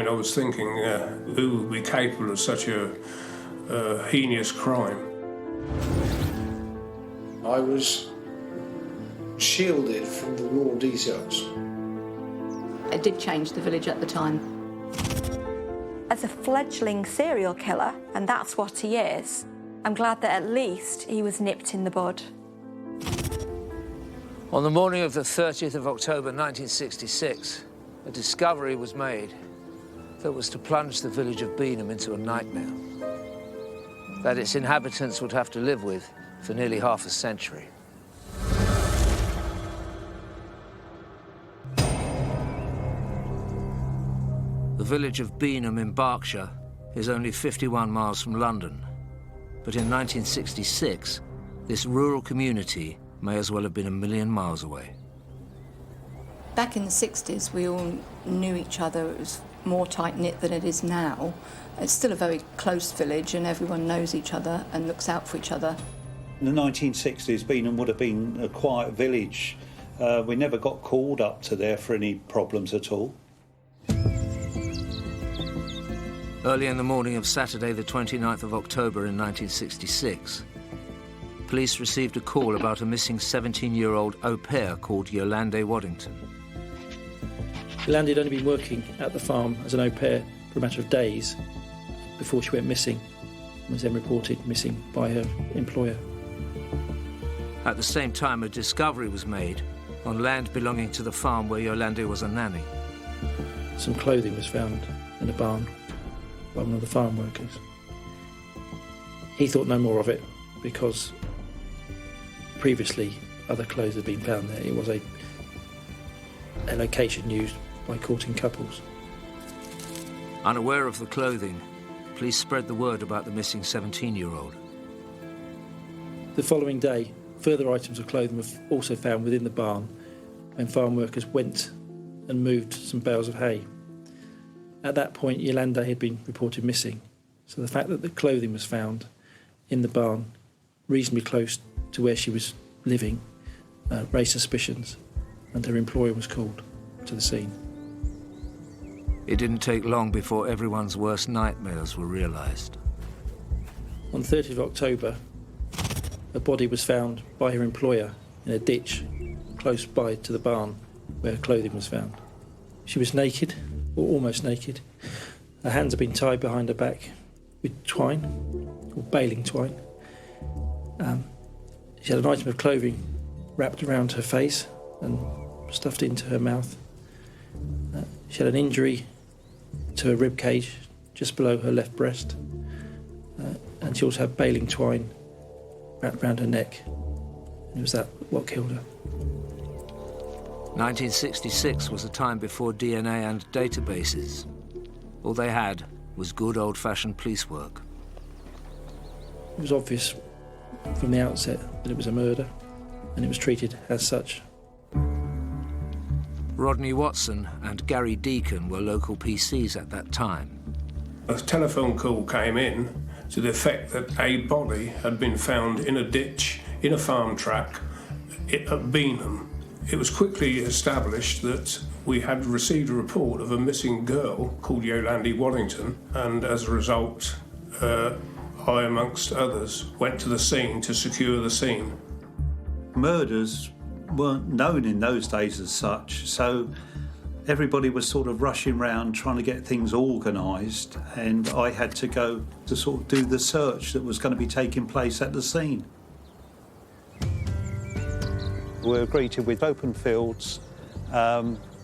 I was thinking, who would be capable of such a heinous crime? I was shielded from the raw details. It did change the village at the time. As a fledgling serial killer, and that's what he is, I'm glad that at least he was nipped in the bud. On the morning of the 30th of October 1966, a discovery was made that was to plunge the village of Beenham into a nightmare that its inhabitants would have to live with for nearly half a century. The village of Beenham in Berkshire is only 51 miles from London, but in 1966, this rural community may as well have been a million miles away. Back in the 60s, we all knew each other. It was more tight-knit than it is now. It's still a very close village, and everyone knows each other and looks out for each other. In the 1960s, Beenham would have been a quiet village. We never got called up to there for any problems at all. Early in the morning of Saturday, the 29th of October in 1966, police received a call about a missing 17-year-old au pair called Yolande Waddington. Yolande had only been working at the farm as an au pair for a matter of days before she went missing and was then reported missing by her employer. At the same time, a discovery was made on land belonging to the farm where Yolande was a nanny. Some clothing was found in a barn by one of the farm workers. He thought no more of it because previously other clothes had been found there. It was a location used by courting couples. Unaware of the clothing, police spread the word about the missing 17-year-old. The following day, further items of clothing were also found within the barn when farm workers went and moved some bales of hay. At that point, Yolande had been reported missing, so the fact that the clothing was found in the barn, reasonably close to where she was living, raised suspicions, and her employer was called to the scene. It didn't take long before everyone's worst nightmares were realised. On the 30th of October, a body was found by her employer in a ditch close by to the barn where her clothing was found. She was naked, or almost naked. Her hands had been tied behind her back with twine, or baling twine. She had an item of clothing wrapped around her face and stuffed into her mouth. She had an injury to her rib cage just below her left breast, and she also had baling twine wrapped around her neck. And it was that what killed her. 1966 was a time before DNA and databases. All they had was good old-fashioned police work. It was obvious from the outset that it was a murder, and it was treated as such. Rodney Watson and Gary Deacon were local PCs at that time. A telephone call came in to the effect that a body had been found in a ditch in a farm track at Beenham. It was quickly established that we had received a report of a missing girl called Yolande Waddington, and as a result, I, amongst others, went to the scene to secure the scene. Murders weren't known in those days as such, so everybody was sort of rushing around trying to get things organised, and I had to go to sort of do the search that was going to be taking place at the scene. We were greeted with open fields,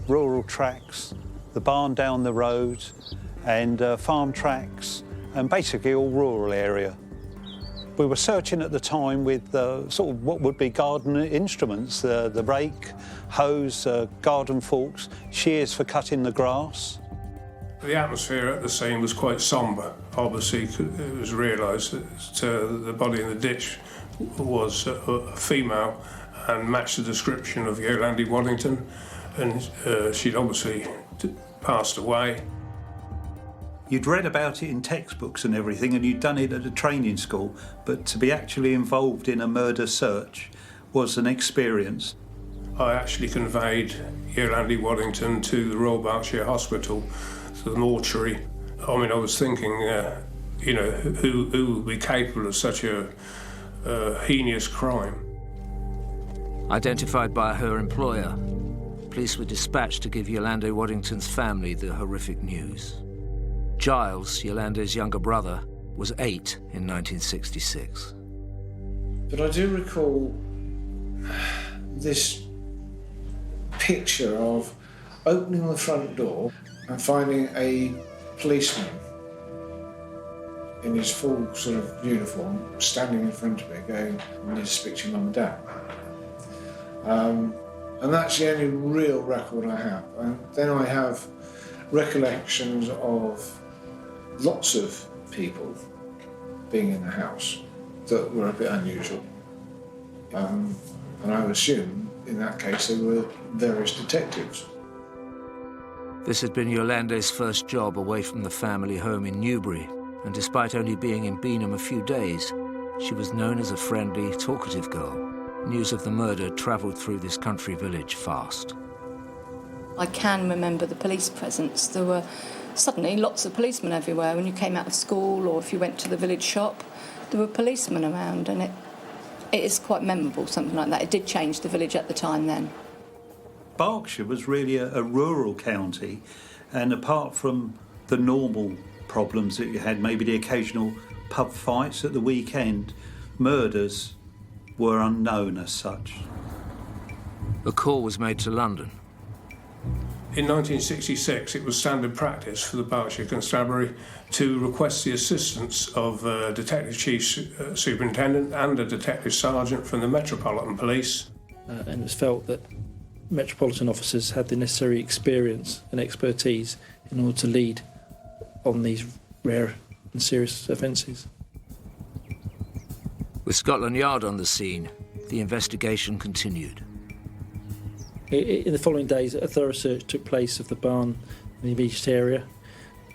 rural tracks, the barn down the road, and farm tracks, and basically all rural area. We were searching at the time with sort of what would be garden instruments, the rake, hose, garden forks, shears for cutting the grass. The atmosphere at the scene was quite sombre. Obviously, it was realised that the body in the ditch was a female and matched the description of Yolande Waddington, and she'd obviously passed away. You'd read about it in textbooks and everything, and you'd done it at a training school, but to be actually involved in a murder search was an experience. I actually conveyed Yolande Waddington to the Royal Berkshire Hospital to the mortuary. I mean, I was thinking, who would be capable of such a heinous crime? Identified by her employer, police were dispatched to give Yolande Waddington's family the horrific news. Giles, Yolande's younger brother, was 8 in 1966. But I do recall this picture of opening the front door and finding a policeman in his full sort of uniform standing in front of me going, "I need to speak to your mum and dad." And that's the only real record I have. And then I have recollections of lots of people being in the house that were a bit unusual. And I would assume, in that case, there were various detectives. This had been Yolande's first job away from the family home in Newbury, and despite only being in Beanham a few days, she was known as a friendly, talkative girl. News of the murder travelled through this country village fast. I can remember the police presence. There were suddenly lots of policemen everywhere. When you came out of school or if you went to the village shop, there were policemen around, and it is quite memorable, something like that. It did change the village at the time then. Berkshire was really a rural county, and apart from the normal problems that you had, maybe the occasional pub fights at the weekend, murders were unknown as such. A call was made to London. In 1966, it was standard practice for the Berkshire Constabulary to request the assistance of a Detective Chief Superintendent and a Detective Sergeant from the Metropolitan Police. And it was felt that Metropolitan officers had the necessary experience and expertise in order to lead on these rare and serious offences. With Scotland Yard on the scene, the investigation continued. In the following days, a thorough search took place of the barn in the immediate area.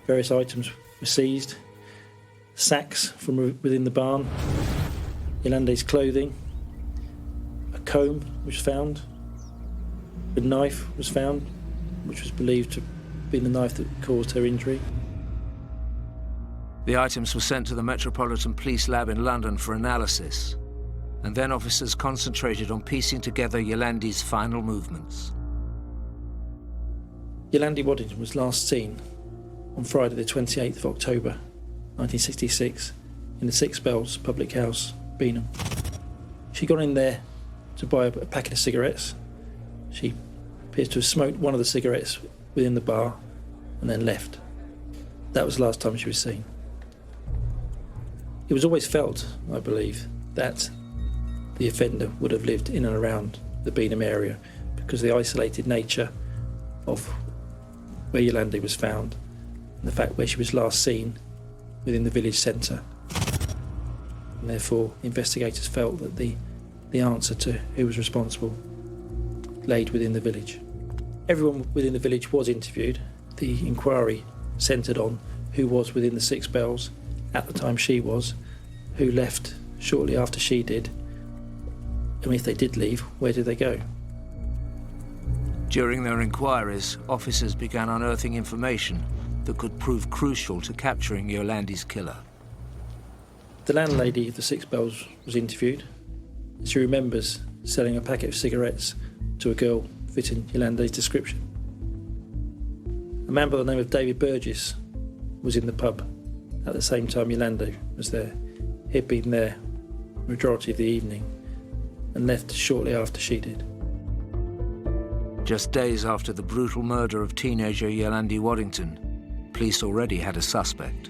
Various items were seized. Sacks from within the barn, Yolande's clothing, a comb was found, a knife was found, which was believed to have been the knife that caused her injury. The items were sent to the Metropolitan Police Lab in London for analysis, and then officers concentrated on piecing together Yolande's final movements. Yolande Waddington was last seen on Friday the 28th of October 1966 in the Six Bells public house, Beanham. She got in there to buy a packet of cigarettes. She appears to have smoked one of the cigarettes within the bar and then left. That was the last time she was seen. It was always felt, I believe, that the offender would have lived in and around the Beanham area because of the isolated nature of where Yolande was found and the fact where she was last seen within the village centre. And therefore, investigators felt that the answer to who was responsible laid within the village. Everyone within the village was interviewed. The inquiry centred on who was within the Six Bells at the time she was, who left shortly after she did, and if they did leave, where did they go? During their inquiries, officers began unearthing information that could prove crucial to capturing Yolande's killer. The landlady of the Six Bells was interviewed. She remembers selling a packet of cigarettes to a girl fitting Yolande's description. A man by the name of David Burgess was in the pub at the same time Yolande was there. He'd been there the majority of the evening and left shortly after she did. Just days after the brutal murder of teenager Yolande Waddington, police already had a suspect.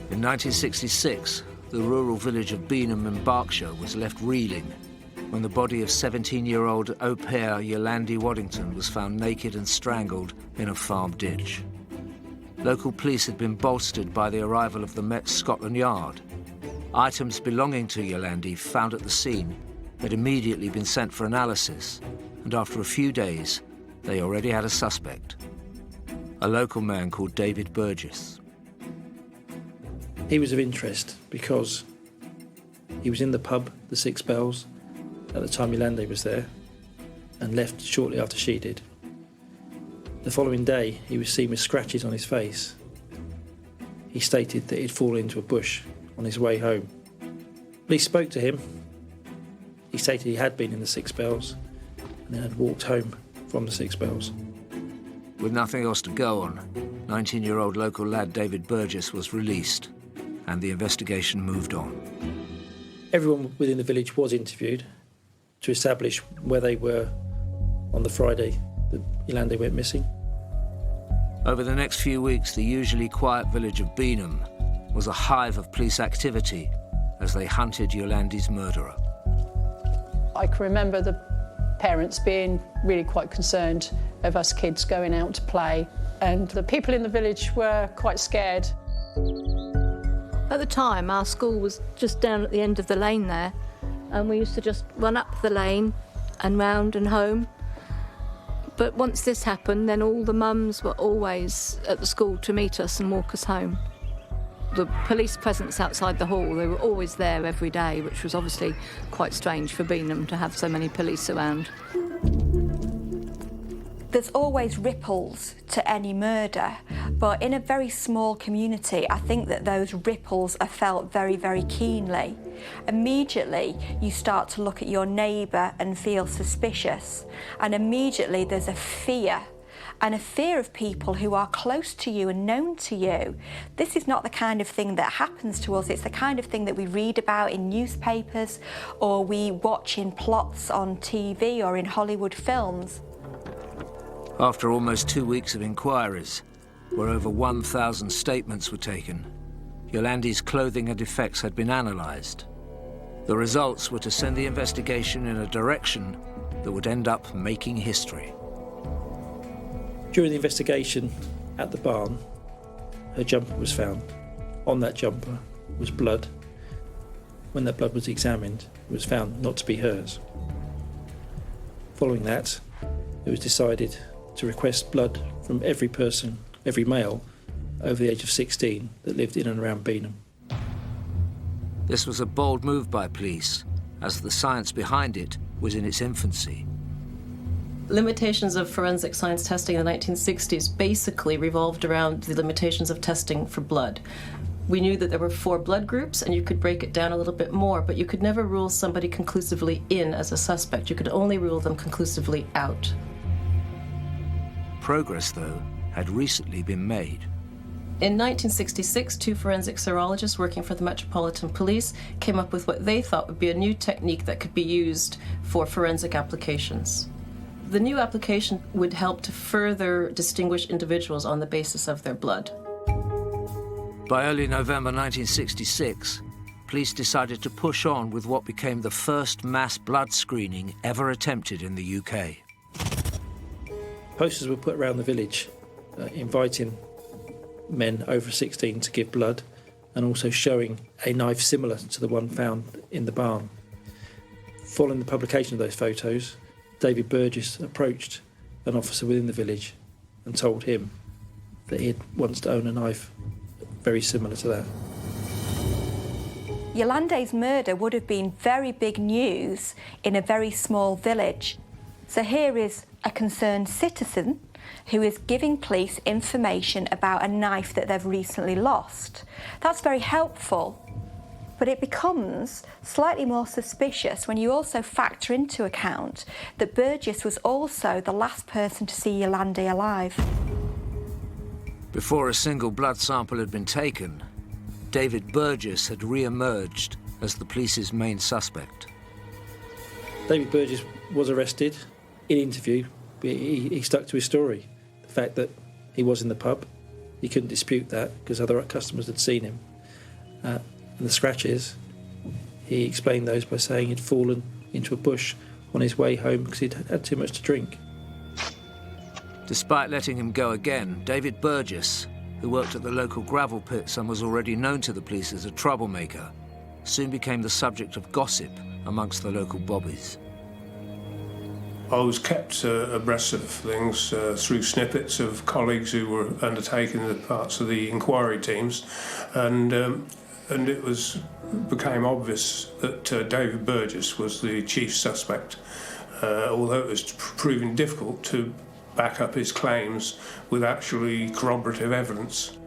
In 1966, the rural village of Beanham in Berkshire was left reeling when the body of 17-year-old au pair Yolande Waddington was found naked and strangled in a farm ditch. Local police had been bolstered by the arrival of the Met Scotland Yard. Items belonging to Yolande found at the scene had immediately been sent for analysis, and after a few days, they already had a suspect, a local man called David Burgess. He was of interest because he was in the pub, the Six Bells, at the time Yolande was there and left shortly after she did. The following day, he was seen with scratches on his face. He stated that he'd fallen into a bush on his way home. Police spoke to him. He stated he had been in the Six Bells and then had walked home from the Six Bells. With nothing else to go on, 19-year-old local lad David Burgess was released and the investigation moved on. Everyone within the village was interviewed to establish where they were on the Friday that Yolande went missing. Over the next few weeks, the usually quiet village of Beenham was a hive of police activity as they hunted Yolande's murderer. I can remember the parents being really quite concerned of us kids going out to play, and the people in the village were quite scared. At the time, our school was just down at the end of the lane there, and we used to just run up the lane and round and home. But once this happened, then all the mums were always at the school to meet us and walk us home. The police presence outside the hall, they were always there every day, which was obviously quite strange for Beenham to have so many police around. There's always ripples to any murder, but in a very small community, I think that those ripples are felt very, very keenly. Immediately, you start to look at your neighbour and feel suspicious, and immediately there's a fear of people who are close to you and known to you. This is not the kind of thing that happens to us. It's the kind of thing that we read about in newspapers or we watch in plots on TV or in Hollywood films. After almost 2 weeks of inquiries, where over 1,000 statements were taken, Yolande's clothing and effects had been analysed. The results were to send the investigation in a direction that would end up making history. During the investigation at the barn, her jumper was found. On that jumper was blood. When that blood was examined, it was found not to be hers. Following that, it was decided to request blood from every person, every male, over the age of 16 that lived in and around Beenham. This was a bold move by police, as the science behind it was in its infancy. Limitations of forensic science testing in the 1960s basically revolved around the limitations of testing for blood. We knew that there were 4 blood groups, and you could break it down a little bit more, but you could never rule somebody conclusively in as a suspect. You could only rule them conclusively out. Progress, though, had recently been made. In 1966, 2 forensic serologists working for the Metropolitan Police came up with what they thought would be a new technique that could be used for forensic applications. The new application would help to further distinguish individuals on the basis of their blood. By early November 1966, police decided to push on with what became the first mass blood screening ever attempted in the UK. Posters were put around the village inviting men over 16 to give blood and also showing a knife similar to the one found in the barn. Following the publication of those photos, David Burgess approached an officer within the village and told him that he wants to own a knife very similar to that. Yolande's murder would have been very big news in a very small village. So here is a concerned citizen who is giving police information about a knife that they've recently lost. That's very helpful, but it becomes slightly more suspicious when you also factor into account that Burgess was also the last person to see Yolande alive. Before a single blood sample had been taken, David Burgess had re-emerged as the police's main suspect. David Burgess was arrested in interview. He stuck to his story. The fact that he was in the pub, he couldn't dispute that because other customers had seen him. And the scratches, he explained those by saying he'd fallen into a bush on his way home because he'd had too much to drink. Despite letting him go again, David Burgess, who worked at the local gravel pits and was already known to the police as a troublemaker, soon became the subject of gossip amongst the local bobbies. I was kept abreast of things through snippets of colleagues who were undertaking the parts of the inquiry teams, and and it became obvious that David Burgess was the chief suspect, although it was proving difficult to back up his claims with actually corroborative evidence.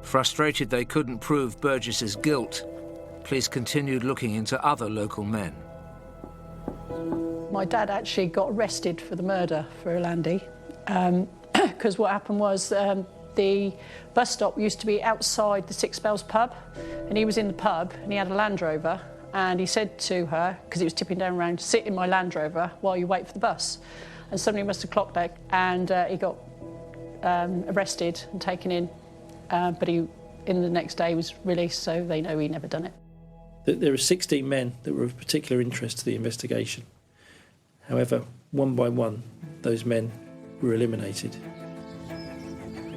Frustrated they couldn't prove Burgess's guilt, police continued looking into other local men. My dad actually got arrested for the murder for Orlandi, because what happened was the bus stop used to be outside the Six Bells pub, and he was in the pub and he had a Land Rover, and he said to her, because he was tipping down around, sit in my Land Rover while you wait for the bus. And somebody must have clocked that, and he got arrested and taken in, but in the next day was released, so they know he never done it. There are 16 men that were of particular interest to the investigation. However, one by one, those men were eliminated.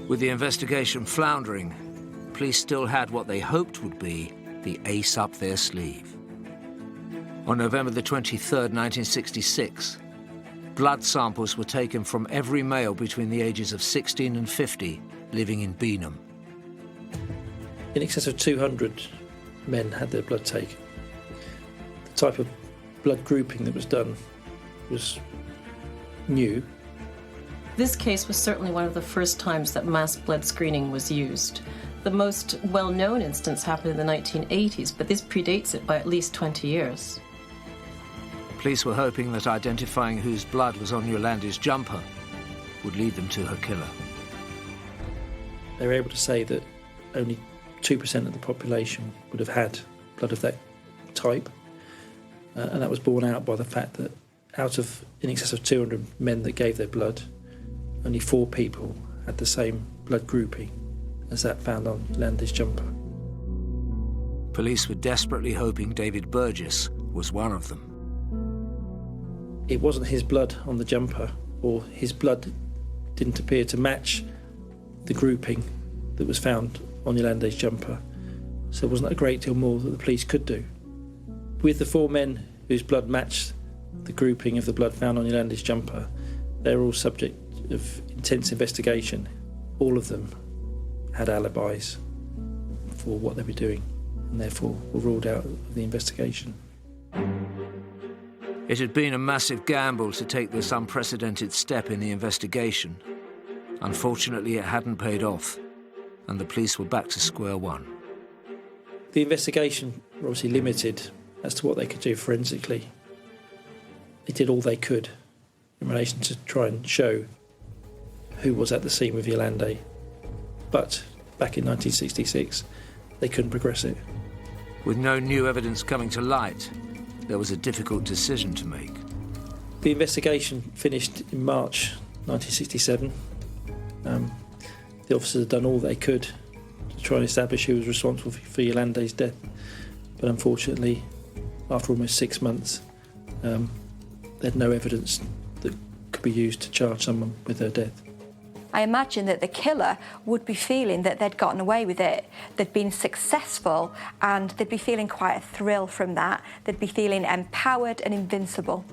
With the investigation floundering, police still had what they hoped would be the ace up their sleeve. On November the 23rd, 1966, blood samples were taken from every male between the ages of 16 and 50 living in Beenham. In excess of 200 men had their blood taken. The type of blood grouping that was done was new. This case was certainly one of the first times that mass blood screening was used. The most well-known instance happened in the 1980s, but this predates it by at least 20 years. Police were hoping that identifying whose blood was on Yolandi's jumper would lead them to her killer. They were able to say that only 2% of the population would have had blood of that type, and that was borne out by the fact that out of in excess of 200 men that gave their blood, only 4 people had the same blood grouping as that found on Yolandi's jumper. Police were desperately hoping David Burgess was one of them. It wasn't his blood on the jumper, or his blood didn't appear to match the grouping that was found on Yolandi's jumper, so there wasn't a great deal more that the police could do. With the 4 men whose blood matched the grouping of the blood found on Yolandi's jumper, they were all subject of intense investigation. All of them had alibis for what they were doing, and therefore were ruled out of the investigation. It had been a massive gamble to take this unprecedented step in the investigation. Unfortunately, it hadn't paid off, and the police were back to square one. The investigation were obviously limited as to what they could do forensically. They did all they could in relation to try and show who was at the scene with Yolandi, but back in 1966, they couldn't progress it. With no new evidence coming to light, there was a difficult decision to make. The investigation finished in March 1967. The officers had done all they could to try and establish who was responsible for Yolandi's death, but unfortunately, after almost 6 months, they had no evidence that could be used to charge someone with her death. I imagine that the killer would be feeling that they'd gotten away with it, they'd been successful, and they'd be feeling quite a thrill from that. They'd be feeling empowered and invincible.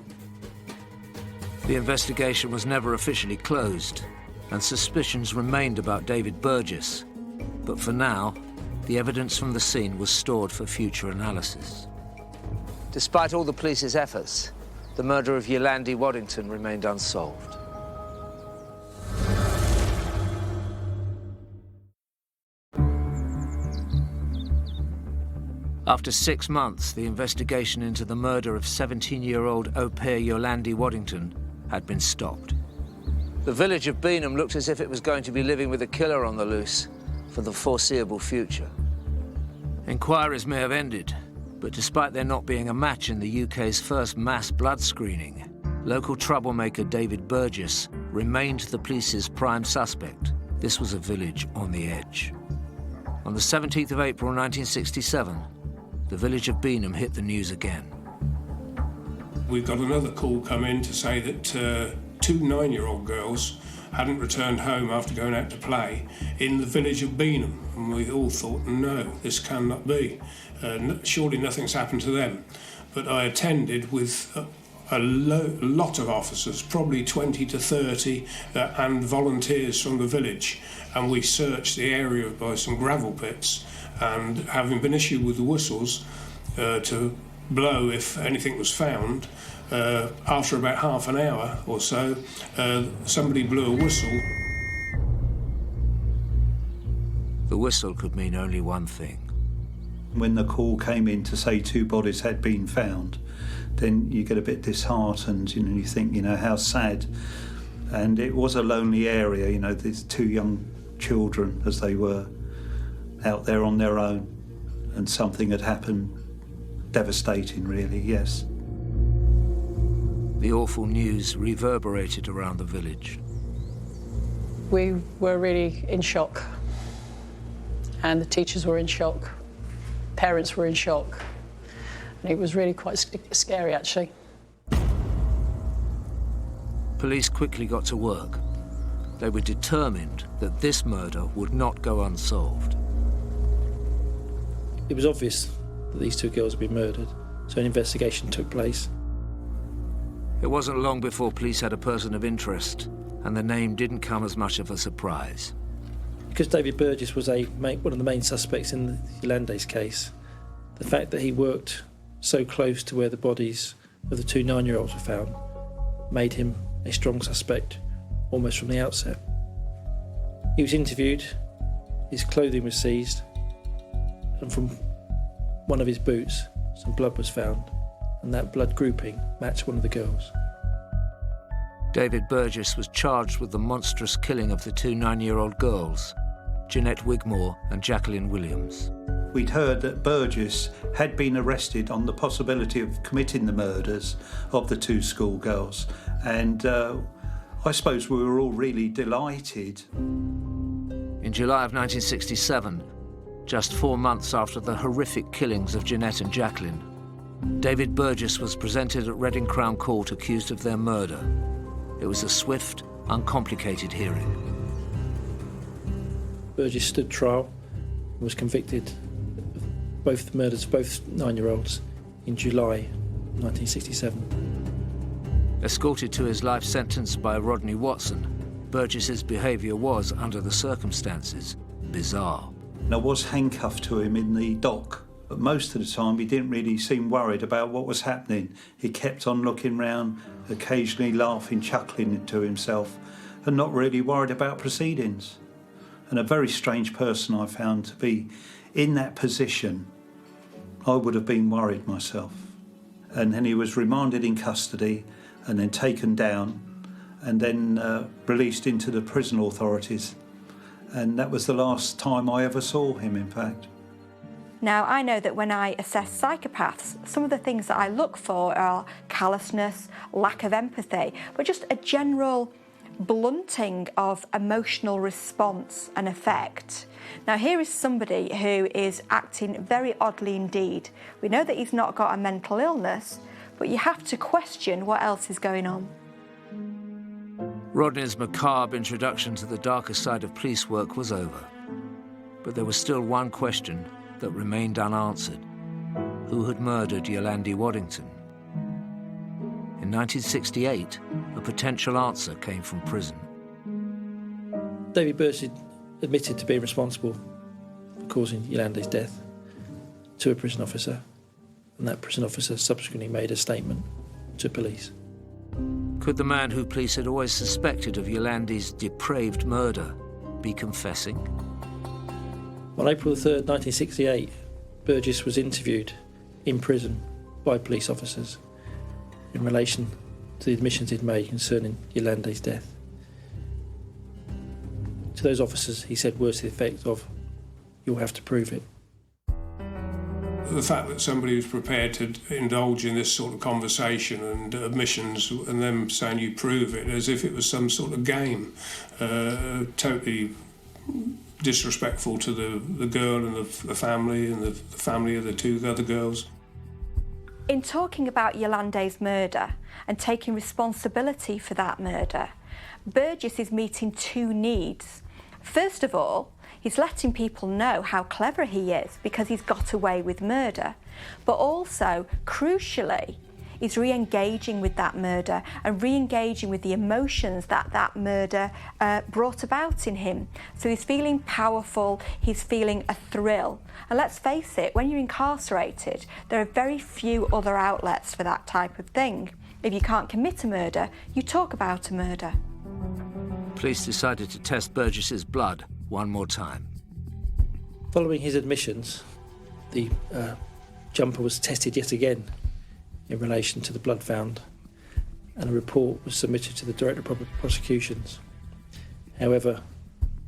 The investigation was never officially closed, and suspicions remained about David Burgess. But for now, the evidence from the scene was stored for future analysis. Despite all the police's efforts, the murder of Yolandi Waddington remained unsolved. After 6 months, the investigation into the murder of 17-year-old au pair Yolandi Waddington had been stopped. The village of Beenham looked as if it was going to be living with a killer on the loose for the foreseeable future. Inquiries may have ended, but despite there not being a match in the UK's first mass blood screening, local troublemaker David Burgess remained the police's prime suspect. This was a village on the edge. On the 17th of April 1967, the village of Beenham hit the news again. We've got another call come in to say that 2 9-year-old girls hadn't returned home after going out to play in the village of Beenham. And we all thought, no, this cannot be. Surely nothing's happened to them. But I attended with a lot of officers, probably 20 to 30, and volunteers from the village, and we searched the area by some gravel pits, and having been issued with the whistles to blow if anything was found, after about half an hour or so, somebody blew a whistle. The whistle could mean only one thing. When the call came in to say 2 bodies had been found, then you get a bit disheartened, you think, how sad. And it was a lonely area, these 2 young children as they were out there on their own, and something had happened. Devastating, really, yes. The awful news reverberated around the village. We were really in shock, and the teachers were in shock, parents were in shock, and it was really quite scary, actually. Police quickly got to work. They were determined that this murder would not go unsolved. It was obvious that these 2 girls had been murdered, so an investigation took place. It wasn't long before police had a person of interest, and the name didn't come as much of a surprise. Because David Burgess was one of the main suspects in the Yolandes case, the fact that he worked so close to where the bodies of the 2 9-year-olds were found made him a strong suspect almost from the outset. He was interviewed, his clothing was seized, and from one of his boots some blood was found, and that blood grouping matched one of the girls. David Burgess was charged with the monstrous killing of the 2 9-year-old girls, Jeanette Wigmore and Jacqueline Williams. We'd heard that Burgess had been arrested on the possibility of committing the murders of the 2 schoolgirls, and I suppose we were all really delighted. In July of 1967, just 4 months after the horrific killings of Jeanette and Jacqueline, David Burgess was presented at Reading Crown Court accused of their murder. It was a swift, uncomplicated hearing. Burgess stood trial and was convicted of both the murders of both 9-year-olds in July 1967. Escorted to his life sentence by Rodney Watson, Burgess's behaviour was, under the circumstances, bizarre. And I was handcuffed to him in the dock, but most of the time he didn't really seem worried about what was happening. He kept on looking round, occasionally laughing, chuckling to himself, and not really worried about proceedings. And a very strange person I found to be in that position. I would have been worried myself. And then he was remanded in custody and then taken down and then released into the prison authorities. And that was the last time I ever saw him, in fact. Now, I know that when I assess psychopaths, some of the things that I look for are callousness, lack of empathy, but just a general blunting of emotional response and effect. Now, here is somebody who is acting very oddly indeed. We know that he's not got a mental illness, but you have to question what else is going on. Rodney's macabre introduction to the darker side of police work was over. But there was still one question that remained unanswered. Who had murdered Yolande Waddington? In 1968, a potential answer came from prison. David Burgess admitted to being responsible for causing Yolande's death to a prison officer, and that prison officer subsequently made a statement to police. Could the man who police had always suspected of Yolande's depraved murder be confessing? On April 3rd, 1968, Burgess was interviewed in prison by police officers in relation to the admissions he'd made concerning Yolande's death. To those officers, he said words to the effect of, "You'll have to prove it." The fact that somebody was prepared to indulge in this sort of conversation and admissions and them saying you prove it as if it was some sort of game, totally disrespectful to the girl and the family and the family of the 2 other girls. In talking about Yolande's murder and taking responsibility for that murder, Burgess is meeting 2 needs. First of all, he's letting people know how clever he is because he's got away with murder. But also, crucially, is re-engaging with that murder and re-engaging with the emotions that that murder brought about in him. So he's feeling powerful, he's feeling a thrill. And let's face it, when you're incarcerated, there are very few other outlets for that type of thing. If you can't commit a murder, you talk about a murder. Police decided to test Burgess's blood one more time. Following his admissions, the jumper was tested yet again in relation to the blood found, and a report was submitted to the Director of Public Prosecutions. However,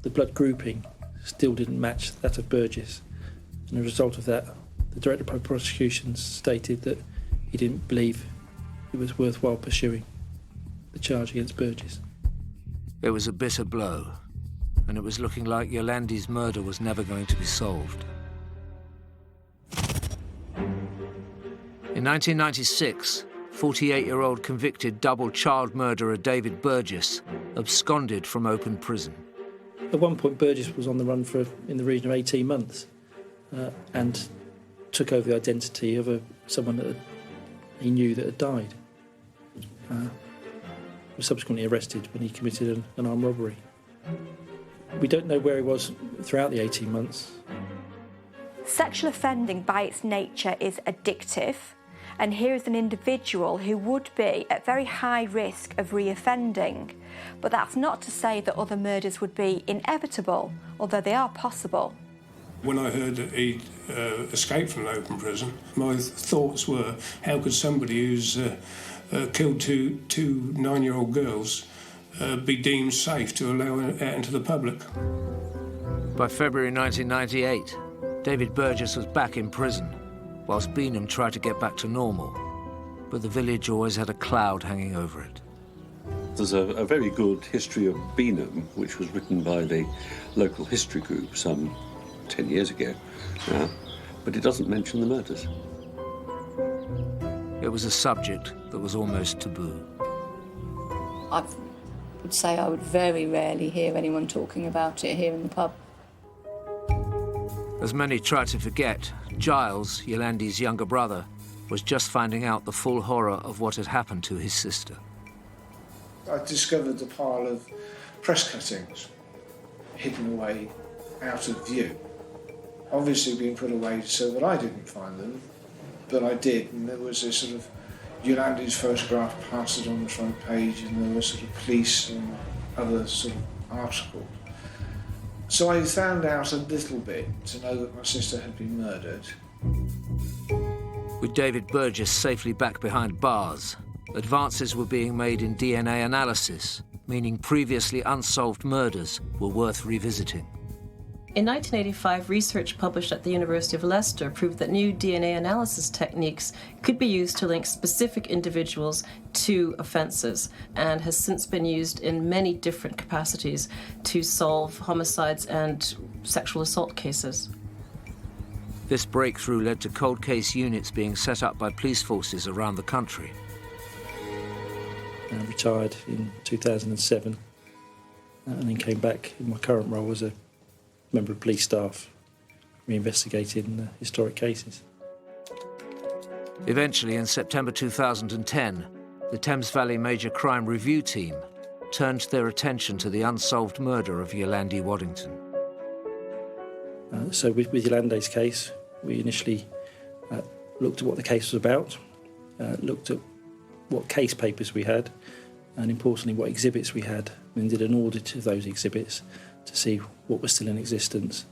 the blood grouping still didn't match that of Burgess, and as a result of that, the Director of Public Prosecutions stated that he didn't believe it was worthwhile pursuing the charge against Burgess. It was a bitter blow, and it was looking like Yolandi's murder was never going to be solved. In 1996, 48-year-old convicted double child murderer David Burgess absconded from open prison. At one point, Burgess was on the run for in the region of 18 months and took over the identity of someone that he knew that had died. He was subsequently arrested when he committed an armed robbery. We don't know where he was throughout the 18 months. Sexual offending by its nature is addictive, and here is an individual who would be at very high risk of reoffending. But that's not to say that other murders would be inevitable, although they are possible. When I heard that he'd escaped from an open prison, my thoughts were, how could somebody who's killed two 9-year-old girls be deemed safe to allow out into the public? By February 1998, David Burgess was back in prison, whilst Beanham tried to get back to normal. But the village always had a cloud hanging over it. There's a very good history of Beanham, which was written by the local history group some 10 years ago, but it doesn't mention the murders. It was a subject that was almost taboo. I would say I would very rarely hear anyone talking about it here in the pub. As many tried to forget, Giles, Yolandi's younger brother, was just finding out the full horror of what had happened to his sister. I discovered a pile of press cuttings hidden away out of view. Obviously being put away so that I didn't find them, but I did, and there was a sort of Yolandi's photograph plastered on the front page, and there were sort of police and other sort of articles. So I found out a little bit to know that my sister had been murdered. With David Burgess safely back behind bars, advances were being made in DNA analysis, meaning previously unsolved murders were worth revisiting. In 1985, research published at the University of Leicester proved that new DNA analysis techniques could be used to link specific individuals to offences, and has since been used in many different capacities to solve homicides and sexual assault cases. This breakthrough led to cold case units being set up by police forces around the country. I retired in 2007 and then came back in my current role as a member of police staff, reinvestigating historic cases. Eventually, in September 2010, the Thames Valley Major Crime Review Team turned their attention to the unsolved murder of Yolandi Waddington. So with Yolandi's case, we initially looked at what the case was about, looked at what case papers we had, and importantly what exhibits we had, and did an audit of those exhibits to see what was still in existence,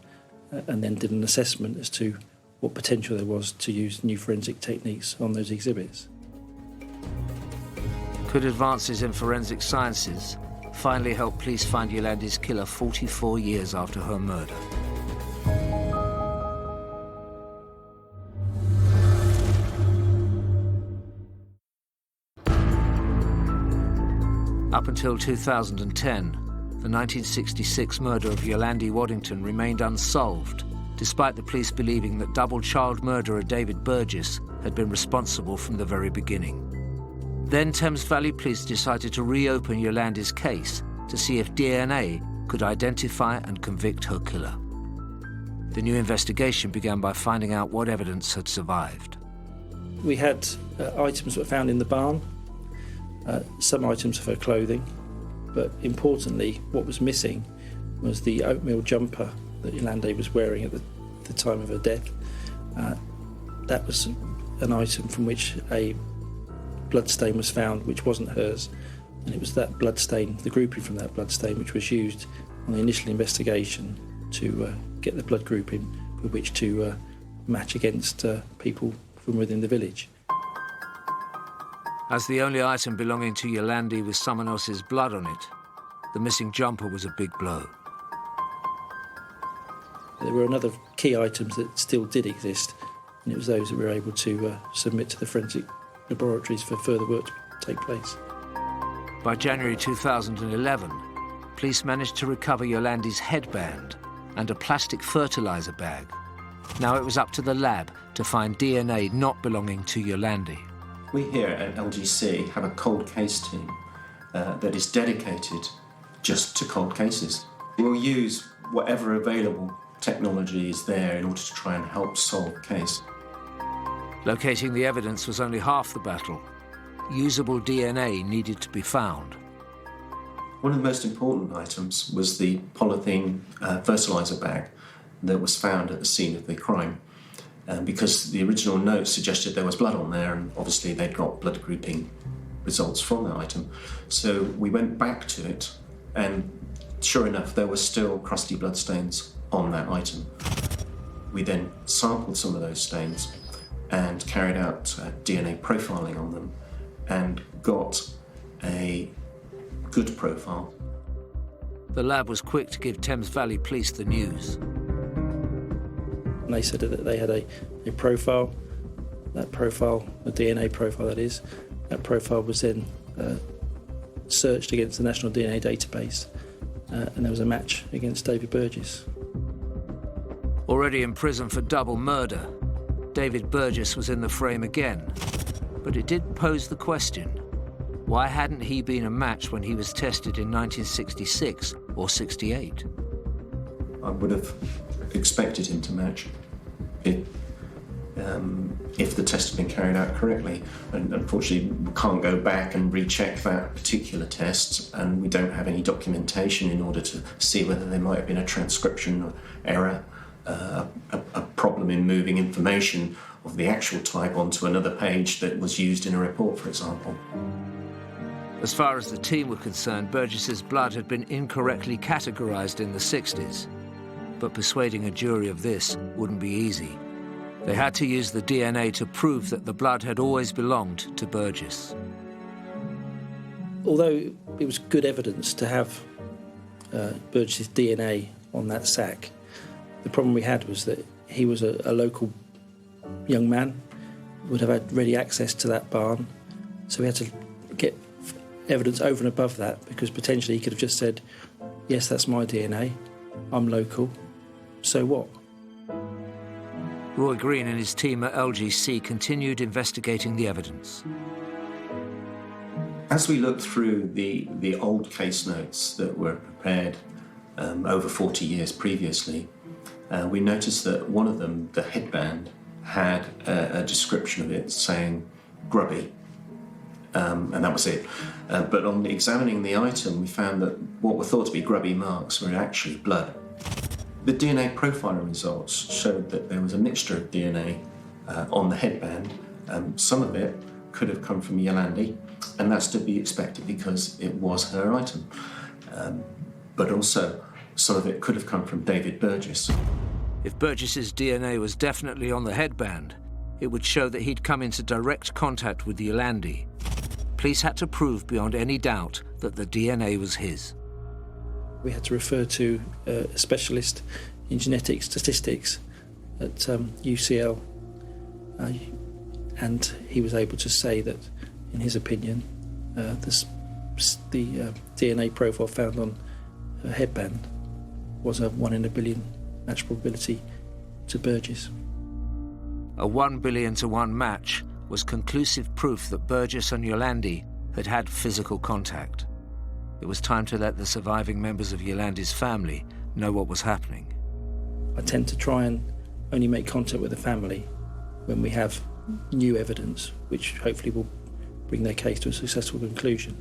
and then did an assessment as to what potential there was to use new forensic techniques on those exhibits. Could advances in forensic sciences finally help police find Yolandi's killer 44 years after her murder? Up until 2010, the 1966 murder of Yolandi Waddington remained unsolved, despite the police believing that double child murderer David Burgess had been responsible from the very beginning. Then Thames Valley Police decided to reopen Yolandi's case to see if DNA could identify and convict her killer. The new investigation began by finding out what evidence had survived. We had items that were found in the barn, some items of her clothing, but importantly, what was missing was the oatmeal jumper that Yolande was wearing at the time of her death. That was an item from which a bloodstain was found, which wasn't hers, and it was that bloodstain, the grouping from that bloodstain, which was used on the initial investigation to get the blood grouping with which to match against people from within the village. As the only item belonging to Yolande with someone else's blood on it, the missing jumper was a big blow. There were another key items that still did exist, and it was those that we were able to submit to the forensic laboratories for further work to take place. By January 2011, police managed to recover Yolande's headband and a plastic fertiliser bag. Now it was up to the lab to find DNA not belonging to Yolande. We here at LGC have a cold case team that is dedicated just to cold cases. We'll use whatever available technology is there in order to try and help solve the case. Locating the evidence was only half the battle. Usable DNA needed to be found. One of the most important items was the polythene fertiliser bag that was found at the scene of the crime. Because the original note suggested there was blood on there, and obviously they'd got blood grouping results from that item. So we went back to it, and sure enough, there were still crusty blood stains on that item. We then sampled some of those stains and carried out DNA profiling on them and got a good profile. The lab was quick to give Thames Valley Police the news. And they said that they had a profile. That profile, a DNA profile that is, that profile was then searched against the National DNA Database, and there was a match against David Burgess. Already in prison for double murder, David Burgess was in the frame again. But it did pose the question, why hadn't he been a match when he was tested in 1966 or 68? I would have expected him to match if the test had been carried out correctly. And unfortunately, we can't go back and recheck that particular test, and we don't have any documentation in order to see whether there might have been a transcription error, a problem in moving information of the actual type onto another page that was used in a report, for example. As far as the team were concerned, Burgess's blood had been incorrectly categorised in the 60s. But persuading a jury of this wouldn't be easy. They had to use the DNA to prove that the blood had always belonged to Burgess. Although it was good evidence to have Burgess's DNA on that sack, the problem we had was that he was a local young man, would have had ready access to that barn, so we had to get evidence over and above that, because potentially he could have just said, yes, that's my DNA, I'm local, so what? Roy Green and his team at LGC continued investigating the evidence. As we looked through the old case notes that were prepared over 40 years previously, we noticed that one of them, the headband, had a description of it saying grubby, and that was it. But on examining the item, we found that what were thought to be grubby marks were actually blood. The DNA profiling results showed that there was a mixture of DNA on the headband. Some of it could have come from Yolande, and that's to be expected because it was her item. But also, some of it could have come from David Burgess. If Burgess's DNA was definitely on the headband, it would show that he'd come into direct contact with Yolande. Police had to prove beyond any doubt that the DNA was his. We had to refer to a specialist in genetic statistics at UCL, and he was able to say that, in his opinion, the DNA profile found on her headband was a 1 in a billion match probability to Burgess. A 1 billion to 1 match was conclusive proof that Burgess and Yolande had had physical contact. It was time to let the surviving members of Yolande's family know what was happening. I tend to try and only make contact with the family when we have new evidence, which hopefully will bring their case to a successful conclusion.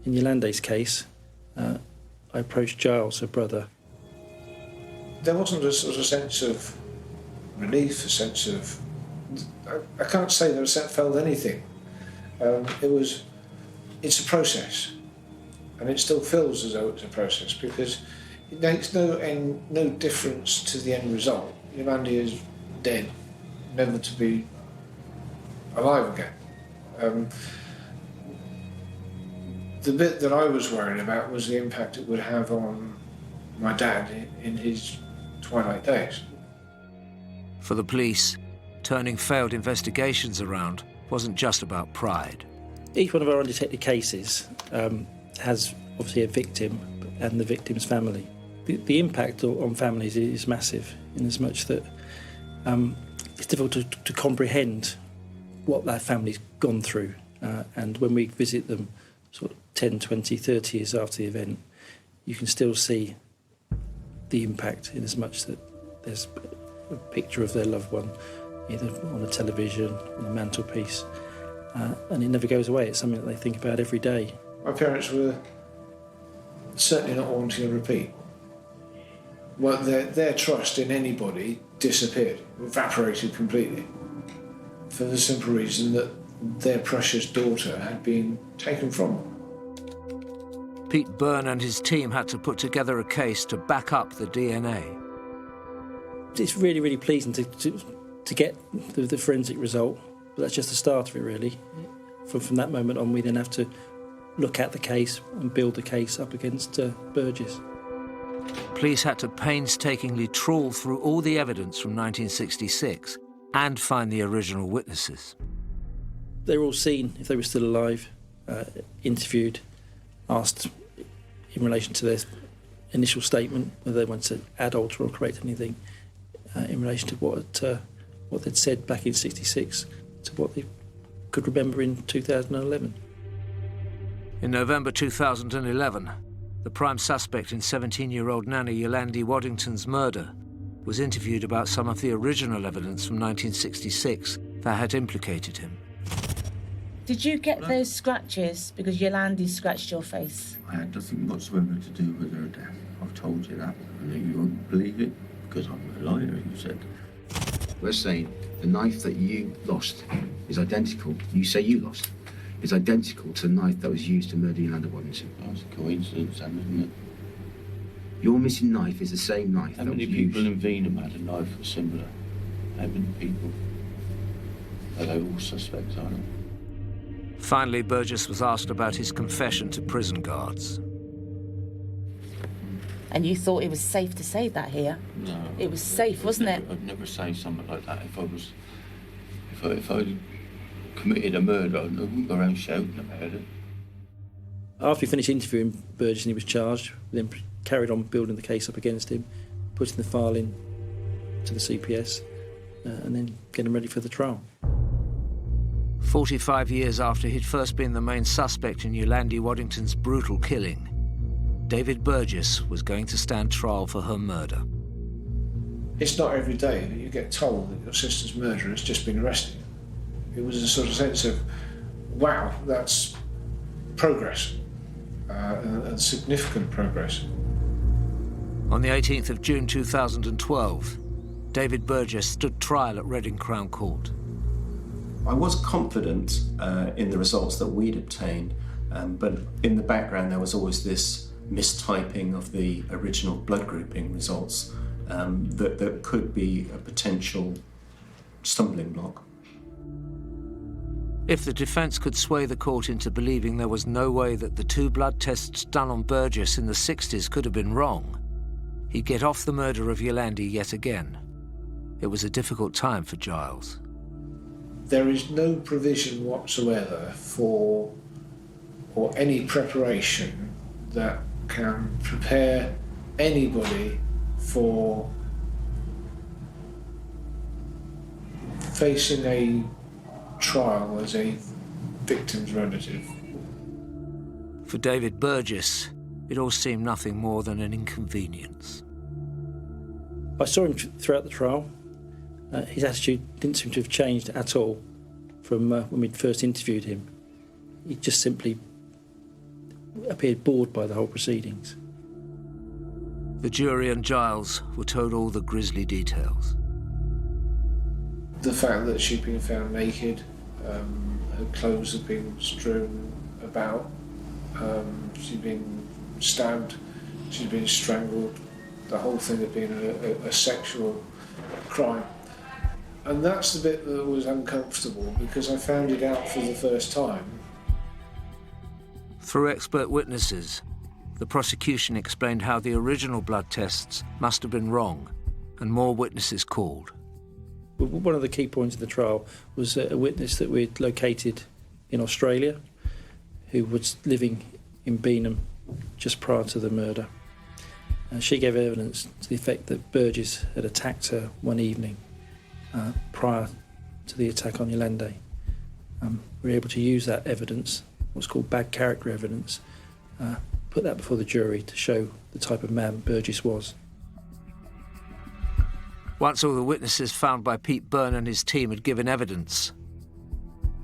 In Yolande's case, I approached Giles, her brother. There wasn't a sort of sense of relief, a sense of... I can't say that I felt anything. It's a process, and it still feels as though it's a process, because it makes no difference to the end result. Yolande is dead, never to be alive again. The bit that I was worried about was the impact it would have on my dad in his twilight days. For the police, turning failed investigations around wasn't just about pride. Each one of our undetected cases has obviously a victim and the victim's family. The impact on families is massive, in as much that it's difficult to comprehend what that family's gone through. And when we visit them sort of 10, 20, 30 years after the event, you can still see the impact, in as much that there's a picture of their loved one, either on the television, on the mantelpiece, and it never goes away. It's something that they think about every day. My parents were certainly not wanting a repeat. Well, their trust in anybody disappeared, evaporated completely, for the simple reason that their precious daughter had been taken from them. Pete Byrne and his team had to put together a case to back up the DNA. It's really, really pleasing to get the forensic result, but that's just the start of it, really. From that moment on, we then have to look at the case and build the case up against Burgess. Police had to painstakingly trawl through all the evidence from 1966 and find the original witnesses. They were all seen, if they were still alive, interviewed, asked in relation to their initial statement, whether they wanted to add, alter or correct anything in relation to what they'd said back in '66 to what they could remember in 2011. In November 2011, the prime suspect in 17-year-old Nanny Yolande Waddington's murder was interviewed about some of the original evidence from 1966 that had implicated him. Did you get those scratches because Yolande scratched your face? I had nothing whatsoever to do with her death. I've told you that, and you won't believe it because I'm a liar, you said. We're saying the knife that you lost is identical. You say you lost. Is identical to the knife that was used to murder Yolande Waddington. That's a coincidence, Sam, isn't it? Your missing knife is the same knife that was used. How many people in Venham had a knife similar? How many people? Are they all suspects, are they? Finally, Burgess was asked about his confession to prison guards. And you thought it was safe to say that here? No. It was safe, wasn't it? I'd never say something like that if I committed a murder. I wouldn't go around shouting about it. After we finished interviewing Burgess and he was charged, we then carried on building the case up against him, putting the file in to the CPS, and then getting ready for the trial. 45 years after he'd first been the main suspect in Yolande Waddington's brutal killing, David Burgess was going to stand trial for her murder. It's not every day that you get told that your sister's murderer has just been arrested. It was a sort of sense of, wow, that's progress, and significant progress. On the 18th of June 2012, David Burgess stood trial at Reading Crown Court. I was confident in the results that we'd obtained, but in the background there was always this mistyping of the original blood grouping results that could be a potential stumbling block. If the defence could sway the court into believing there was no way that the two blood tests done on Burgess in the 60s could have been wrong, he'd get off the murder of Yolande yet again. It was a difficult time for Giles. There is no provision whatsoever for, or any preparation that can prepare anybody for facing a trial as a victim's relative. For David Burgess, it all seemed nothing more than an inconvenience. I saw him throughout the trial. His attitude didn't seem to have changed at all from when we'd first interviewed him. He just simply appeared bored by the whole proceedings. The jury and Giles were told all the grisly details. The fact that she'd been found naked, her clothes had been strewn about, she'd been stabbed, she'd been strangled, the whole thing had been a sexual crime. And that's the bit that was uncomfortable, because I found it out for the first time. Through expert witnesses, the prosecution explained how the original blood tests must have been wrong, and more witnesses called. One of the key points of the trial was a witness that we'd located in Australia, who was living in Beanham just prior to the murder. She gave evidence to the effect that Burgess had attacked her one evening prior to the attack on Yolande. We were able to use that evidence, what's called bad character evidence, put that before the jury to show the type of man Burgess was. Once all the witnesses found by Pete Byrne and his team had given evidence,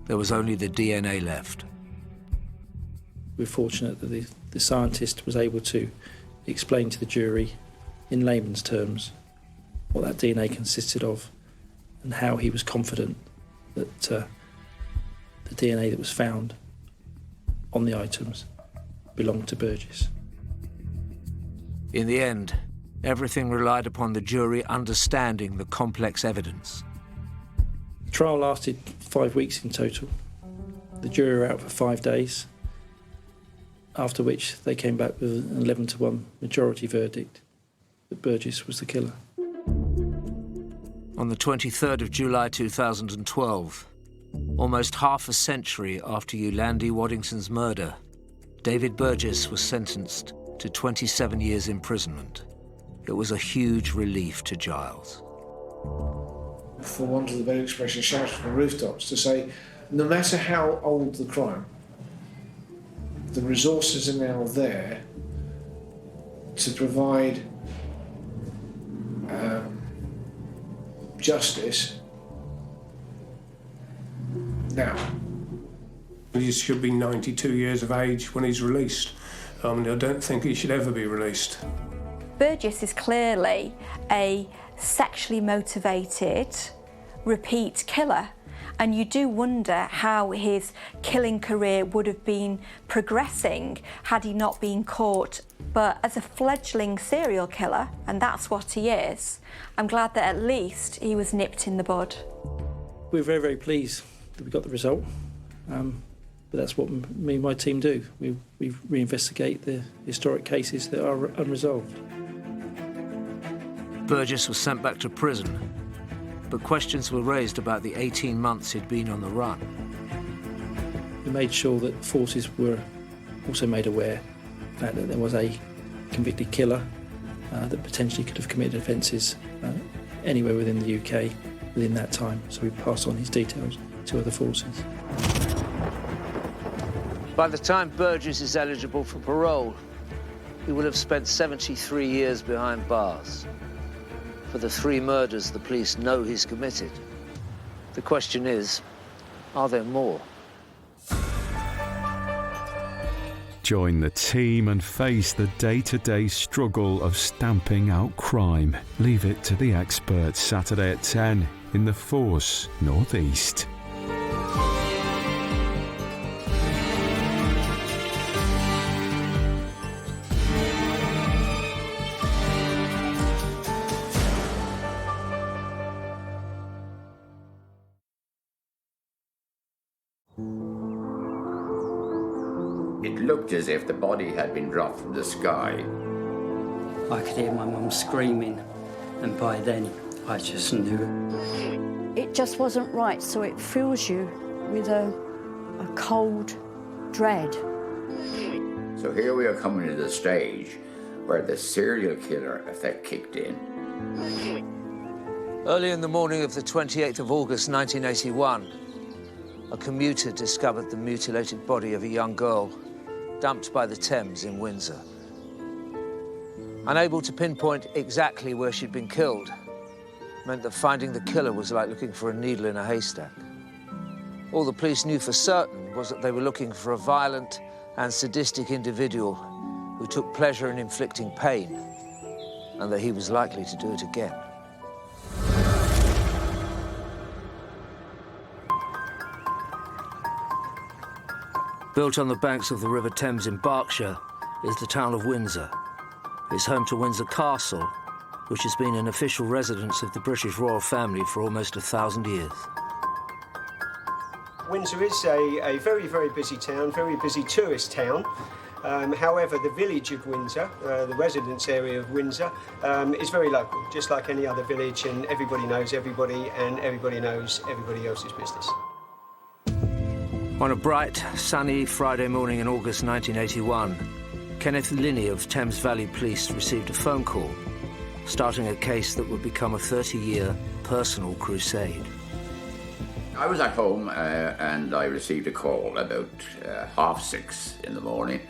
there was only the DNA left. We're fortunate that the scientist was able to explain to the jury in layman's terms what that DNA consisted of and how he was confident that the DNA that was found on the items belonged to Burgess. In the end, everything relied upon the jury understanding the complex evidence. The trial lasted 5 weeks in total. The jury were out for 5 days, after which they came back with an 11-1 majority verdict that Burgess was the killer. On the 23rd of July 2012, almost half a century after Yolande Waddington's murder, David Burgess was sentenced to 27 years imprisonment. It was a huge relief to Giles. For want of the better expression, shouted from the rooftops to say, no matter how old the crime, the resources are now there to provide justice now. He should be 92 years of age when he's released. I don't think he should ever be released. Burgess is clearly a sexually motivated repeat killer, and you do wonder how his killing career would have been progressing had he not been caught. But as a fledgling serial killer, and that's what he is, I'm glad that at least he was nipped in the bud. We're very, very pleased that we got the result, but that's what me and my team do. We reinvestigate the historic cases that are unresolved. Burgess was sent back to prison, but questions were raised about the 18 months he'd been on the run. We made sure that forces were also made aware of the fact that there was a convicted killer that potentially could have committed offences anywhere within the UK within that time, so we passed on his details to other forces. By the time Burgess is eligible for parole, he will have spent 73 years behind bars for the 3 murders the police know he's committed. The question is, are there more? Join the team and face the day-to-day struggle of stamping out crime. Leave it to the experts, Saturday at 10 in the Force North East. It looked as if the body had been dropped from the sky. I could hear my mum screaming, and by then I just knew. It just wasn't right, so it fills you with a cold dread. So here we are coming to the stage where the serial killer effect kicked in. Early in the morning of the 28th of August 1981, a commuter discovered the mutilated body of a young girl dumped by the Thames in Windsor. Unable to pinpoint exactly where she'd been killed, meant that finding the killer was like looking for a needle in a haystack. All the police knew for certain was that they were looking for a violent and sadistic individual who took pleasure in inflicting pain, and that he was likely to do it again. Built on the banks of the River Thames in Berkshire is the town of Windsor. It's home to Windsor Castle, which has been an official residence of the British royal family for almost 1,000 years. Windsor is a very, very busy town, very busy tourist town. However, the village of Windsor, the residence area of Windsor, is very local, just like any other village, and everybody knows everybody, and everybody knows everybody else's business. On a bright, sunny Friday morning in August 1981, Kenneth Linney of Thames Valley Police received a phone call, starting a case that would become a 30-year personal crusade. I was at home and I received a call about 6:30 in the morning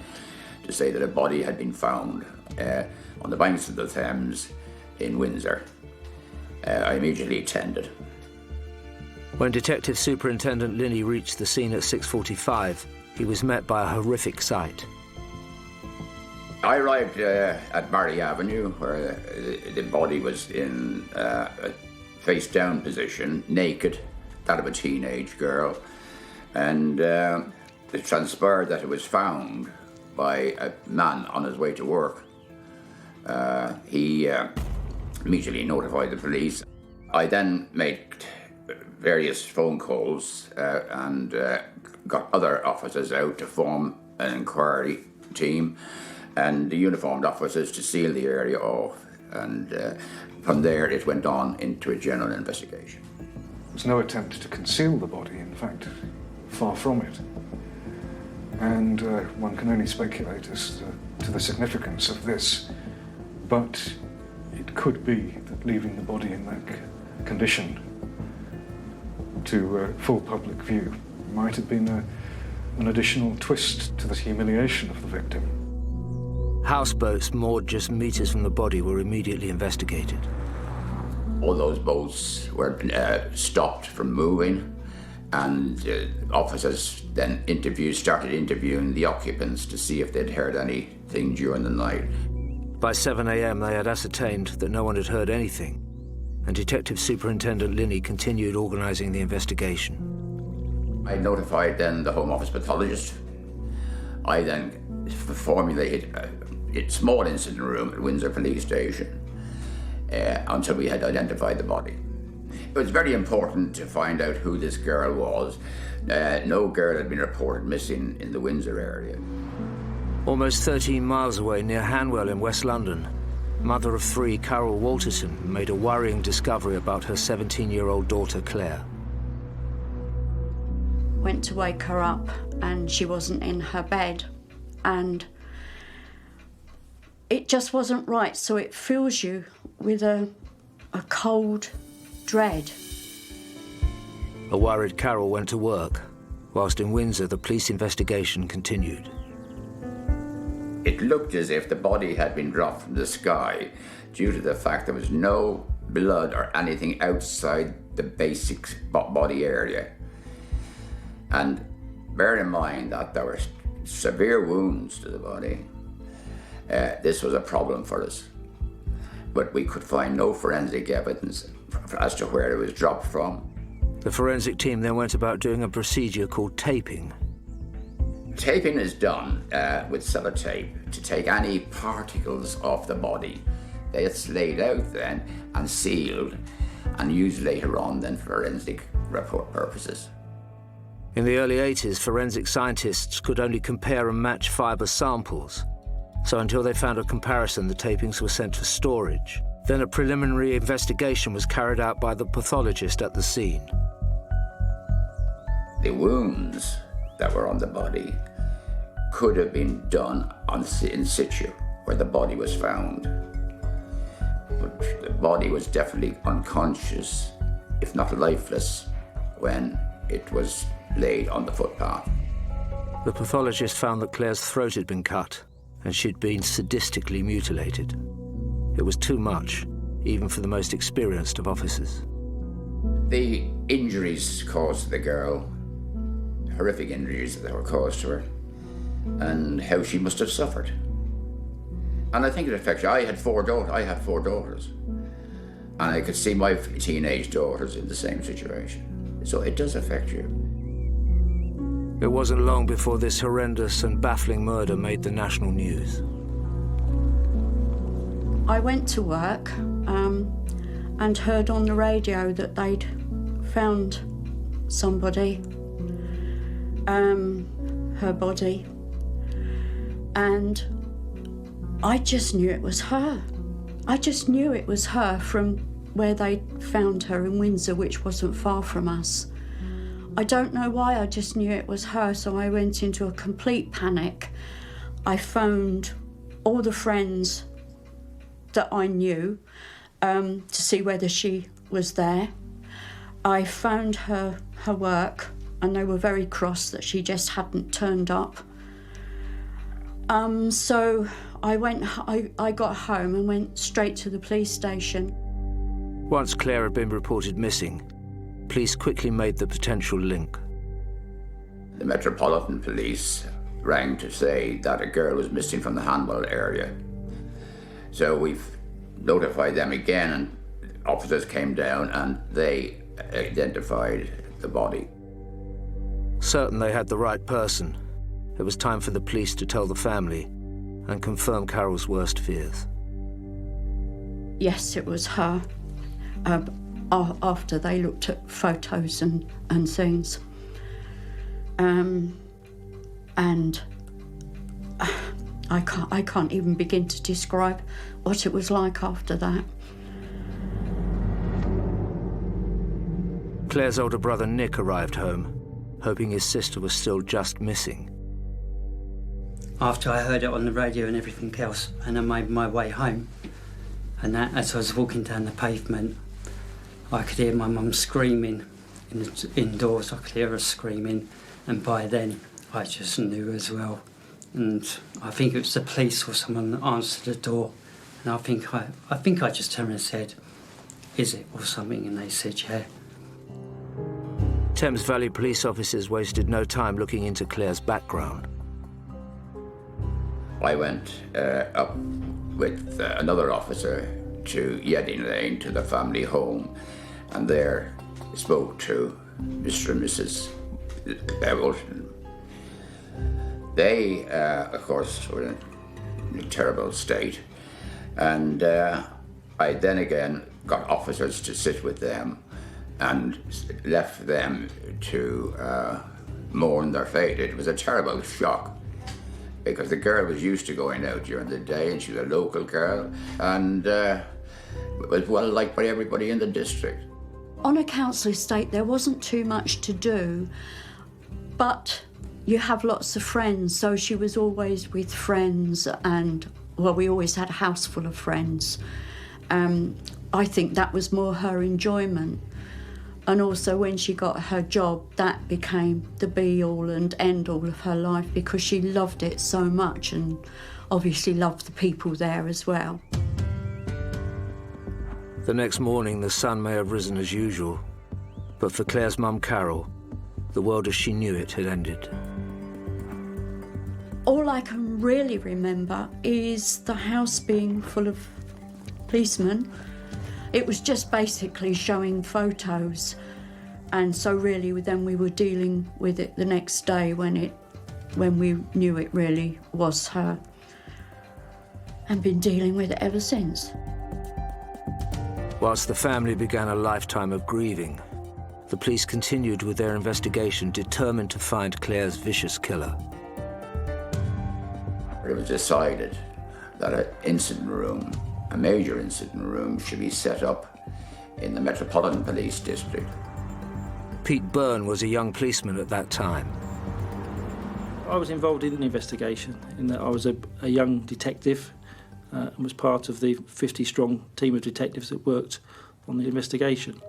to say that a body had been found on the banks of the Thames in Windsor. I immediately attended. When Detective Superintendent Linney reached the scene at 6:45, he was met by a horrific sight. I arrived at Barry Avenue, where the body was in a face-down position, naked, that of a teenage girl, and it transpired that it was found by a man on his way to work. He immediately notified the police. I then made various phone calls and got other officers out to form an inquiry team and the uniformed officers to seal the area off, and from there it went on into a general investigation. There was no attempt to conceal the body, in fact, far from it. And one can only speculate as to the significance of this, but it could be that leaving the body in that condition to full public view might have been an additional twist to the humiliation of the victim. Houseboats moored just meters from the body were immediately investigated. All those boats were stopped from moving, and officers then started interviewing the occupants to see if they'd heard anything during the night. By 7 a.m. they had ascertained that no one had heard anything, and Detective Superintendent Linney continued organising the investigation. I notified then the Home Office pathologist. I then formulated a small incident room at Windsor Police Station until we had identified the body. It was very important to find out who this girl was. No girl had been reported missing in the Windsor area. Almost 13 miles away near Hanwell in West London, mother of 3 Carol Walterton made a worrying discovery about her 17-year-old daughter Claire. Went to wake her up and she wasn't in her bed, and it just wasn't right, so it fills you with a cold dread. A worried Carol went to work, whilst in Windsor the police investigation continued. It looked as if the body had been dropped from the sky due to the fact there was no blood or anything outside the basic body area. And bear in mind that there were severe wounds to the body. This was a problem for us. But we could find no forensic evidence as to where it was dropped from. The forensic team then went about doing a procedure called taping. Taping is done with sellotape to take any particles off the body. It's laid out then and sealed and used later on then for forensic report purposes. In the early 80s, forensic scientists could only compare and match fibre samples. So until they found a comparison, the tapings were sent for storage. Then a preliminary investigation was carried out by the pathologist at the scene. The wounds that were on the body could have been done in situ, where the body was found. But the body was definitely unconscious, if not lifeless, when it was laid on the footpath. The pathologist found that Claire's throat had been cut and she'd been sadistically mutilated. It was too much, even for the most experienced of officers. The injuries caused to the girl, horrific injuries that were caused to her, and how she must have suffered. And I think it affects you. I had four daughters. And I could see my teenage daughters in the same situation. So it does affect you. It wasn't long before this horrendous and baffling murder made the national news. I went to work and heard on the radio that they'd found somebody, her body, and I just knew it was her. I just knew it was her from where they found her in Windsor, which wasn't far from us. I don't know why, I just knew it was her, so I went into a complete panic. I phoned all the friends that I knew to see whether she was there. I phoned her work, and they were very cross that she just hadn't turned up. So I got home and went straight to the police station. Once Claire had been reported missing, police quickly made the potential link. The Metropolitan Police rang to say that a girl was missing from the Hanwell area. So we've notified them again, and officers came down and they identified the body. Certain they had the right person, it was time for the police to tell the family and confirm Carol's worst fears. Yes, it was her. After they looked at photos and things. And I can't even begin to describe what it was like after that. Claire's older brother Nick arrived home, hoping his sister was still just missing. After I heard it on the radio and everything else, and I made my way home, and as I was walking down the pavement, I could hear my mum screaming indoors. I could hear her screaming, and by then I just knew as well. And I think it was the police or someone that answered the door, and I think I just turned and said, "Is it?" or something, and they said, "Yeah." Thames Valley police officers wasted no time looking into Claire's background. I went up with another officer to Yedding Lane, to the family home, and there spoke to Mr. and Mrs. Wilson. They, of course, were in a terrible state, and I then again got officers to sit with them and left them to mourn their fate. It was a terrible shock, because the girl was used to going out during the day, and she was a local girl, and was well liked by everybody in the district. On a council estate, there wasn't too much to do, but you have lots of friends, so she was always with friends, and, well, we always had a house full of friends. I think that was more her enjoyment. And also when she got her job, that became the be-all and end-all of her life, because she loved it so much and obviously loved the people there as well. The next morning, the sun may have risen as usual, but for Claire's mum, Carol, the world as she knew it had ended. All I can really remember is the house being full of policemen. It was just basically showing photos, and so really then we were dealing with it the next day when we knew it really was her, and been dealing with it ever since. Whilst the family began a lifetime of grieving, the police continued with their investigation, determined to find Claire's vicious killer. It was decided that an incident room, a major incident room, should be set up in the Metropolitan Police District. Pete Byrne was a young policeman at that time. I was involved in the investigation, in that I was a young detective and was part of the 50-strong team of detectives that worked on the investigation.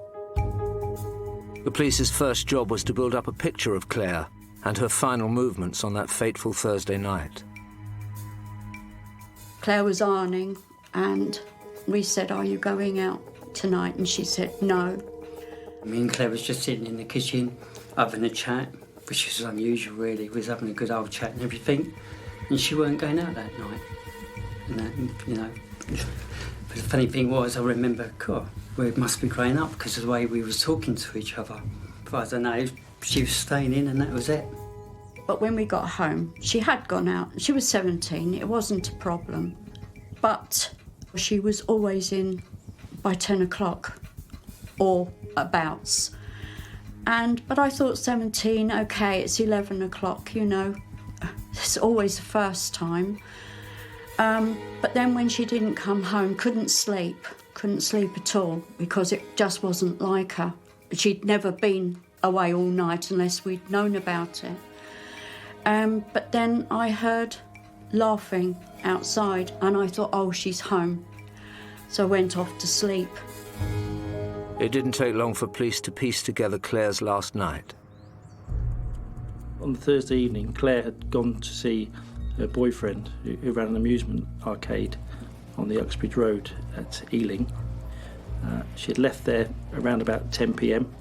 The police's first job was to build up a picture of Claire and her final movements on that fateful Thursday night. Claire was ironing, and we said, "Are you going out tonight?" And she said, "No." Me and Claire was just sitting in the kitchen having a chat, which was unusual really. We was having a good old chat and everything, and she weren't going out that night. And that, you know, but the funny thing was, I remember, God, we must be growing up because of the way we was talking to each other. But I don't know, she was staying in and that was it. But when we got home, she had gone out. She was 17, it wasn't a problem. But she was always in by 10 o'clock or abouts. But I thought 17, okay, it's 11 o'clock, you know. It's always the first time. But then when she didn't come home, couldn't sleep at all because it just wasn't like her. She'd never been away all night unless we'd known about it. But then I heard laughing outside and I thought, oh, she's home. So I went off to sleep. It didn't take long for police to piece together Claire's last night. On the Thursday evening, Claire had gone to see her boyfriend who ran an amusement arcade on the Uxbridge Road at Ealing. She had left there around about 10 p.m.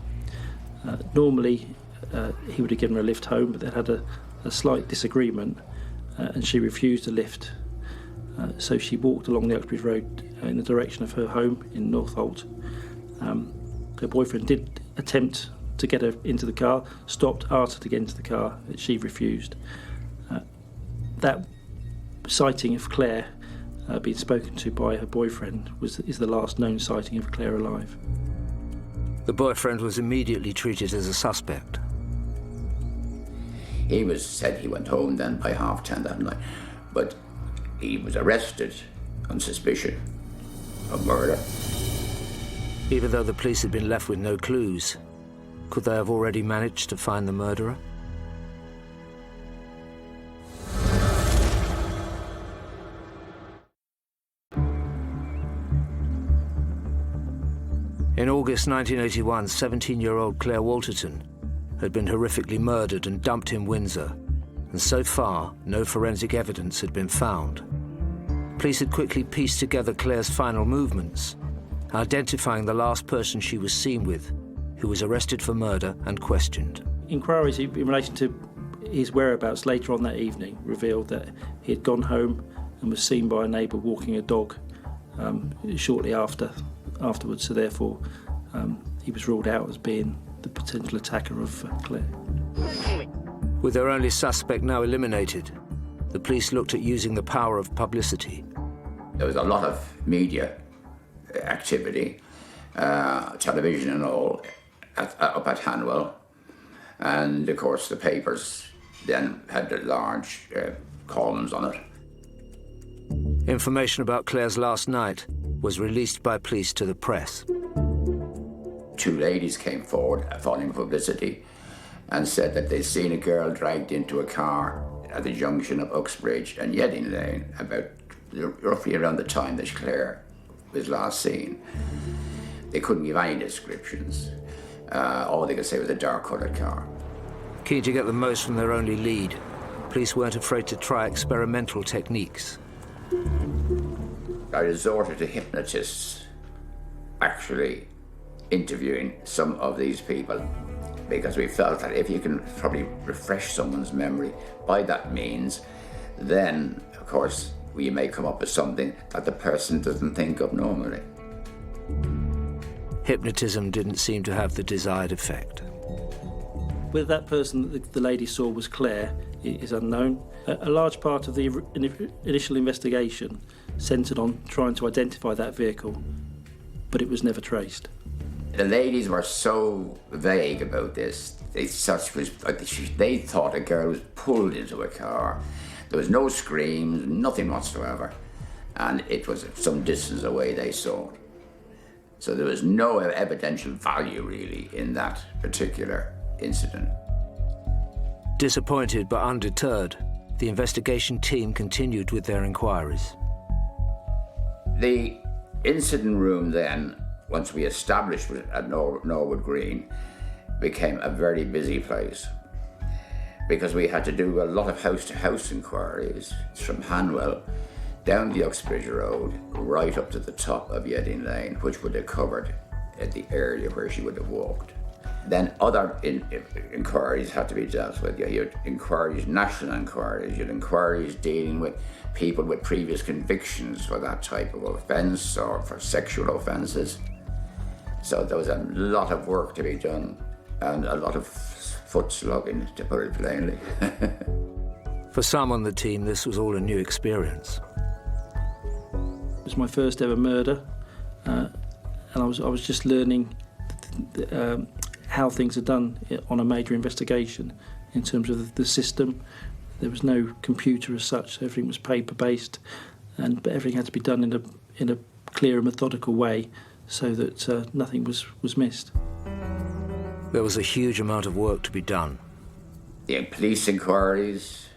Normally, he would have given her a lift home, but they had a slight disagreement and she refused a lift. So she walked along the Uxbridge Road in the direction of her home in Northolt. Her boyfriend did attempt to get her into the car, stopped, asked her to get into the car, but she refused. That sighting of Claire being spoken to by her boyfriend is the last known sighting of Claire alive. The boyfriend was immediately treated as a suspect. He said he went home then by 10:30 that night, but he was arrested on suspicion of murder. Even though the police had been left with no clues, could they have already managed to find the murderer? In August 1981, 17-year-old Claire Walterton had been horrifically murdered and dumped in Windsor, and so far, no forensic evidence had been found. Police had quickly pieced together Claire's final movements, identifying the last person she was seen with, who was arrested for murder and questioned. Inquiries in relation to his whereabouts later on that evening revealed that he had gone home and was seen by a neighbour walking a dog shortly afterwards, so therefore he was ruled out as being the potential attacker of Claire. With their only suspect now eliminated, the police looked at using the power of publicity. There was a lot of media activity, television and all, up at Hanwell. And of course the papers then had the large columns on it. Information about Claire's last night was released by police to the press. Two ladies came forward following publicity and said that they'd seen a girl dragged into a car at the junction of Uxbridge and Yedding Lane about roughly around the time that Claire was last seen. They couldn't give any descriptions. All they could say was a dark-coloured car. Keen to get the most from their only lead, police weren't afraid to try experimental techniques. I resorted to hypnotists actually interviewing some of these people because we felt that if you can probably refresh someone's memory by that means, then, of course, we may come up with something that the person doesn't think of normally. Hypnotism didn't seem to have the desired effect. Whether that person that the lady saw was Claire is unknown. A large part of the initial investigation centred on trying to identify that vehicle, but it was never traced. The ladies were so vague about this. They thought a girl was pulled into a car. There was no screams, nothing whatsoever. And it was some distance away they saw it. So there was no evidential value, really, in that particular incident. Disappointed but undeterred, the investigation team continued with their inquiries. The incident room then, once we established it at Norwood Green, became a very busy place because we had to do a lot of house-to-house inquiries from Hanwell down the Uxbridge Road, right up to the top of Yedding Lane, which would have covered the area where she would have walked. Then other inquiries had to be dealt with. You had inquiries, national inquiries, you had inquiries dealing with people with previous convictions for that type of offence or for sexual offences. So there was a lot of work to be done and a lot of foot slogging, to put it plainly. For some on the team, this was all a new experience. It was my first ever murder, and I was just learning how things are done on a major investigation in terms of the system. There was no computer as such, so everything was paper-based, but everything had to be done in a clear and methodical way so that nothing was missed. There was a huge amount of work to be done. The police inquiries,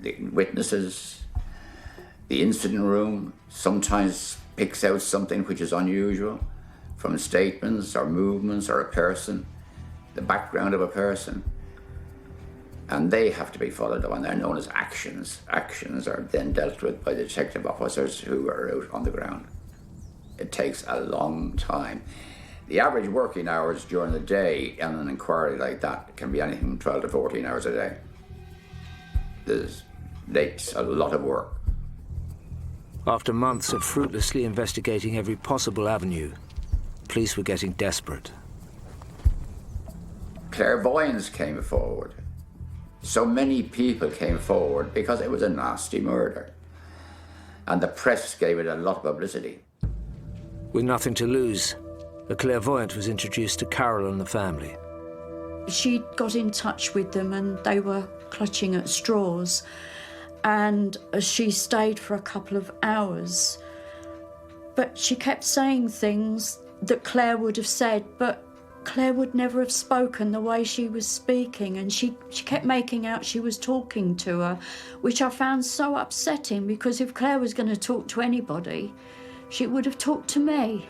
the witnesses, the incident room sometimes picks out something which is unusual from statements or movements or a person, the background of a person. And they have to be followed up, and they're known as actions. Actions are then dealt with by the detective officers who are out on the ground. It takes a long time. The average working hours during the day in an inquiry like that can be anything from 12 to 14 hours a day. It's a lot of work. After months of fruitlessly investigating every possible avenue, police were getting desperate. Clairvoyants came forward. So many people came forward because it was a nasty murder. And the press gave it a lot of publicity. With nothing to lose, a clairvoyant was introduced to Carol and the family. She got in touch with them and they were clutching at straws. And she stayed for a couple of hours. But she kept saying things that Claire would have said, but Claire would never have spoken the way she was speaking, and she kept making out she was talking to her, which I found so upsetting, because if Claire was going to talk to anybody, she would have talked to me.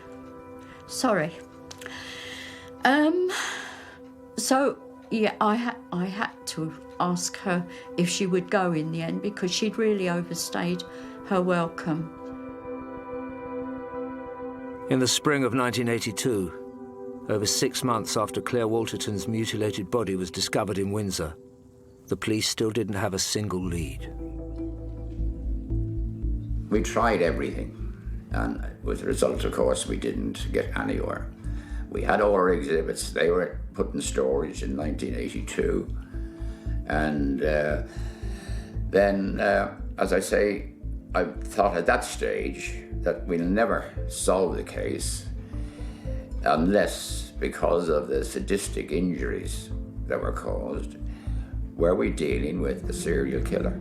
Sorry. So, yeah, I had to ask her if she would go in the end, because she'd really overstayed her welcome. In the spring of 1982, over 6 months after Claire Walterton's mutilated body was discovered in Windsor, the police still didn't have a single lead. We tried everything, and with the result, of course, we didn't get anywhere. We had all our exhibits. They were put in storage in 1982. And then, as I say, I thought at that stage that we'll never solve the case unless, because of the sadistic injuries that were caused, were we dealing with a serial killer.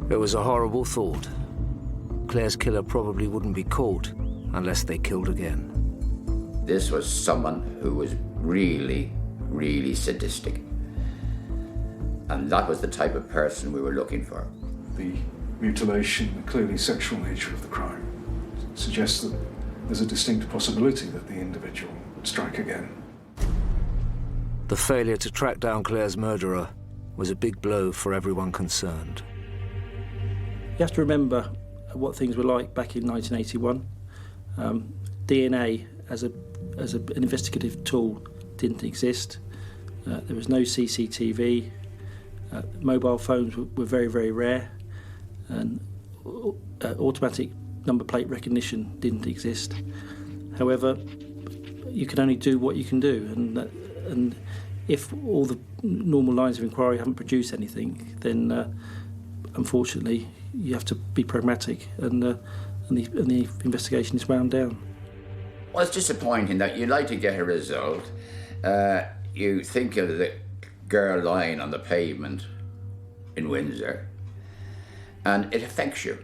It was a horrible thought. Claire's killer probably wouldn't be caught unless they killed again. This was someone who was really, really sadistic. And that was the type of person we were looking for. The mutilation, the clearly sexual nature of the crime, suggests that there's a distinct possibility that the individual would strike again. The failure to track down Claire's murderer was a big blow for everyone concerned. You have to remember what things were like back in 1981. DNA as an investigative tool didn't exist. There was no CCTV. Mobile phones were very, very rare, and automatic number plate recognition didn't exist. However, you can only do what you can do, and if all the normal lines of inquiry haven't produced anything, then unfortunately you have to be pragmatic, and the investigation is wound down. Well, it's disappointing that you like to get a result. You think of the girl lying on the pavement in Windsor, and it affects you.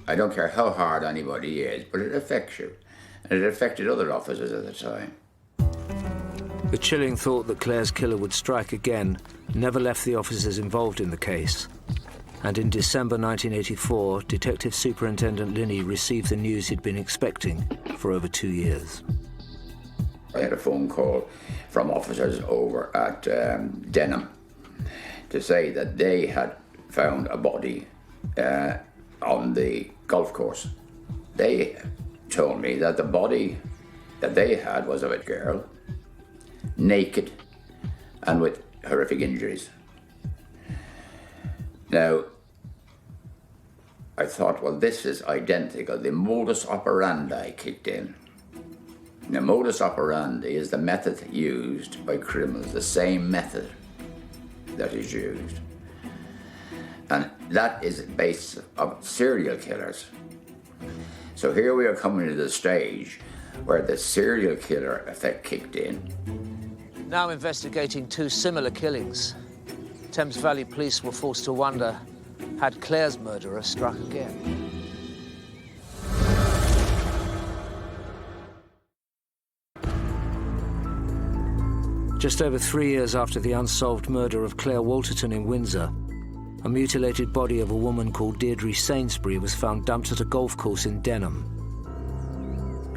I don't care how hard anybody is, but it affects you. And it affected other officers at the time. The chilling thought that Claire's killer would strike again never left the officers involved in the case. And in December 1984, Detective Superintendent Linney received the news he'd been expecting for over 2 years. I had a phone call from officers over at Denham to say that they had found a body on the golf course. They told me that the body that they had was of a girl, naked and with horrific injuries. Now, I thought, well, this is identical. The modus operandi kicked in. The modus operandi is the method used by criminals, the same method that is used. And that is the basis of serial killers. So here we are coming to the stage where the serial killer effect kicked in. Now investigating two similar killings, Thames Valley Police were forced to wonder, had Claire's murderer struck again? Just over 3 years after the unsolved murder of Claire Walterton in Windsor, a mutilated body of a woman called Deirdre Sainsbury was found dumped at a golf course in Denham.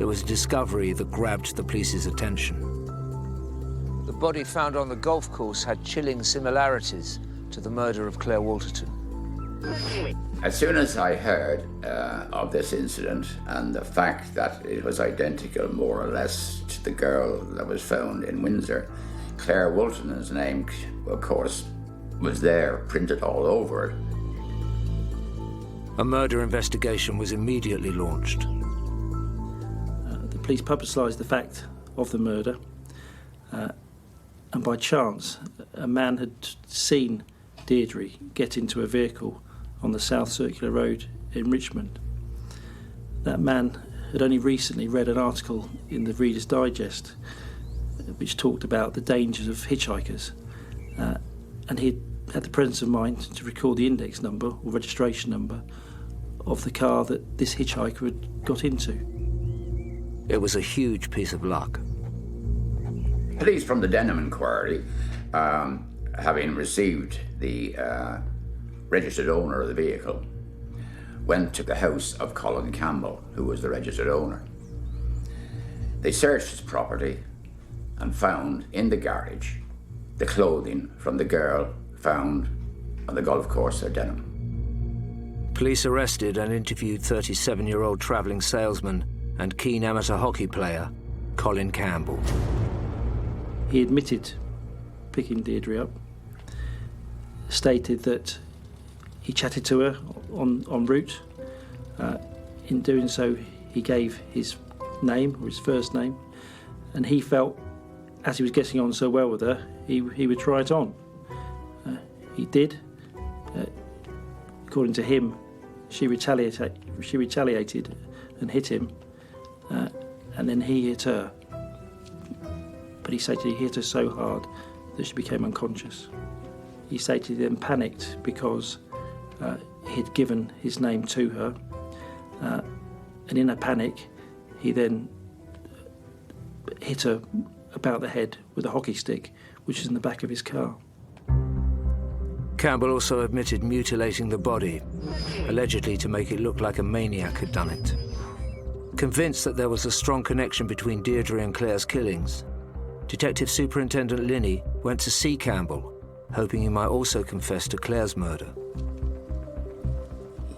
It was a discovery that grabbed the police's attention. The body found on the golf course had chilling similarities to the murder of Claire Walterton. As soon as I heard of this incident and the fact that it was identical more or less to the girl that was found in Windsor, Claire Walterton's name, of course, was there, printed all over it. A murder investigation was immediately launched. The police publicised the fact of the murder, and by chance, a man had seen Deirdre get into a vehicle on the South Circular Road in Richmond. That man had only recently read an article in the Reader's Digest which talked about the dangers of hitchhikers, and he had the presence of mind to recall the index number or registration number of the car that this hitchhiker had got into. It was a huge piece of luck. Police from the Denham inquiry, having received the registered owner of the vehicle, went to the house of Colin Campbell, who was the registered owner. They searched his property and found in the garage the clothing from the girl found on the golf course at Denham. Police arrested and interviewed 37-year-old travelling salesman and keen amateur hockey player Colin Campbell. He admitted picking Deirdre up, stated that he chatted to her en route. In doing so, he gave his name, or his first name, and he felt, as he was getting on so well with her, he would try it on. He did. According to him, she retaliated and hit him, and then he hit her. But he stated he hit her so hard that she became unconscious. He stated he then panicked because he'd given his name to her, and in a panic, he then hit her about the head with a hockey stick, which is in the back of his car. Campbell also admitted mutilating the body, allegedly to make it look like a maniac had done it. Convinced that there was a strong connection between Deirdre and Claire's killings, Detective Superintendent Linney went to see Campbell, hoping he might also confess to Claire's murder.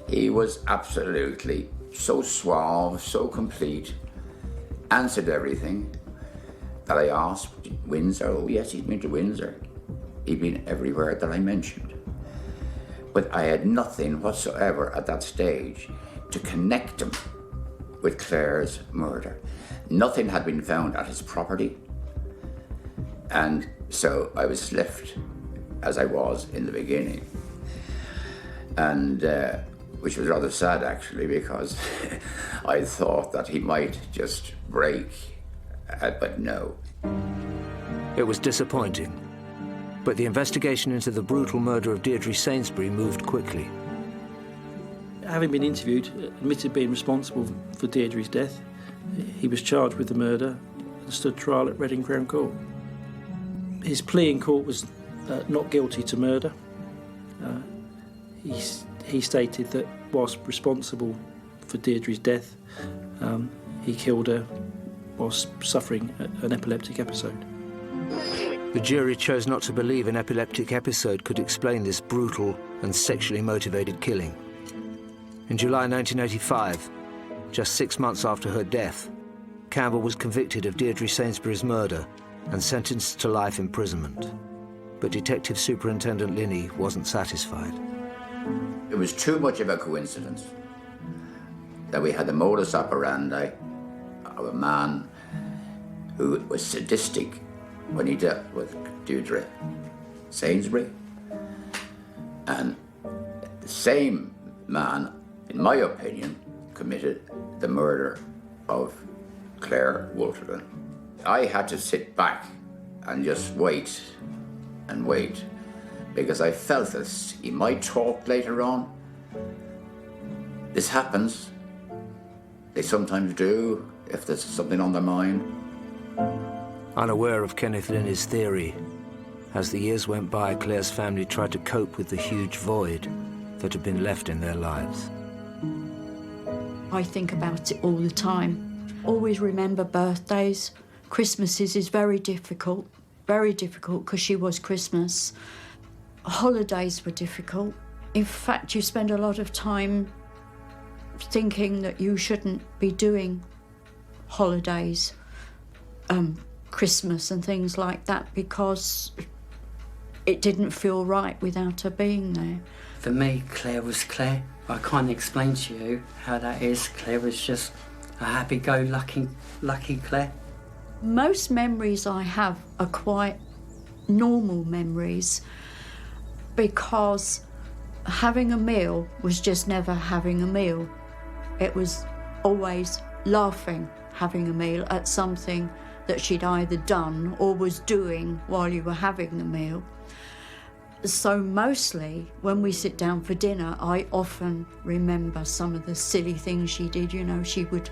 He was absolutely so suave, so complete, answered everything that I asked. Windsor? Oh yes, he'd been to Windsor. He'd been everywhere that I mentioned. But I had nothing whatsoever at that stage to connect him with Claire's murder. Nothing had been found at his property. And so I was left as I was in the beginning. And which was rather sad actually, because I thought that he might just break, but no. It was disappointing. But the investigation into the brutal murder of Deirdre Sainsbury moved quickly. Having been interviewed, admitted being responsible for Deirdre's death, he was charged with the murder and stood trial at Reading Crown Court. His plea in court was not guilty to murder. He stated that whilst responsible for Deirdre's death, he killed her whilst suffering an epileptic episode. The jury chose not to believe an epileptic episode could explain this brutal and sexually motivated killing. In July 1985, just 6 months after her death, Campbell was convicted of Deirdre Sainsbury's murder and sentenced to life imprisonment. But Detective Superintendent Linney wasn't satisfied. It was too much of a coincidence that we had the modus operandi of a man who was sadistic when he dealt with Deirdre Sainsbury, and the same man, in my opinion, committed the murder of Claire Wolterton. I had to sit back and just wait and wait, because I felt this. He might talk later on. This happens. They sometimes do, if there's something on their mind. Unaware of Kenneth Linney's theory, as the years went by, Claire's family tried to cope with the huge void that had been left in their lives. I think about it all the time. Always remember birthdays. Christmases is very difficult because she was Christmas. Holidays were difficult. In fact, you spend a lot of time thinking that you shouldn't be doing holidays, Christmas and things like that, because it didn't feel right without her being there. For me, Claire was Claire. I can't explain to you how that is. Claire was just a happy-go-lucky Claire. Most memories I have are quite normal memories, because having a meal was just never having a meal. It was always laughing, having a meal at something that she'd either done or was doing while you were having the meal. So mostly, when we sit down for dinner, I often remember some of the silly things she did. You know, she would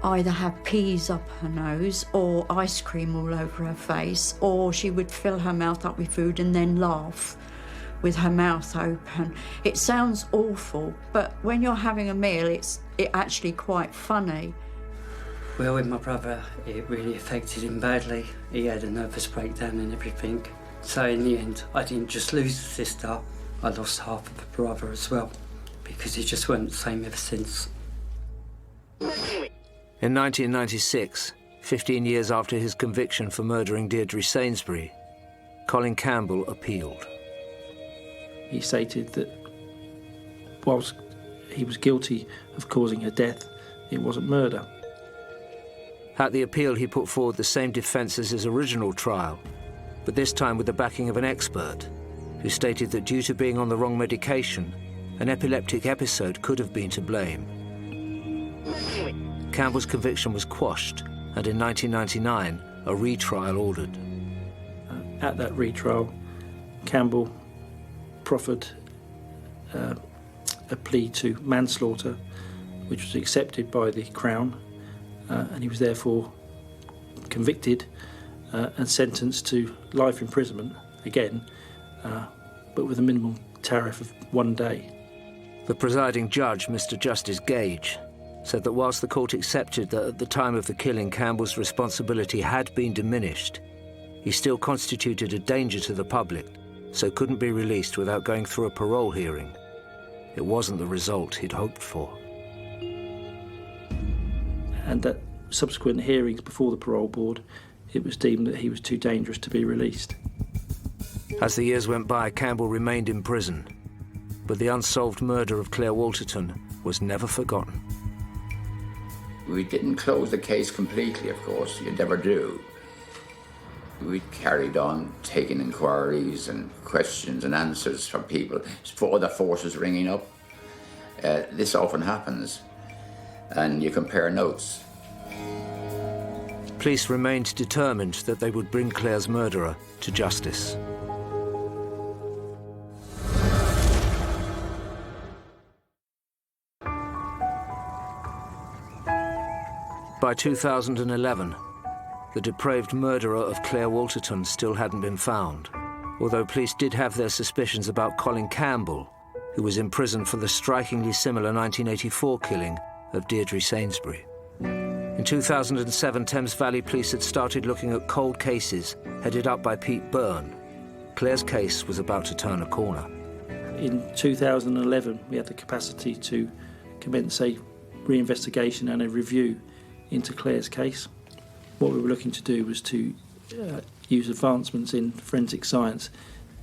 either have peas up her nose or ice cream all over her face, or she would fill her mouth up with food and then laugh with her mouth open. It sounds awful, but when you're having a meal, it's actually quite funny. Well, with my brother, it really affected him badly. He had a nervous breakdown and everything. So in the end, I didn't just lose a sister, I lost half of a brother as well, because he just weren't the same ever since. In 1996, 15 years after his conviction for murdering Deirdre Sainsbury, Colin Campbell appealed. He stated that whilst he was guilty of causing her death, it wasn't murder. At the appeal, he put forward the same defence as his original trial, but this time with the backing of an expert, who stated that due to being on the wrong medication, an epileptic episode could have been to blame. Campbell's conviction was quashed, and in 1999, a retrial ordered. At that retrial, Campbell proffered a plea to manslaughter, which was accepted by the Crown, and he was therefore convicted and sentenced to life imprisonment again, but with a minimum tariff of 1 day. The presiding judge, Mr. Justice Gage, said that whilst the court accepted that at the time of the killing Campbell's responsibility had been diminished, he still constituted a danger to the public, so couldn't be released without going through a parole hearing. It wasn't the result he'd hoped for. And at subsequent hearings before the parole board, it was deemed that he was too dangerous to be released. As the years went by, Campbell remained in prison, but the unsolved murder of Claire Wolterton was never forgotten. We didn't close the case completely, of course. You never do. We carried on taking inquiries and questions and answers from people for other forces ringing up. This often happens, and you compare notes. Police remained determined that they would bring Claire's murderer to justice. By 2011, the depraved murderer of Claire Wolterton still hadn't been found, although police did have their suspicions about Colin Campbell, who was in prison for the strikingly similar 1984 killing of Deirdre Sainsbury. In 2007, Thames Valley Police had started looking at cold cases headed up by Pete Byrne. Claire's case was about to turn a corner. in 2011 we had the capacity to commence a reinvestigation and a review into Claire's case. What we were looking to do was to use advancements in forensic science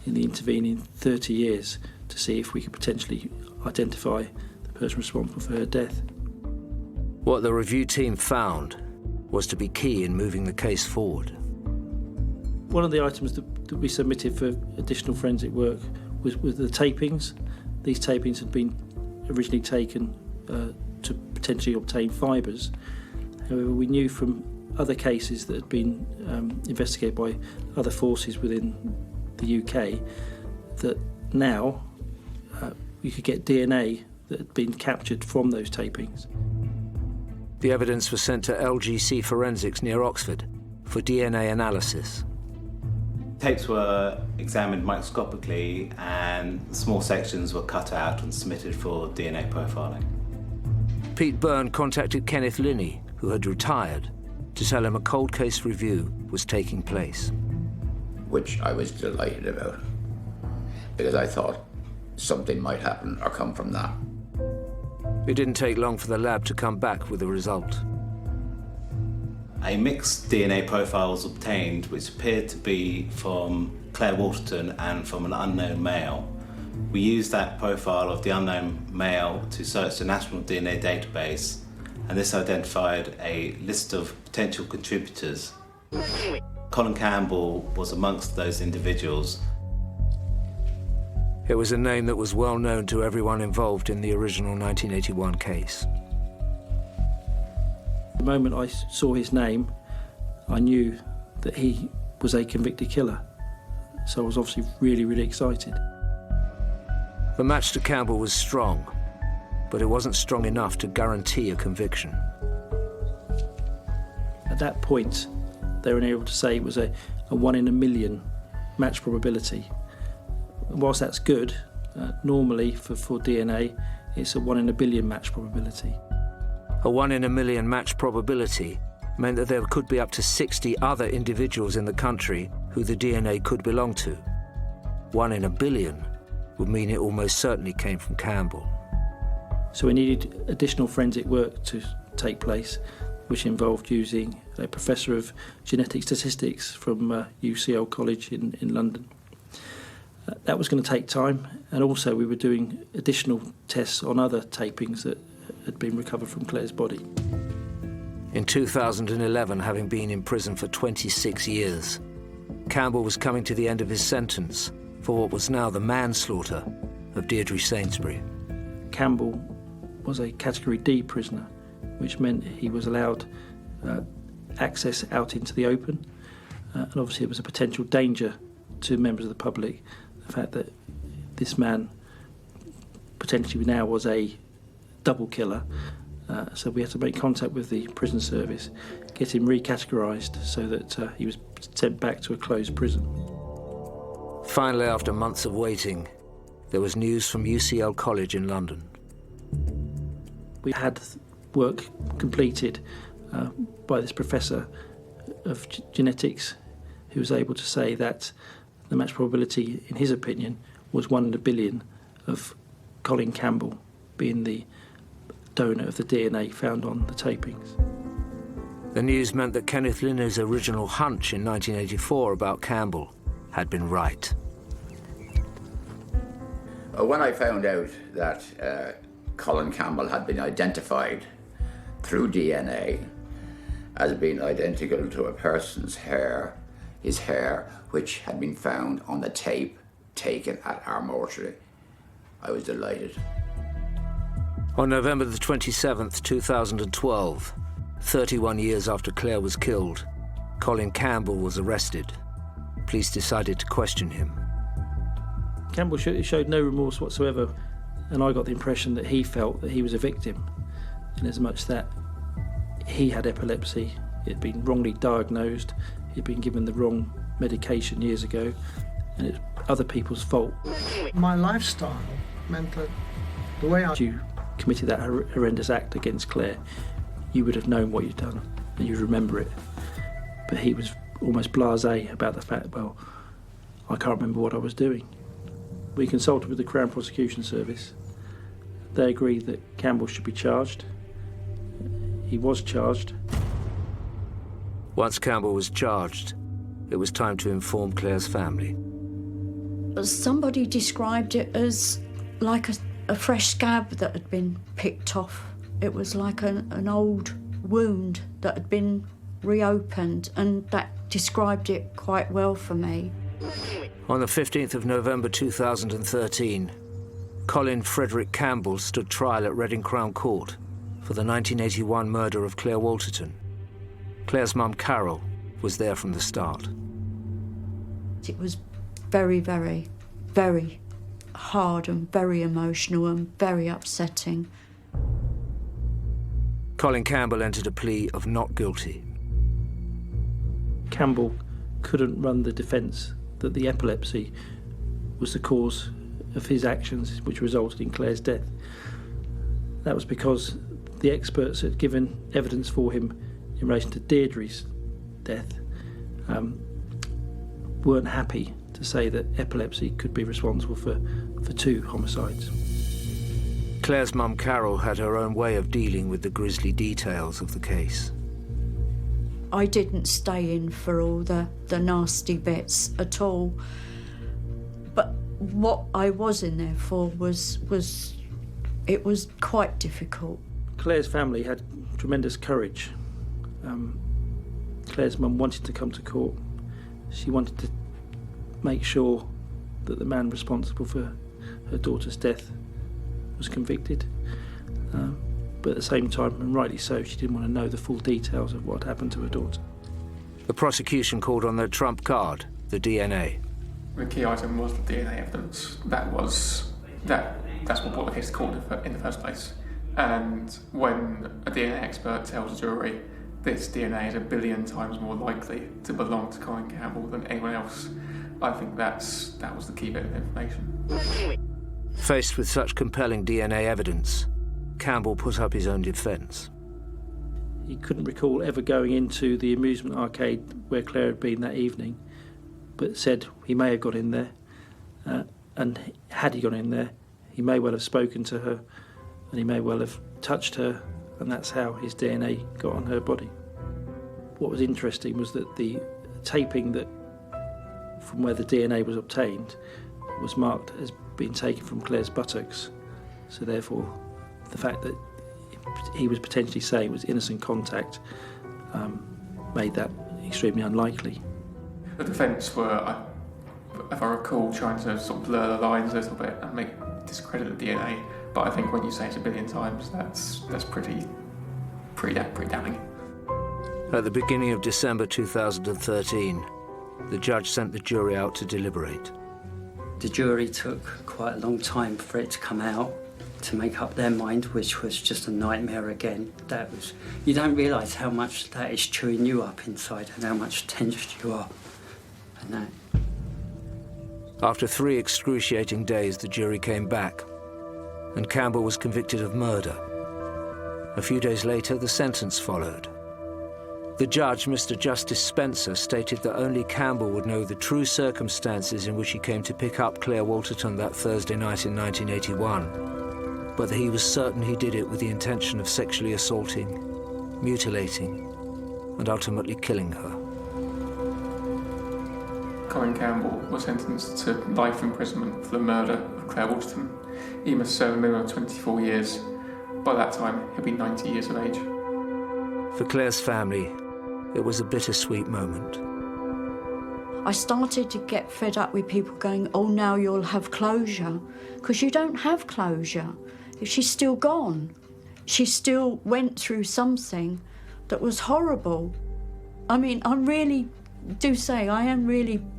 in the intervening 30 years to see if we could potentially identify the person responsible for her death. What the review team found was to be key in moving the case forward. One of the items that we submitted for additional forensic work was the tapings. These tapings had been originally taken to potentially obtain fibres. However, we knew from other cases that had been investigated by other forces within the UK that now you could get DNA that had been captured from those tapings. The evidence was sent to LGC Forensics near Oxford for DNA analysis. Tapes were examined microscopically and small sections were cut out and submitted for DNA profiling. Pete Byrne contacted Kenneth Linney, who had retired, to tell him a cold case review was taking place. Which I was delighted about, because I thought something might happen or come from that. It didn't take long for the lab to come back with a result. A mixed DNA profile was obtained which appeared to be from Claire Waterton and from an unknown male. We used that profile of the unknown male to search the National DNA Database, and this identified a list of potential contributors. Colin Campbell was amongst those individuals. It was a name that was well known to everyone involved in the original 1981 case. The moment I saw his name, I knew that he was a convicted killer. So I was obviously really, really excited. The match to Campbell was strong, but it wasn't strong enough to guarantee a conviction. At that point, they were able to say it was a 1 in a million match probability. Whilst that's good, normally for DNA, it's a 1 in a billion match probability. A 1 in a million match probability meant that there could be up to 60 other individuals in the country who the DNA could belong to. 1 in a billion would mean it almost certainly came from Campbell. So we needed additional forensic work to take place, which involved using a professor of genetic statistics from UCL College in London. That was going to take time, and also we were doing additional tests on other tapings that had been recovered from Claire's body. In 2011, having been in prison for 26 years, Campbell was coming to the end of his sentence for what was now the manslaughter of Deirdre Sainsbury. Campbell was a Category D prisoner, which meant he was allowed access out into the open, and obviously it was a potential danger to members of the public, the fact that this man potentially now was a double killer. So we had to make contact with the prison service, get him recategorised so that he was sent back to a closed prison. Finally, after months of waiting, there was news from UCL College in London. We had work completed by this professor of genetics who was able to say that the match probability, in his opinion, was 1 in a billion of Colin Campbell being the donor of the DNA found on the tapings. The news meant that Kenneth Linney's original hunch in 1984 about Campbell had been right. When I found out that Colin Campbell had been identified through DNA as being identical to a person's hair, his hair, which had been found on the tape taken at our mortuary, I was delighted. On November the 27th, 2012, 31 years after Claire was killed, Colin Campbell was arrested. Police decided to question him. Campbell showed no remorse whatsoever, and I got the impression that he felt that he was a victim, in as much that he had epilepsy, he had been wrongly diagnosed, he'd been given the wrong medication years ago, and it's other people's fault. My lifestyle meant that the way you committed that horrendous act against Claire, you would have known what you'd done and you'd remember it. But he was almost blasé about the fact, well, I can't remember what I was doing. We consulted with the Crown Prosecution Service. They agreed that Campbell should be charged. He was charged. Once Campbell was charged, it was time to inform Claire's family. Somebody described it as like a fresh scab that had been picked off. It was like an old wound that had been reopened, and that described it quite well for me. On the 15th of November 2013, Colin Frederick Campbell stood trial at Reading Crown Court for the 1981 murder of Claire Walterton. Claire's mum, Carol, was there from the start. It was very, very, very hard and very emotional and very upsetting. Colin Campbell entered a plea of not guilty. Campbell couldn't run the defence that the epilepsy was the cause of his actions which resulted in Claire's death. That was because the experts had given evidence for him in relation to Deirdre's death weren't happy to say that epilepsy could be responsible for two homicides. Claire's mum, Carol, had her own way of dealing with the grisly details of the case. I didn't stay in for all the nasty bits at all. But what I was in there for was quite difficult. Claire's family had tremendous courage. Claire's mum wanted to come to court. She wanted to make sure that the man responsible for her daughter's death was convicted. But at the same time, and rightly so, she didn't want to know the full details of what happened to her daughter. The prosecution called on their trump card, the DNA. The key item was the DNA evidence. That's what brought the case to court in the first place. And when a DNA expert tells a jury this DNA is 1 billion times more likely to belong to Colin Campbell than anyone else, I think that was the key bit of information. Faced with such compelling DNA evidence, Campbell put up his own defence. He couldn't recall ever going into the amusement arcade where Claire had been that evening, but said he may have got in there, and had he gone in there, he may well have spoken to her, and he may well have touched her, and that's how his DNA got on her body. What was interesting was that the taping that from where the DNA was obtained was marked as being taken from Claire's buttocks, so therefore the fact that he was potentially saying it was innocent contact made that extremely unlikely. The defence were, if I recall, trying to sort of blur the lines a little bit and discredit the DNA, but I think when you say it 1 billion times, that's pretty damning. At the beginning of December 2013, the judge sent the jury out to deliberate. The jury took quite a long time for it to come out, to make up their mind, which was just a nightmare again. You don't realise how much that is chewing you up inside and how much tensed you are. And that. After 3 excruciating days, the jury came back, and Campbell was convicted of murder. A few days later, the sentence followed. The judge, Mr. Justice Spencer, stated that only Campbell would know the true circumstances in which he came to pick up Claire Walterton that Thursday night in 1981, but that he was certain he did it with the intention of sexually assaulting, mutilating, and ultimately killing her. Colin Campbell was sentenced to life imprisonment for the murder of Claire Walterton. He must serve a minimum of 24 years. By that time, he'll be 90 years of age. For Claire's family, it was a bittersweet moment. I started to get fed up with people going, oh, now you'll have closure, because you don't have closure. She's still gone. She still went through something that was horrible. I mean, I am really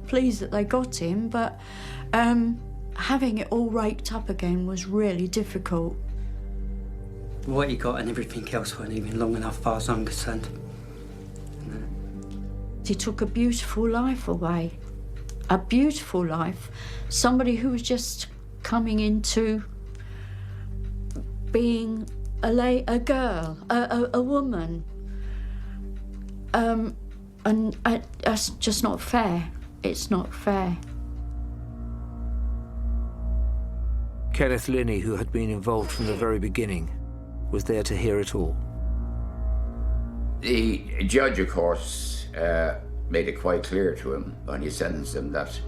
pleased that they got him, but having it all raked up again was really difficult. What he got and everything else weren't even long enough, as far as I'm concerned. He took a beautiful life away. A beautiful life. Somebody who was just coming into being a girl, a woman. And that's just not fair. It's not fair. Kenneth Linney, who had been involved from the very beginning, was there to hear it all. The judge, of course, made it quite clear to him when he sentenced him that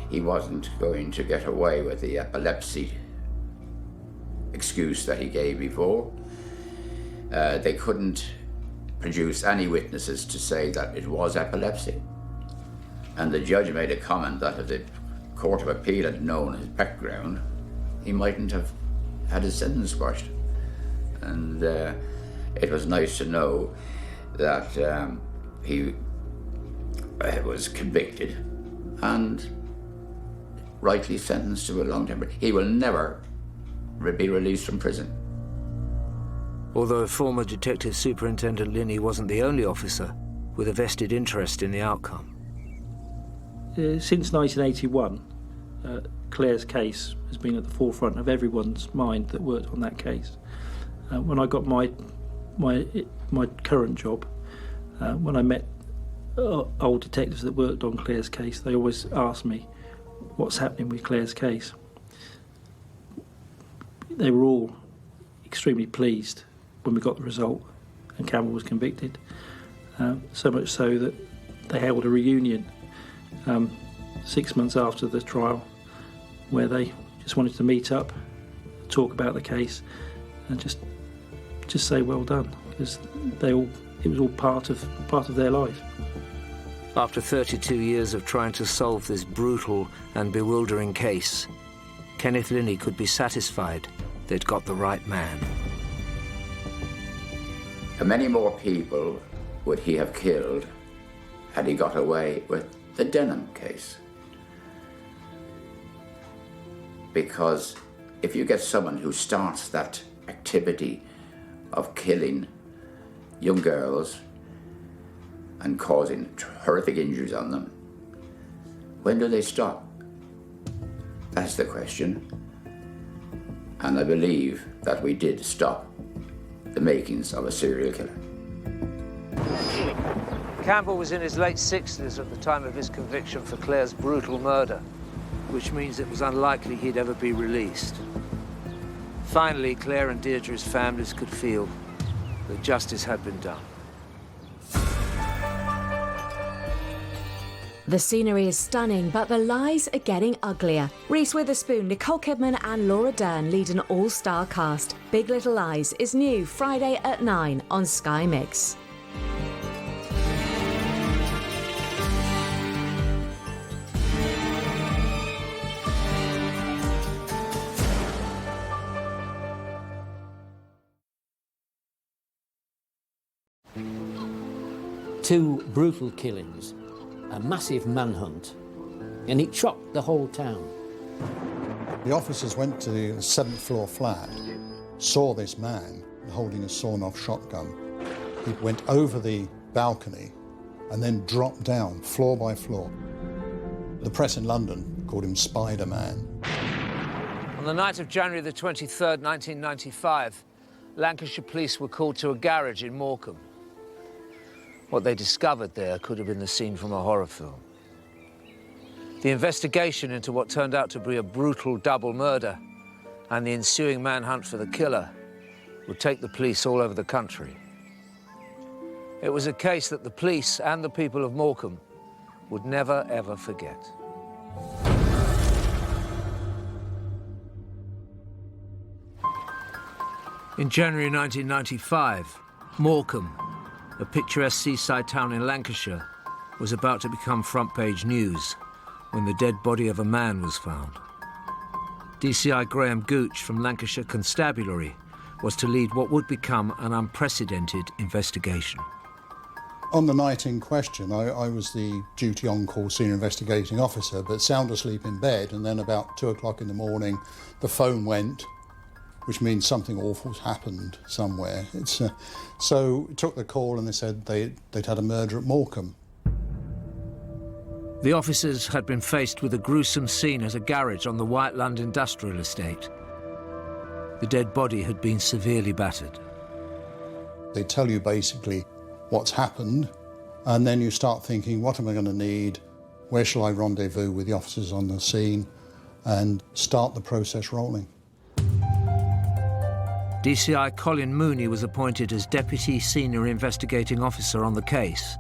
he wasn't going to get away with the epilepsy excuse that he gave before. They couldn't produce any witnesses to say that it was epilepsy. And the judge made a comment that if the Court of Appeal had known his background, he mightn't have had his sentence squashed. And it was nice to know that he was convicted and rightly sentenced to a long term. He will never be released from prison. Although former Detective Superintendent Linney wasn't the only officer with a vested interest in the outcome. Since 1981, Claire's case has been at the forefront of everyone's mind that worked on that case. When I got my current job, when I met old detectives that worked on Claire's case, they always asked me, what's happening with Claire's case? They were all extremely pleased when we got the result and Campbell was convicted. So much so that they held a reunion 6 months after the trial where they just wanted to meet up, talk about the case and just say well done, because it was all part of their life. After 32 years of trying to solve this brutal and bewildering case, Kenneth Linney could be satisfied they'd got the right man. Many more people would he have killed had he got away with the Denham case. Because if you get someone who starts that activity of killing young girls and causing horrific injuries on them, when do they stop? That's the question. And I believe that we did stop the makings of a serial killer. Campbell was in his late 60s at the time of his conviction for Claire's brutal murder, which means it was unlikely he'd ever be released. Finally, Claire and Deirdre's families could feel that justice had been done. The scenery is stunning, but the lies are getting uglier. Reese Witherspoon, Nicole Kidman and Laura Dern lead an all-star cast. Big Little Lies is new Friday at 9 on Sky Mix. Two brutal killings, a massive manhunt, and it shocked the whole town. The officers went to the 7th floor flat, saw this man holding a sawn-off shotgun. He went over the balcony and then dropped down floor by floor. The press in London called him Spider-Man. On the night of January the 23rd, 1995, Lancashire police were called to a garage in Morecambe. What they discovered there could have been the scene from a horror film. The investigation into what turned out to be a brutal double murder and the ensuing manhunt for the killer would take the police all over the country. It was a case that the police and the people of Morecambe would never, ever forget. In January 1995, Morecambe, a picturesque seaside town in Lancashire, was about to become front-page news when the dead body of a man was found. DCI Graham Gooch from Lancashire Constabulary was to lead what would become an unprecedented investigation. On the night in question, I was the duty on-call senior investigating officer, but sound asleep in bed, and then about 2 o'clock in the morning, the phone went, which means something awful's happened somewhere. So took the call and they said they'd had a murder at Morecambe. The officers had been faced with a gruesome scene at a garage on the Whiteland industrial estate. The dead body had been severely battered. They tell you basically what's happened, and then you start thinking, what am I going to need? Where shall I rendezvous with the officers on the scene and start the process rolling? DCI Colin Mooney was appointed as Deputy Senior Investigating Officer on the case,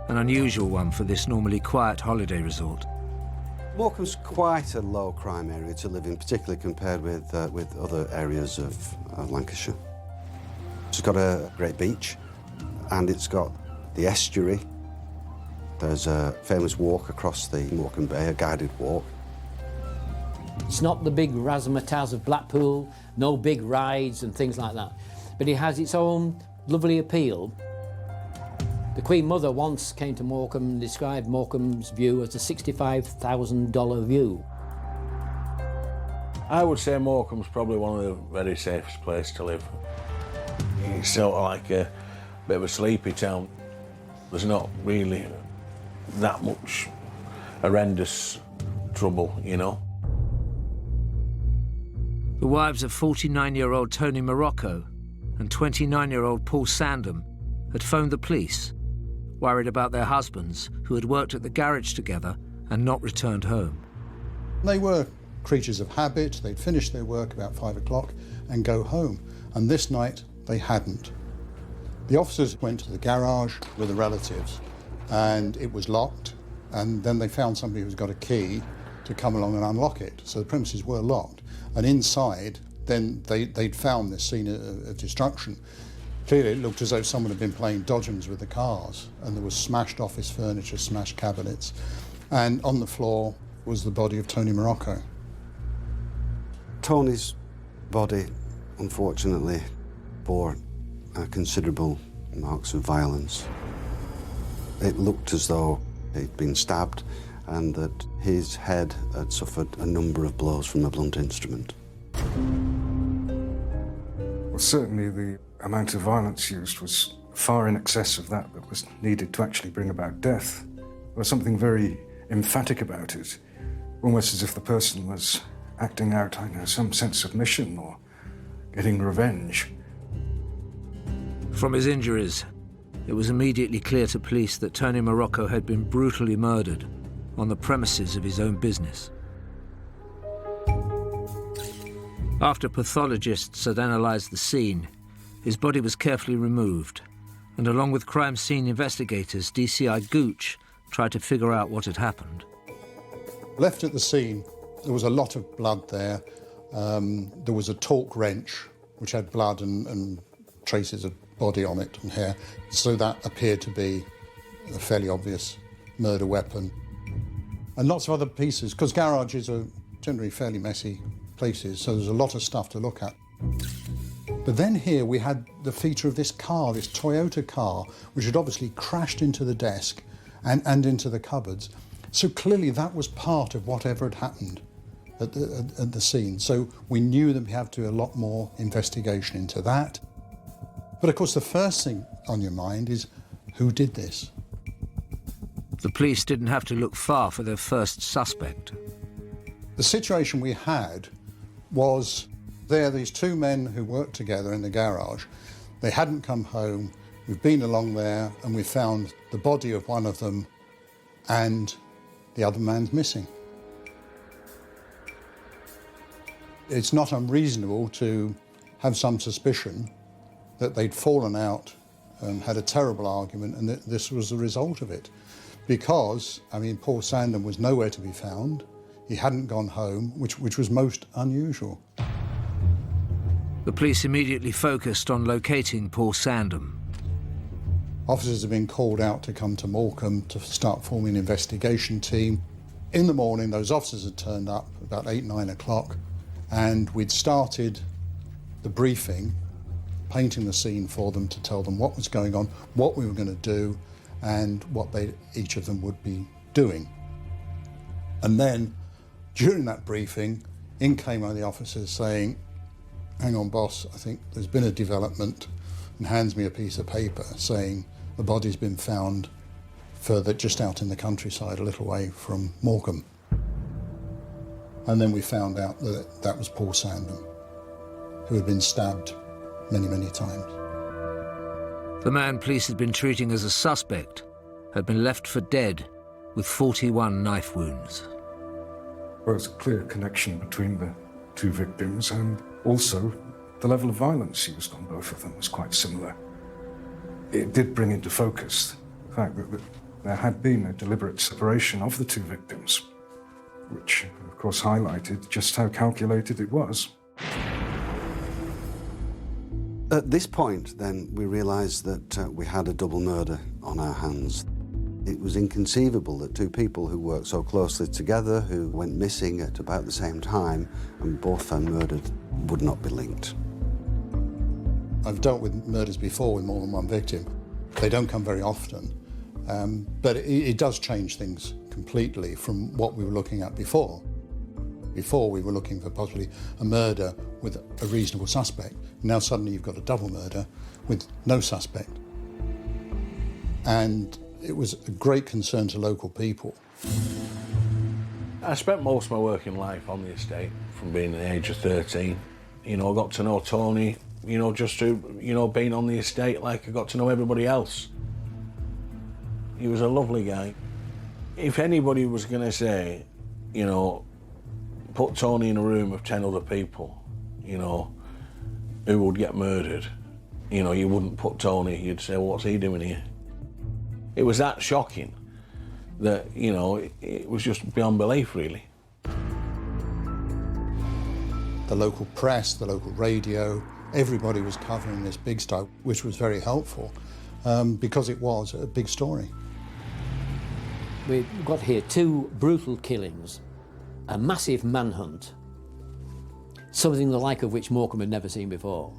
an unusual one for this normally quiet holiday resort. Morecambe's quite a low crime area to live in, particularly compared with other areas of Lancashire. It's got a great beach, and it's got the estuary. There's a famous walk across the Morecambe Bay, a guided walk. It's not the big razzmatazz of Blackpool, no big rides and things like that, but it has its own lovely appeal. The Queen Mother once came to Morecambe and described Morecambe's view as a $65,000 view. I would say Morecambe's probably one of the very safest places to live. It's sort of like a bit of a sleepy town. There's not really that much horrendous trouble, you know. The wives of 49-year-old Tony Morocco and 29-year-old Paul Sandham had phoned the police, worried about their husbands who had worked at the garage together and not returned home. They were creatures of habit. They'd finish their work about 5 o'clock and go home. And this night, they hadn't. The officers went to the garage with the relatives, and it was locked. And then they found somebody who's got a key to come along and unlock it. So the premises were locked. And inside, then they'd found this scene of destruction. Clearly, it looked as though someone had been playing dodgems with the cars, and there was smashed office furniture, smashed cabinets. And on the floor was the body of Tony Morocco. Tony's body, unfortunately, bore considerable marks of violence. It looked as though he'd been stabbed and that his head had suffered a number of blows from a blunt instrument. Well, certainly the amount of violence used was far in excess of that was needed to actually bring about death. There was something very emphatic about it, almost as if the person was acting out, I know, some sense of mission or getting revenge. From his injuries, it was immediately clear to police that Tony Morocco had been brutally murdered on the premises of his own business. After pathologists had analysed the scene, his body was carefully removed, and along with crime scene investigators, DCI Gooch tried to figure out what had happened. Left at the scene, there was a lot of blood there. There was a torque wrench, which had blood and traces of body on it and hair, so that appeared to be a fairly obvious murder weapon. And lots of other pieces, because garages are generally fairly messy places, so there's a lot of stuff to look at. But then here we had the feature of this car, this Toyota car, which had obviously crashed into the desk and into the cupboards. So clearly that was part of whatever had happened at the scene. So we knew that we had to do a lot more investigation into that. But of course the first thing on your mind is, who did this? The police didn't have to look far for their first suspect. The situation we had was these two men who worked together in the garage. They hadn't come home. We've been along there and we found the body of one of them and the other man's missing. It's not unreasonable to have some suspicion that they'd fallen out and had a terrible argument and that this was the result of it. Because, I mean, Paul Sandham was nowhere to be found. He hadn't gone home, which was most unusual. The police immediately focused on locating Paul Sandham. Officers have been called out to come to Morecambe to start forming an investigation team. In the morning, those officers had turned up about 8, 9 o'clock, and we'd started the briefing, painting the scene for them to tell them what was going on, what we were going to do, and what each of them would be doing. And then, during that briefing, in came one of the officers saying, "Hang on, boss, I think there's been a development," and hands me a piece of paper saying the body's been found further, just out in the countryside, a little way from Morecambe. And then we found out that that was Paul Sandham, who had been stabbed many, many times. The man police had been treating as a suspect had been left for dead with 41 knife wounds. There was a clear connection between the two victims, and also the level of violence used on both of them was quite similar. It did bring into focus the fact that there had been a deliberate separation of the two victims, which, of course, highlighted just how calculated it was. At this point, then, we realised that we had a double murder on our hands. It was inconceivable that two people who worked so closely together, who went missing at about the same time, and both found murdered, would not be linked. I've dealt with murders before with more than one victim. They don't come very often, but it does change things completely from what we were looking at before. Before, we were looking for possibly a murder with a reasonable suspect. Now suddenly you've got a double murder with no suspect. And it was a great concern to local people. I spent most of my working life on the estate from being the age of 13. You know, I got to know Tony, you know, just through, you know, being on the estate like I got to know everybody else. He was a lovely guy. If anybody was going to say, you know, put Tony in a room of 10 other people, you know, who would get murdered, you know, you wouldn't put Tony, you'd say, well, what's he doing here? It was that shocking that, you know, it was just beyond belief, really. The local press, the local radio, everybody was covering this big stuff, which was very helpful because it was a big story. We've got here two brutal killings, a massive manhunt, something the like of which Morecambe had never seen before.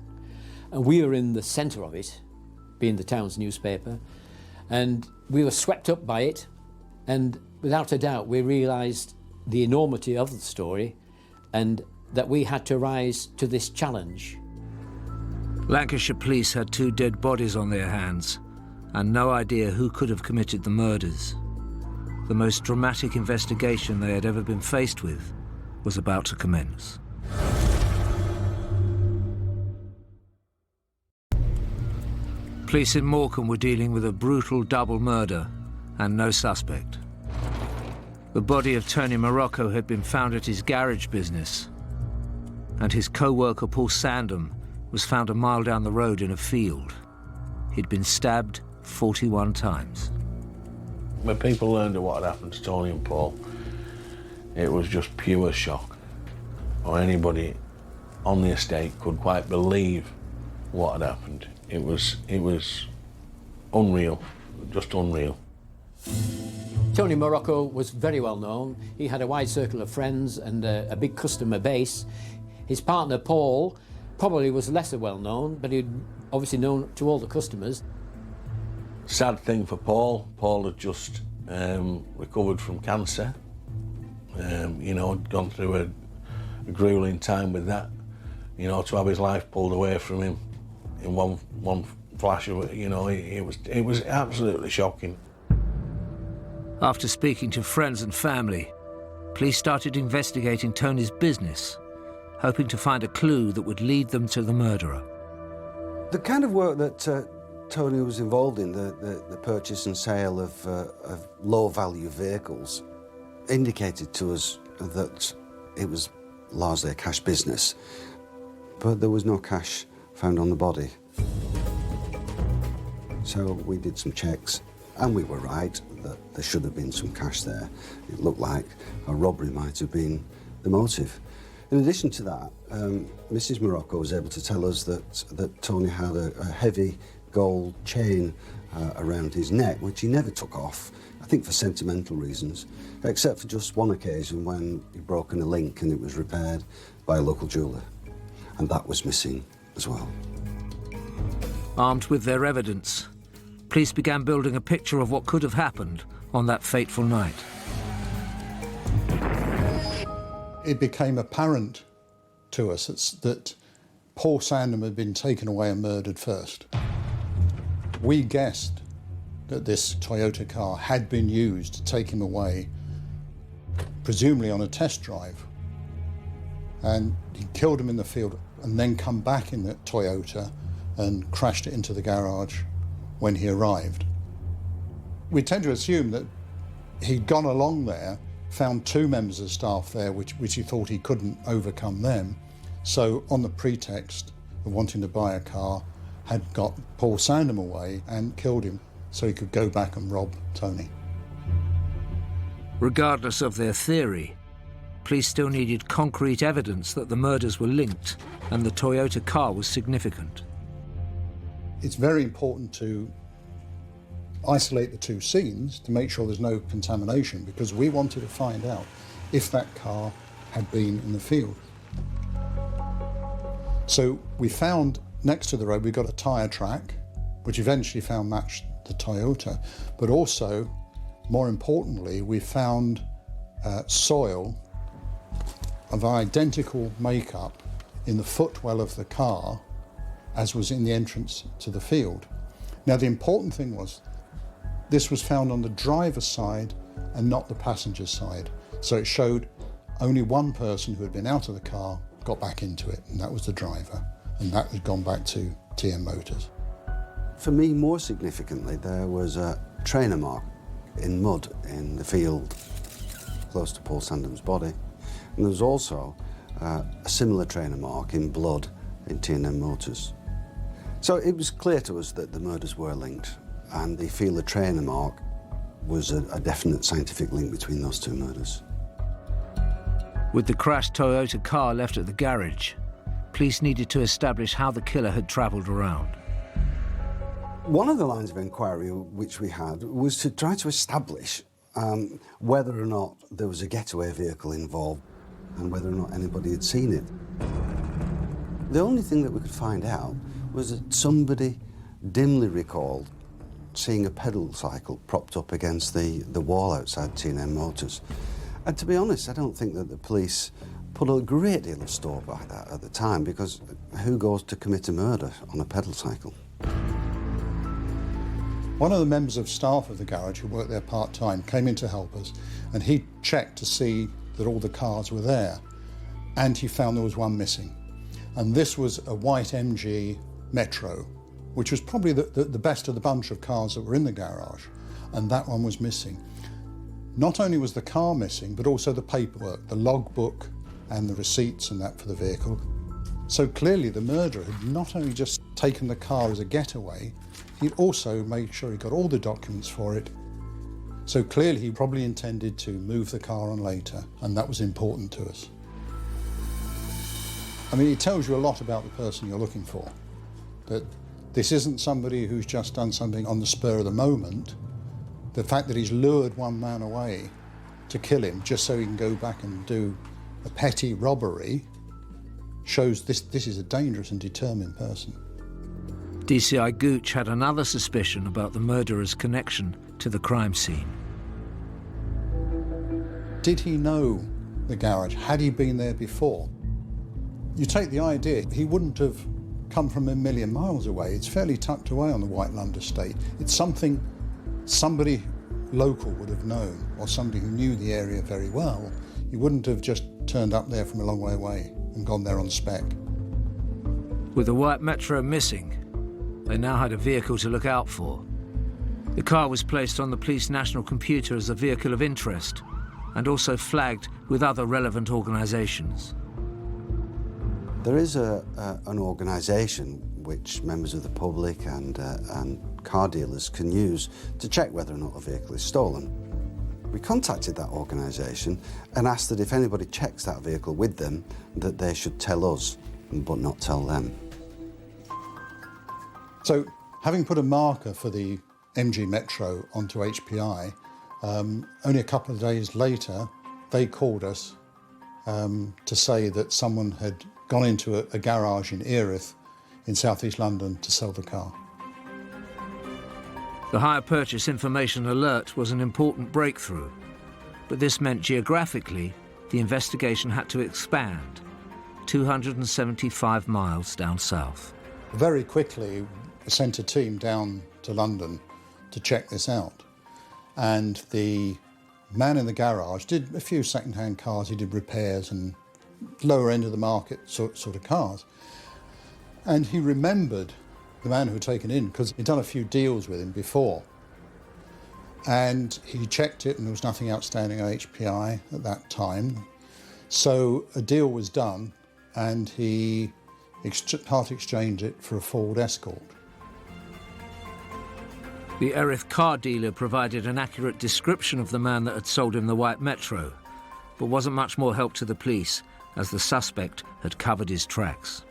And we were in the centre of it, being the town's newspaper, and we were swept up by it, and without a doubt we realised the enormity of the story and that we had to rise to this challenge. Lancashire police had two dead bodies on their hands and no idea who could have committed the murders. The most dramatic investigation they had ever been faced with was about to commence. Police in Morecambe were dealing with a brutal double murder and no suspect. The body of Tony Morocco had been found at his garage business, and his co-worker Paul Sandham was found a mile down the road in a field. He'd been stabbed 41 times. When people learned of what had happened to Tony and Paul, it was just pure shock. Or anybody on the estate could quite believe what had happened. It was unreal, just unreal. Tony Morocco was very well known. He had a wide circle of friends and a big customer base. His partner Paul probably was lesser well known, but he'd obviously known to all the customers. Sad thing for Paul. Paul had just recovered from cancer. You know, had gone through a grueling time with that. You know, to have his life pulled away from him in one flash of it, you know, it was absolutely shocking. After speaking to friends and family, police started investigating Tony's business, hoping to find a clue that would lead them to the murderer. The kind of work that Tony was involved in, the purchase and sale of low-value vehicles, indicated to us that it was largely a cash business, but there was no cash found on the body. So we did some checks, and we were right that there should have been some cash there. It looked like a robbery might have been the motive. In addition to that, Mrs. Morocco was able to tell us that Tony had a heavy gold chain around his neck, which he never took off, I think for sentimental reasons, except for just one occasion when he'd broken a link and it was repaired by a local jeweller. And that was missing as well. Armed with their evidence, police began building a picture of what could have happened on that fateful night. It became apparent to us that Paul Sandham had been taken away and murdered first. We guessed that this Toyota car had been used to take him away, presumably on a test drive. And he killed him in the field and then come back in the Toyota and crashed it into the garage when he arrived. We tend to assume that he'd gone along there, found two members of staff there which he thought he couldn't overcome them, so on the pretext wanting to buy a car had got Paul Sandham away and killed him so he could go back and rob Tony. Regardless of their theory, police still needed concrete evidence that the murders were linked and the Toyota car was significant. It's very important to isolate the two scenes to make sure there's no contamination, because we wanted to find out if that car had been in the field. So we found next to the road, we got a tyre track, which eventually found matched the Toyota, but also, more importantly, we found soil of identical makeup in the footwell of the car as was in the entrance to the field. Now, the important thing was this was found on the driver's side and not the passenger's side. So it showed only one person who had been out of the car got back into it, and that was the driver, and that had gone back to TM Motors. For me, more significantly, there was a trainer mark in mud in the field close to Paul Sandham's body. And there was also a similar trainer mark in blood in T&M Motors. So it was clear to us that the murders were linked, and the Fila trainer mark was a definite scientific link between those two murders. With the crashed Toyota car left at the garage, police needed to establish how the killer had travelled around. One of the lines of inquiry which we had was to try to establish whether or not there was a getaway vehicle involved and whether or not anybody had seen it. The only thing that we could find out was that somebody dimly recalled seeing a pedal cycle propped up against the wall outside T&M Motors. And to be honest, I don't think that the police put a great deal of store by that at the time, because who goes to commit a murder on a pedal cycle? One of the members of staff of the garage who worked there part-time came in to help us, and he checked to see that all the cars were there, and he found there was one missing. And this was a white MG Metro, which was probably the best of the bunch of cars that were in the garage, and that one was missing. Not only was the car missing, but also the paperwork, the logbook and the receipts and that for the vehicle. So clearly the murderer had not only just taken the car as a getaway, he'd also made sure he got all the documents for it. So clearly he probably intended to move the car on later, and that was important to us. I mean, it tells you a lot about the person you're looking for, that this isn't somebody who's just done something on the spur of the moment. The fact that he's lured one man away to kill him just so he can go back and do a petty robbery shows this is a dangerous and determined person. DCI Gooch had another suspicion about the murderer's connection to the crime scene. Did he know the garage? Had he been there before? You take the idea, he wouldn't have come from a million miles away. It's fairly tucked away on the Whiteland estate. It's something somebody local would have known, or somebody who knew the area very well. You wouldn't have just turned up there from a long way away and gone there on spec. With the white Metro missing, they now had a vehicle to look out for. The car was placed on the police national computer as a vehicle of interest and also flagged with other relevant organisations. There is an organisation which members of the public and car dealers can use to check whether or not a vehicle is stolen. We contacted that organisation and asked that if anybody checks that vehicle with them, that they should tell us, but not tell them. So, having put a marker for the MG Metro onto HPI, only a couple of days later, they called us to say that someone had gone into a garage in Erith in southeast London to sell the car. The hire purchase information alert was an important breakthrough, but this meant geographically the investigation had to expand 275 miles down south. Very quickly, we sent a team down to London to check this out, and the man in the garage did a few second-hand cars. He did repairs and lower end of the market sort of cars. And he remembered the man who had taken in because he'd done a few deals with him before. And he checked it and there was nothing outstanding on HPI at that time. So a deal was done and he part exchange it for a Ford Escort. The Erith car dealer provided an accurate description of the man that had sold him the white Metro, but wasn't much more help to the police, as the suspect had covered his tracks.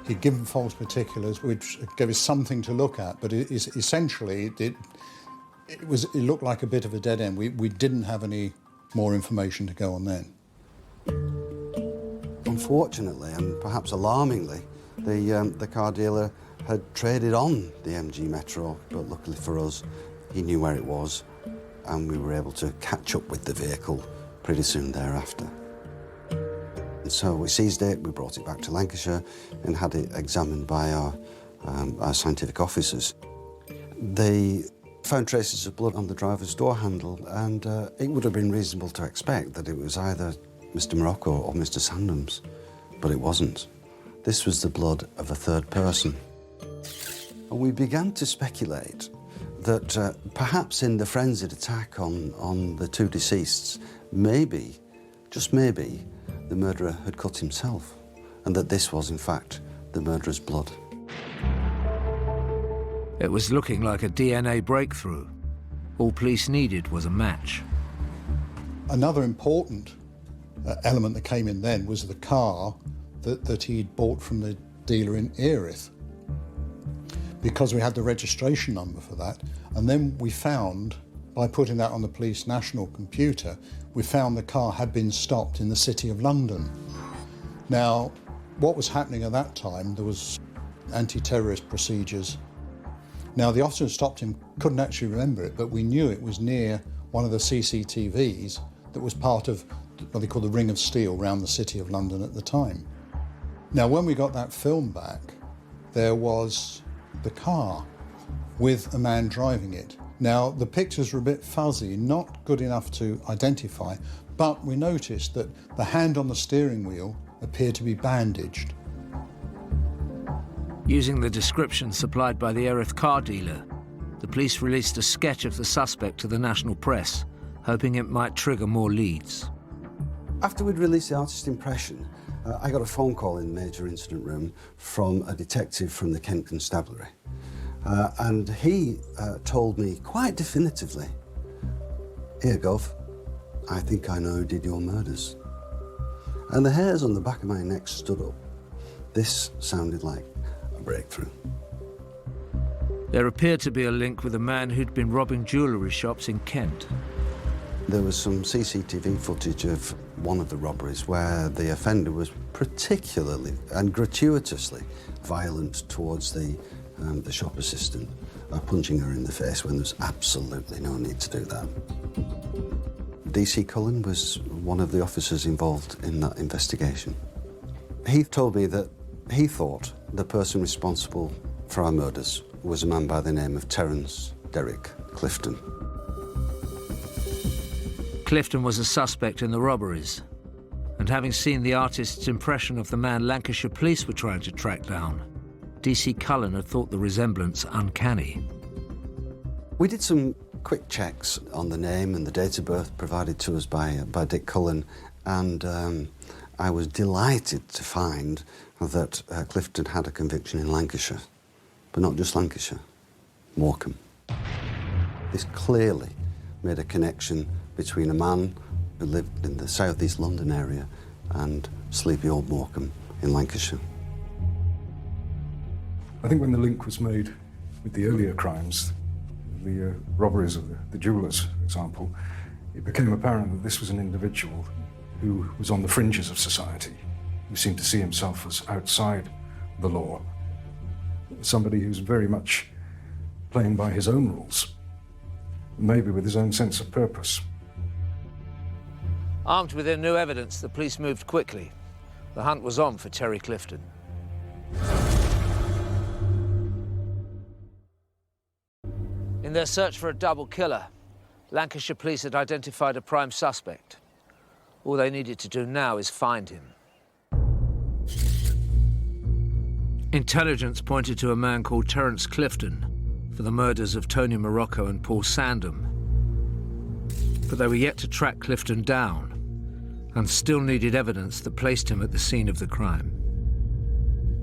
He'd given false particulars, which gave us something to look at, but essentially it looked like a bit of a dead end. We didn't have any more information to go on then. Unfortunately, and perhaps alarmingly, the car dealer had traded on the MG Metro, but luckily for us, he knew where it was, and we were able to catch up with the vehicle pretty soon thereafter. And so we seized it, we brought it back to Lancashire and had it examined by our scientific officers. They found traces of blood on the driver's door handle, and it would have been reasonable to expect that it was either Mr. Morocco or Mr. Sandham's, but it wasn't. This was the blood of a third person. And we began to speculate that perhaps in the frenzied attack on the two deceases, maybe, just maybe, the murderer had cut himself, and that this was, in fact, the murderer's blood. It was looking like a DNA breakthrough. All police needed was a match. Another important element that came in then was the car that he'd bought from the dealer in Erith, because we had the registration number for that. And then we found, by putting that on the police national computer, we found the car had been stopped in the City of London. Now, what was happening at that time, there was anti-terrorist procedures. Now, the officer who stopped him couldn't actually remember it, but we knew it was near one of the CCTVs that was part of what they call the Ring of Steel around the City of London at the time. Now, when we got that film back, there was the car with a man driving it. Now, the pictures were a bit fuzzy, not good enough to identify, but we noticed that the hand on the steering wheel appeared to be bandaged. Using the description supplied by the Erith car dealer, the police released a sketch of the suspect to the national press, hoping it might trigger more leads. After we'd released the artist impression, I got a phone call in the major incident room from a detective from the Kent Constabulary. And he told me quite definitively, "Here, Gov, I think I know who did your murders." And the hairs on the back of my neck stood up. This sounded like a breakthrough. There appeared to be a link with a man who'd been robbing jewellery shops in Kent. There was some CCTV footage of one of the robberies where the offender was particularly and gratuitously violent towards the shop assistant, punching her in the face when there's absolutely no need to do that. DC Cullen was one of the officers involved in that investigation. He told me that he thought the person responsible for our murders was a man by the name of Terence Derrick Clifton. Clifton was a suspect in the robberies, and having seen the artist's impression of the man Lancashire police were trying to track down, DC Cullen had thought the resemblance uncanny. We did some quick checks on the name and the date of birth provided to us by Dick Cullen, and I was delighted to find that Clifton had a conviction in Lancashire, but not just Lancashire, Morecambe. This clearly made a connection between a man who lived in the South East London area and sleepy old Morecambe in Lancashire. I think when the link was made with the earlier crimes, the robberies of the jewellers, for example, it became apparent that this was an individual who was on the fringes of society, who seemed to see himself as outside the law, somebody who's very much playing by his own rules, maybe with his own sense of purpose. Armed with their new evidence, the police moved quickly. The hunt was on for Terry Clifton. In their search for a double killer, Lancashire police had identified a prime suspect. All they needed to do now is find him. Intelligence pointed to a man called Terence Clifton for the murders of Tony Morocco and Paul Sandham. But they were yet to track Clifton down and still needed evidence that placed him at the scene of the crime.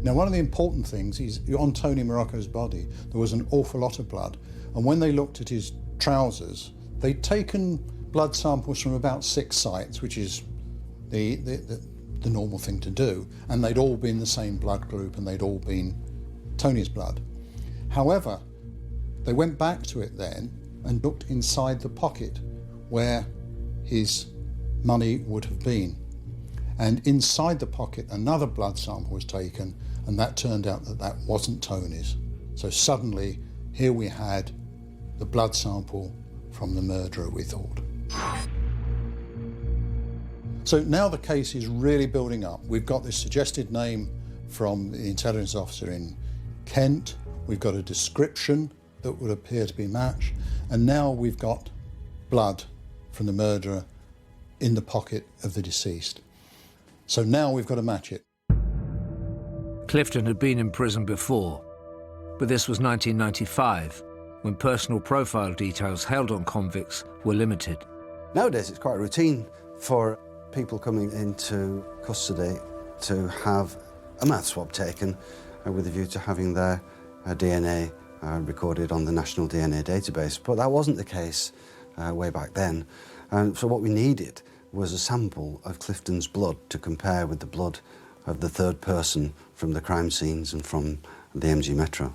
Now, one of the important things is on Tony Morocco's body, there was an awful lot of blood. And when they looked at his trousers, they'd taken blood samples from about 6 sites, which is the normal thing to do. And they'd all been the same blood group and they'd all been Tony's blood. However, they went back to it then and looked inside the pocket where his money would have been. And inside the pocket, another blood sample was taken, and that turned out that that wasn't Tony's. So suddenly, here we had the blood sample from the murderer, we thought. So now the case is really building up. We've got this suggested name from the intelligence officer in Kent. We've got a description that would appear to be matched. And now we've got blood from the murderer in the pocket of the deceased. So now we've got to match it. Clifton had been in prison before, but this was 1995, when personal profile details held on convicts were limited. Nowadays, it's quite routine for people coming into custody to have a mouth swab taken with a view to having their DNA recorded on the National DNA Database. But that wasn't the case way back then. So what we needed was a sample of Clifton's blood to compare with the blood of the third person from the crime scenes and from the MG Metro.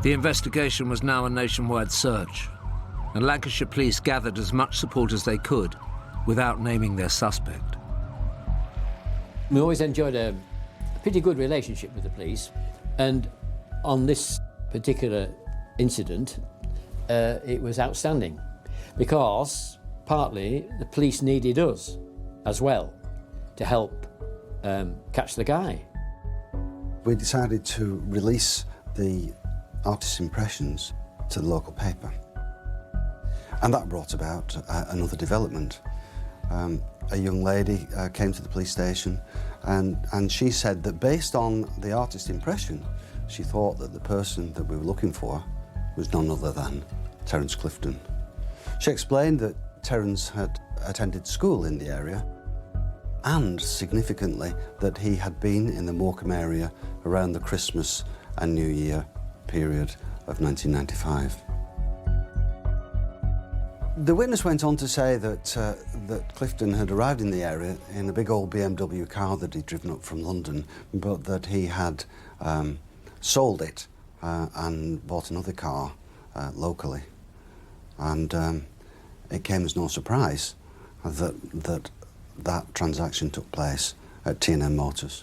The investigation was now a nationwide search, and Lancashire police gathered as much support as they could without naming their suspect. We always enjoyed a pretty good relationship with the police, and on this particular incident, it was outstanding, because partly the police needed us as well to help catch the guy. We decided to release the artist's impressions to the local paper. And that brought about another development. A young lady came to the police station and she said that based on the artist's impression, she thought that the person that we were looking for was none other than Terence Clifton. She explained that Terence had attended school in the area and, significantly, that he had been in the Morecambe area around the Christmas and New Year period of 1995. The witness went on to say that, that Clifton had arrived in the area in a big old BMW car that he'd driven up from London, but that he had sold it and bought another car locally. And it came as no surprise that that transaction took place at T&M Motors.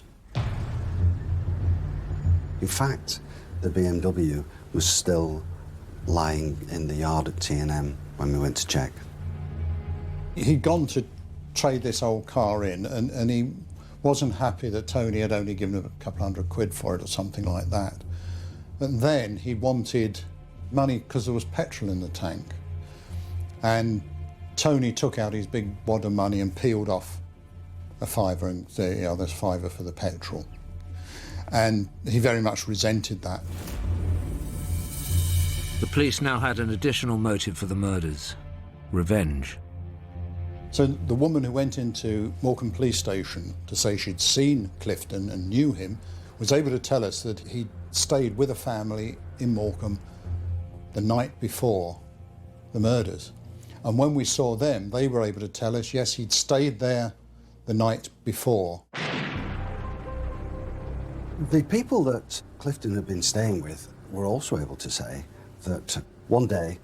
In fact, the BMW was still lying in the yard at T&M when we went to check. He'd gone to trade this old car in, and he wasn't happy that Tony had only given him a couple £100 for it or something like that. And then he wanted money because there was petrol in the tank. And Tony took out his big wad of money and peeled off a £5 and said, you know, there's £5 for the petrol. And he very much resented that. The police now had an additional motive for the murders: revenge. So the woman who went into Morecambe Police Station to say she'd seen Clifton and knew him was able to tell us that he'd stayed with a family in Morecambe the night before the murders. And when we saw them, they were able to tell us, yes, he'd stayed there the night before. The people that Clifton had been staying with were also able to say that one day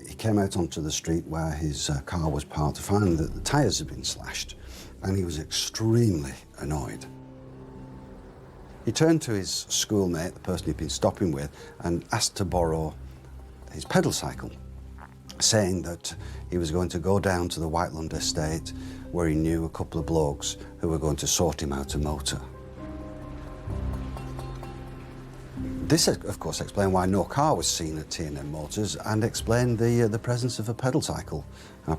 he came out onto the street where his car was parked to find that the tyres had been slashed, and he was extremely annoyed. He turned to his schoolmate, the person he'd been stopping with, and asked to borrow his pedal cycle, saying that he was going to go down to the Whiteland estate where he knew a couple of blokes who were going to sort him out a motor. This, of course, explained why no car was seen at T&M Motors and explained the presence of a pedal cycle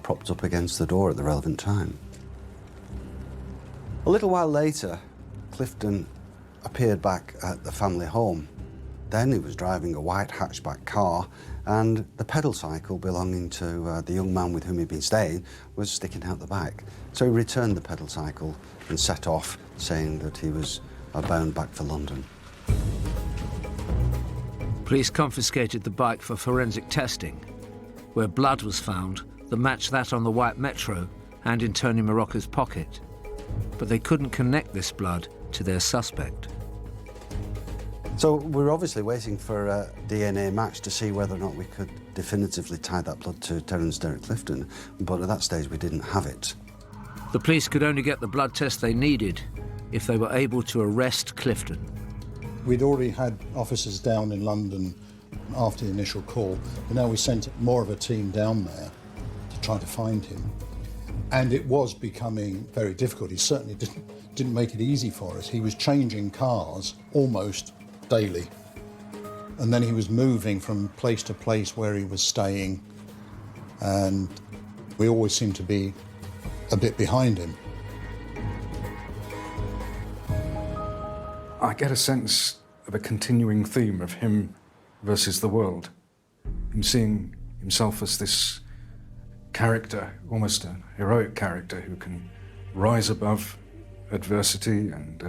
propped up against the door at the relevant time. A little while later, Clifton appeared back at the family home. Then he was driving a white hatchback car and the pedal cycle belonging to the young man with whom he'd been staying was sticking out the back. So he returned the pedal cycle and set off, saying that he was bound back for London. Police confiscated the bike for forensic testing, where blood was found that matched that on the white Metro and in Tony Morocco's pocket. But they couldn't connect this blood to their suspect. So we're obviously waiting for a DNA match to see whether or not we could definitively tie that blood to Terence Derek Clifton, but at that stage we didn't have it. The police could only get the blood test they needed if they were able to arrest Clifton. We'd already had officers down in London after the initial call, but now we sent more of a team down there to try to find him. And it was becoming very difficult. He certainly didn't make it easy for us. He was changing cars almost daily. And then he was moving from place to place where he was staying, and we always seemed to be a bit behind him. I get a sense of a continuing theme of him versus the world. Him seeing himself as this character, almost a heroic character who can rise above adversity and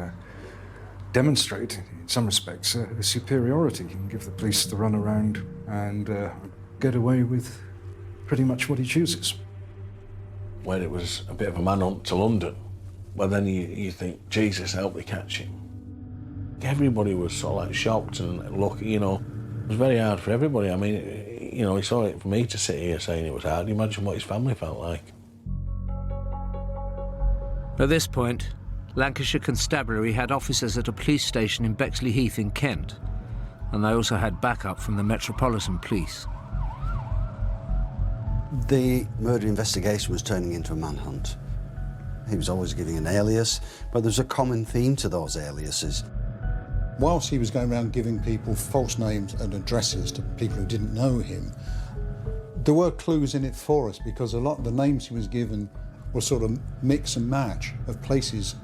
demonstrate, in some respects, a superiority. He can give the police the runaround and get away with pretty much what he chooses. When it was a bit of a manhunt to London, well then you think, Jesus, help me catch him. Everybody was sort of like shocked and look, you know, it was very hard for everybody. I mean, you know, it's all right for me to sit here saying it was hard. Imagine what his family felt like. At this point, Lancashire Constabulary had officers at a police station in Bexley Heath in Kent, and they also had backup from the Metropolitan Police. The murder investigation was turning into a manhunt. He was always giving an alias, but there's a common theme to those aliases. Whilst he was going around giving people false names and addresses to people who didn't know him, there were clues in it for us, because a lot of the names he was given were sort of mix and match of places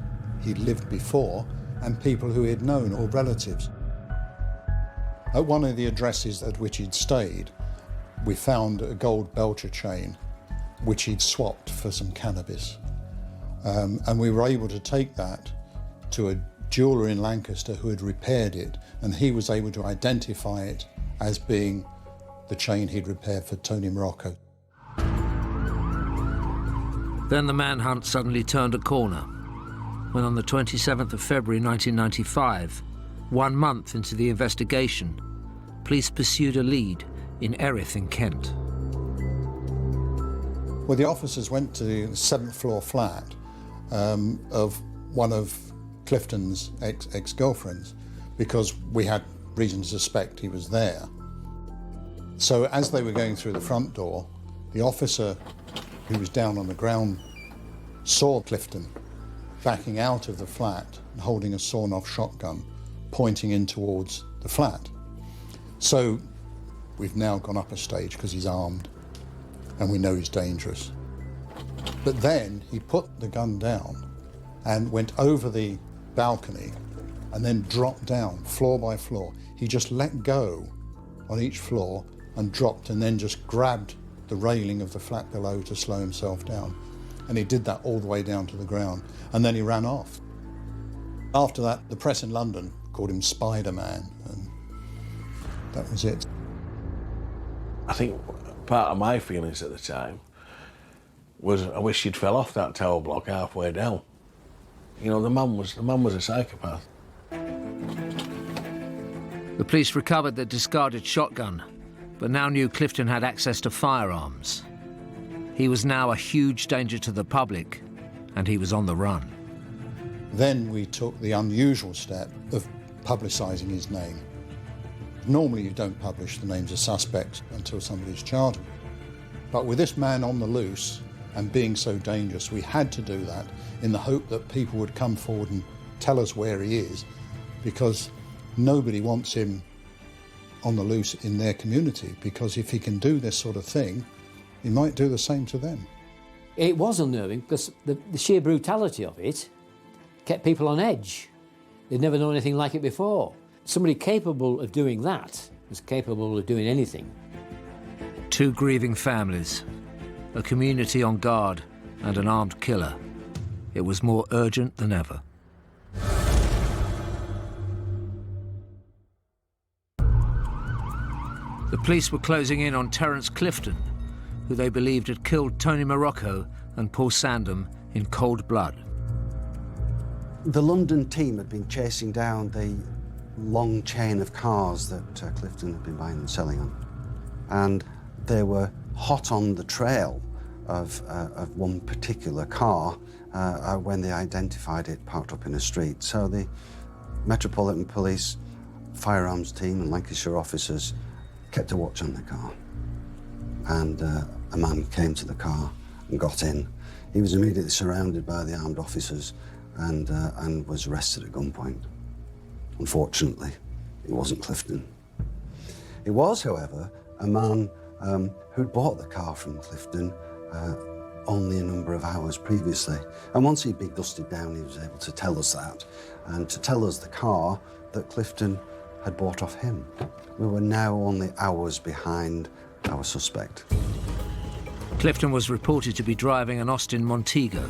he'd lived before and people who he'd known or relatives. At one of the addresses at which he'd stayed, we found a gold Belcher chain which he'd swapped for some cannabis. And we were able to take that to a jeweller in Lancaster who had repaired it, and he was able to identify it as being the chain he'd repaired for Tony Morocco. Then the manhunt suddenly turned a corner, when on the 27th of February 1995, 1 month into the investigation, police pursued a lead in Erith in Kent. Well, the officers went to the 7th floor flat of one of Clifton's ex-girlfriends, because we had reason to suspect he was there. So as they were going through the front door, the officer who was down on the ground saw Clifton backing out of the flat and holding a sawn-off shotgun, pointing in towards the flat. So we've now gone up a stage because he's armed and we know he's dangerous. But then he put the gun down and went over the balcony and then dropped down floor by floor. He just let go on each floor and dropped, and then just grabbed the railing of the flat below to slow himself down. And he did that all the way down to the ground, and then he ran off. After that, the press in London called him Spider-Man, and that was it. I think part of my feelings at the time was I wish he'd fell off that tower block halfway down. You know, the man was a psychopath. The police recovered the discarded shotgun, but now knew Clifton had access to firearms. He was now a huge danger to the public, and he was on the run. Then we took the unusual step of publicising his name. Normally you don't publish the names of suspects until somebody's charged. But with this man on the loose and being so dangerous, we had to do that in the hope that people would come forward and tell us where he is, because nobody wants him on the loose in their community, because if he can do this sort of thing, he might do the same to them. It was unnerving because the sheer brutality of it kept people on edge. They'd never known anything like it before. Somebody capable of doing that was capable of doing anything. Two grieving families, a community on guard, and an armed killer. It was more urgent than ever. The police were closing in on Terence Clifton, who they believed had killed Tony Morocco and Paul Sandham in cold blood. The London team had been chasing down the long chain of cars that Clifton had been buying and selling on. And they were hot on the trail of one particular car when they identified it parked up in a street. So the Metropolitan Police, firearms team and Lancashire officers kept a watch on the car. And a man came to the car and got in. He was immediately surrounded by the armed officers and was arrested at gunpoint. Unfortunately, it wasn't Clifton. It was, however, a man who'd bought the car from Clifton only a number of hours previously. And once he'd been dusted down, he was able to tell us that, and to tell us the car that Clifton had bought off him. We were now only hours behind our suspect. Clifton was reported to be driving an Austin Montego.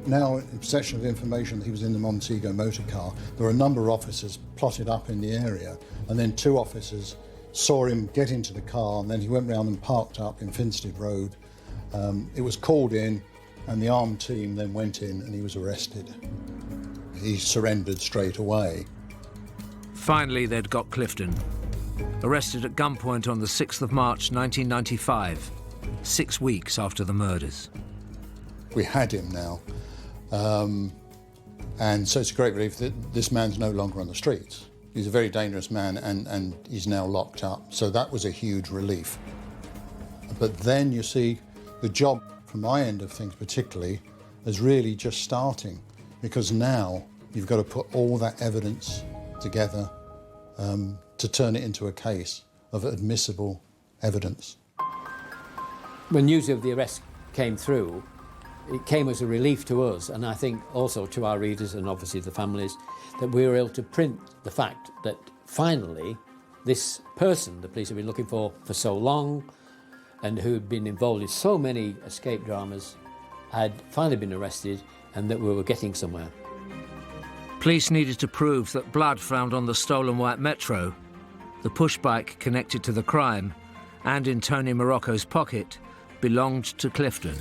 Now in possession of information that he was in the Montego motor car, there were a number of officers plotted up in the area, and then two officers saw him get into the car, and then he went round and parked up in Finstead Road. It was called in, and the armed team then went in, and he was arrested. He surrendered straight away. Finally, they'd got Clifton, arrested at gunpoint on the 6th of March 1995, 6 weeks after the murders. We had him now, and so it's a great relief that this man's no longer on the streets. He's a very dangerous man, and he's now locked up, so that was a huge relief. But then, you see, the job, from my end of things particularly, is really just starting, because now you've got to put all that evidence together to turn it into a case of admissible evidence. When news of the arrest came through, it came as a relief to us, and I think also to our readers and obviously the families, that we were able to print the fact that finally this person the police have been looking for so long and who had been involved in so many escape dramas had finally been arrested, and that we were getting somewhere. Police needed to prove that blood found on the stolen white Metro, the push bike connected to the crime, and in Tony Morocco's pocket, belonged to Clifton.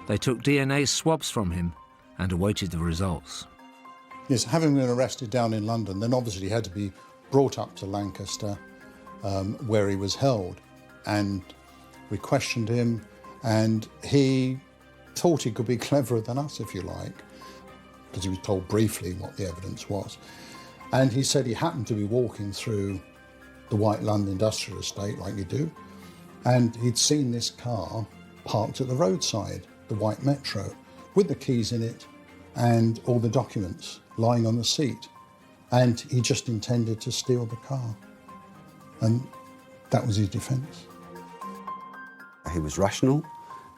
They took DNA swabs from him and awaited the results. Yes, having been arrested down in London, then obviously he had to be brought up to Lancaster, where he was held. And we questioned him, and he thought he could be cleverer than us, if you like, because he was told briefly what the evidence was. And he said he happened to be walking through the White London Industrial Estate, like you do, and he'd seen this car parked at the roadside, the white Metro, with the keys in it and all the documents lying on the seat. And he just intended to steal the car. And that was his defence. He was rational,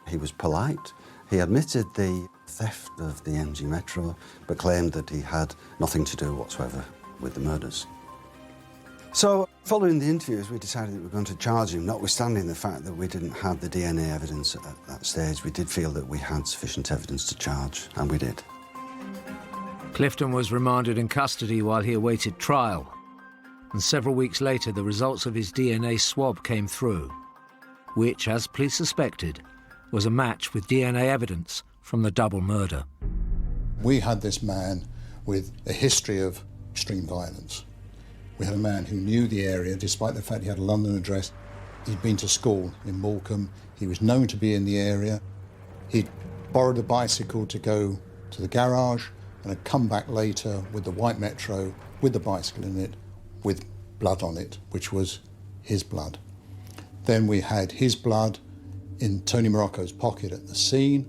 he was polite, he admitted the theft of the MG Metro, but claimed that he had nothing to do whatsoever with the murders. So, following the interviews, we decided that we were going to charge him, notwithstanding the fact that we didn't have the DNA evidence at that stage. We did feel that we had sufficient evidence to charge, and we did. Clifton was remanded in custody while he awaited trial, and several weeks later the results of his DNA swab came through, which, as police suspected, was a match with DNA evidence from the double murder. We had this man with a history of extreme violence. We had a man who knew the area, despite the fact he had a London address. He'd been to school in Morecambe. He was known to be in the area. He'd borrowed a bicycle to go to the garage and had come back later with the white Metro, with the bicycle in it, with blood on it, which was his blood. Then we had his blood in Tony Morocco's pocket at the scene.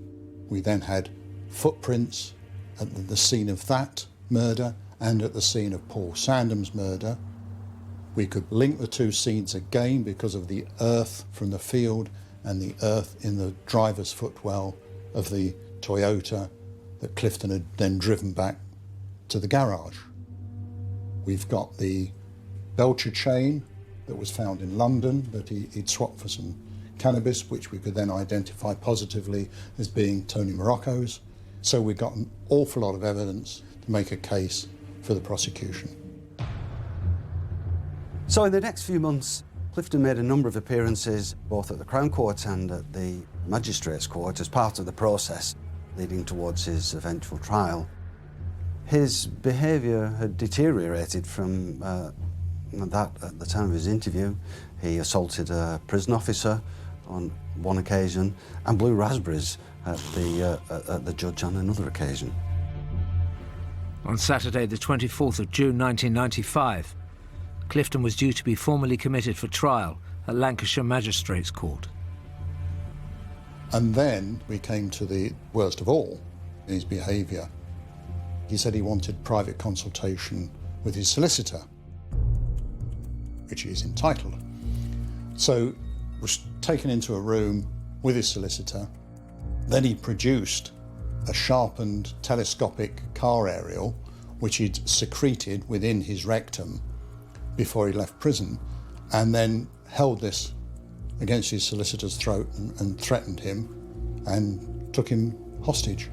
We then had footprints at the scene of that murder and at the scene of Paul Sandham's murder. We could link the two scenes again because of the earth from the field and the earth in the driver's footwell of the Toyota that Clifton had then driven back to the garage. We've got the Belcher chain that was found in London that he'd swapped for some cannabis, which we could then identify positively as being Tony Morocco's. So we got an awful lot of evidence to make a case for the prosecution. So in the next few months, Clifton made a number of appearances, both at the Crown Court and at the Magistrates' Court, as part of the process leading towards his eventual trial. His behaviour had deteriorated from that at the time of his interview. He assaulted a prison officer on one occasion and blew raspberries at the judge on another occasion. On Saturday, the 24th of June 1995, Clifton was due to be formally committed for trial at Lancashire Magistrates' Court. And then we came to the worst of all, his behaviour. He said he wanted private consultation with his solicitor, which he is entitled. So was taken into a room with his solicitor. Then he produced a sharpened telescopic car aerial, which he'd secreted within his rectum before he left prison, and then held this against his solicitor's throat and threatened him and took him hostage.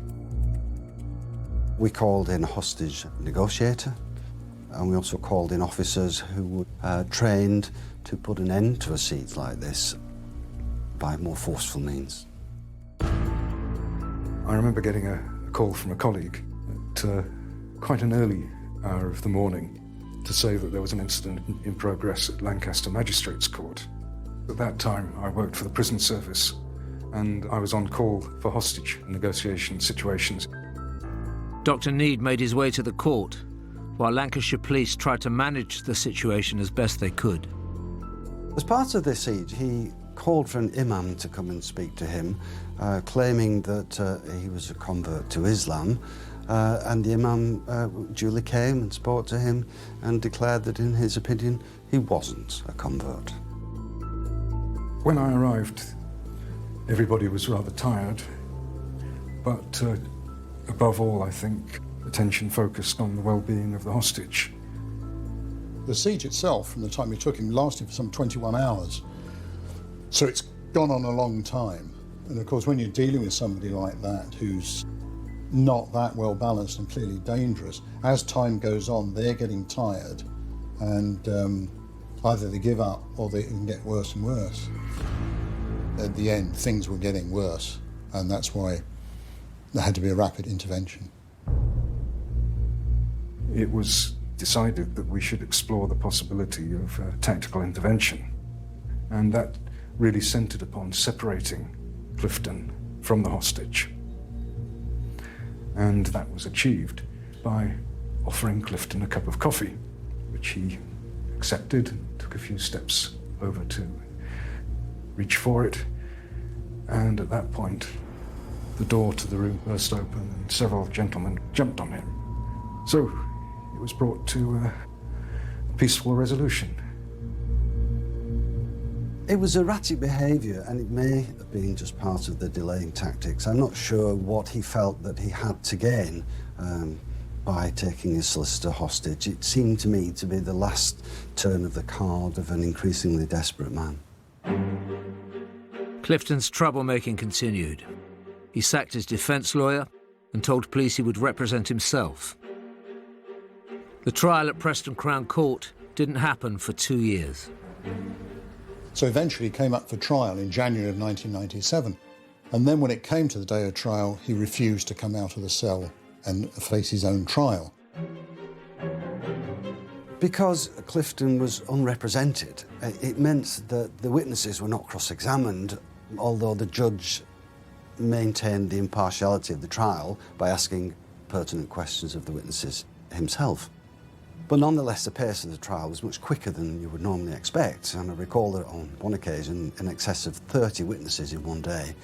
We called in a hostage negotiator, and we also called in officers who were trained to put an end to a siege like this by more forceful means. I remember getting a call from a colleague at quite an early hour of the morning to say that there was an incident in progress at Lancaster Magistrates' Court. At that time, I worked for the prison service, and I was on call for hostage negotiation situations. Dr. Need made his way to the court, while Lancashire police tried to manage the situation as best they could. As part of this siege, he called for an imam to come and speak to him, claiming that he was a convert to Islam, and the imam duly came and spoke to him and declared that, in his opinion, he wasn't a convert. When I arrived, everybody was rather tired, but above all, I think, attention focused on the well-being of the hostage. The siege itself, from the time we took him, lasted for some 21 hours. So it's gone on a long time. And of course, when you're dealing with somebody like that, who's not that well balanced and clearly dangerous, as time goes on, they're getting tired, and either they give up or they can get worse and worse. At the end, things were getting worse, and that's why there had to be a rapid intervention. It was decided that we should explore the possibility of tactical intervention, and that really centred upon separating Clifton from the hostage. And that was achieved by offering Clifton a cup of coffee, which he accepted and took a few steps over to reach for it. And at that point, the door to the room burst open and several gentlemen jumped on him. So it was brought to a peaceful resolution. It was erratic behaviour, and it may have been just part of the delaying tactics. I'm not sure what he felt that he had to gain by taking his solicitor hostage. It seemed to me to be the last turn of the card of an increasingly desperate man. Clifton's troublemaking continued. He sacked his defence lawyer and told police he would represent himself. The trial at Preston Crown Court didn't happen for 2 years. So eventually he came up for trial in January of 1997. And then when it came to the day of trial, he refused to come out of the cell and face his own trial. Because Clifton was unrepresented, it meant that the witnesses were not cross-examined, although the judge maintained the impartiality of the trial by asking pertinent questions of the witnesses himself. But nonetheless, the pace of the trial was much quicker than you would normally expect. And I recall that on one occasion, in excess of 30 witnesses in one day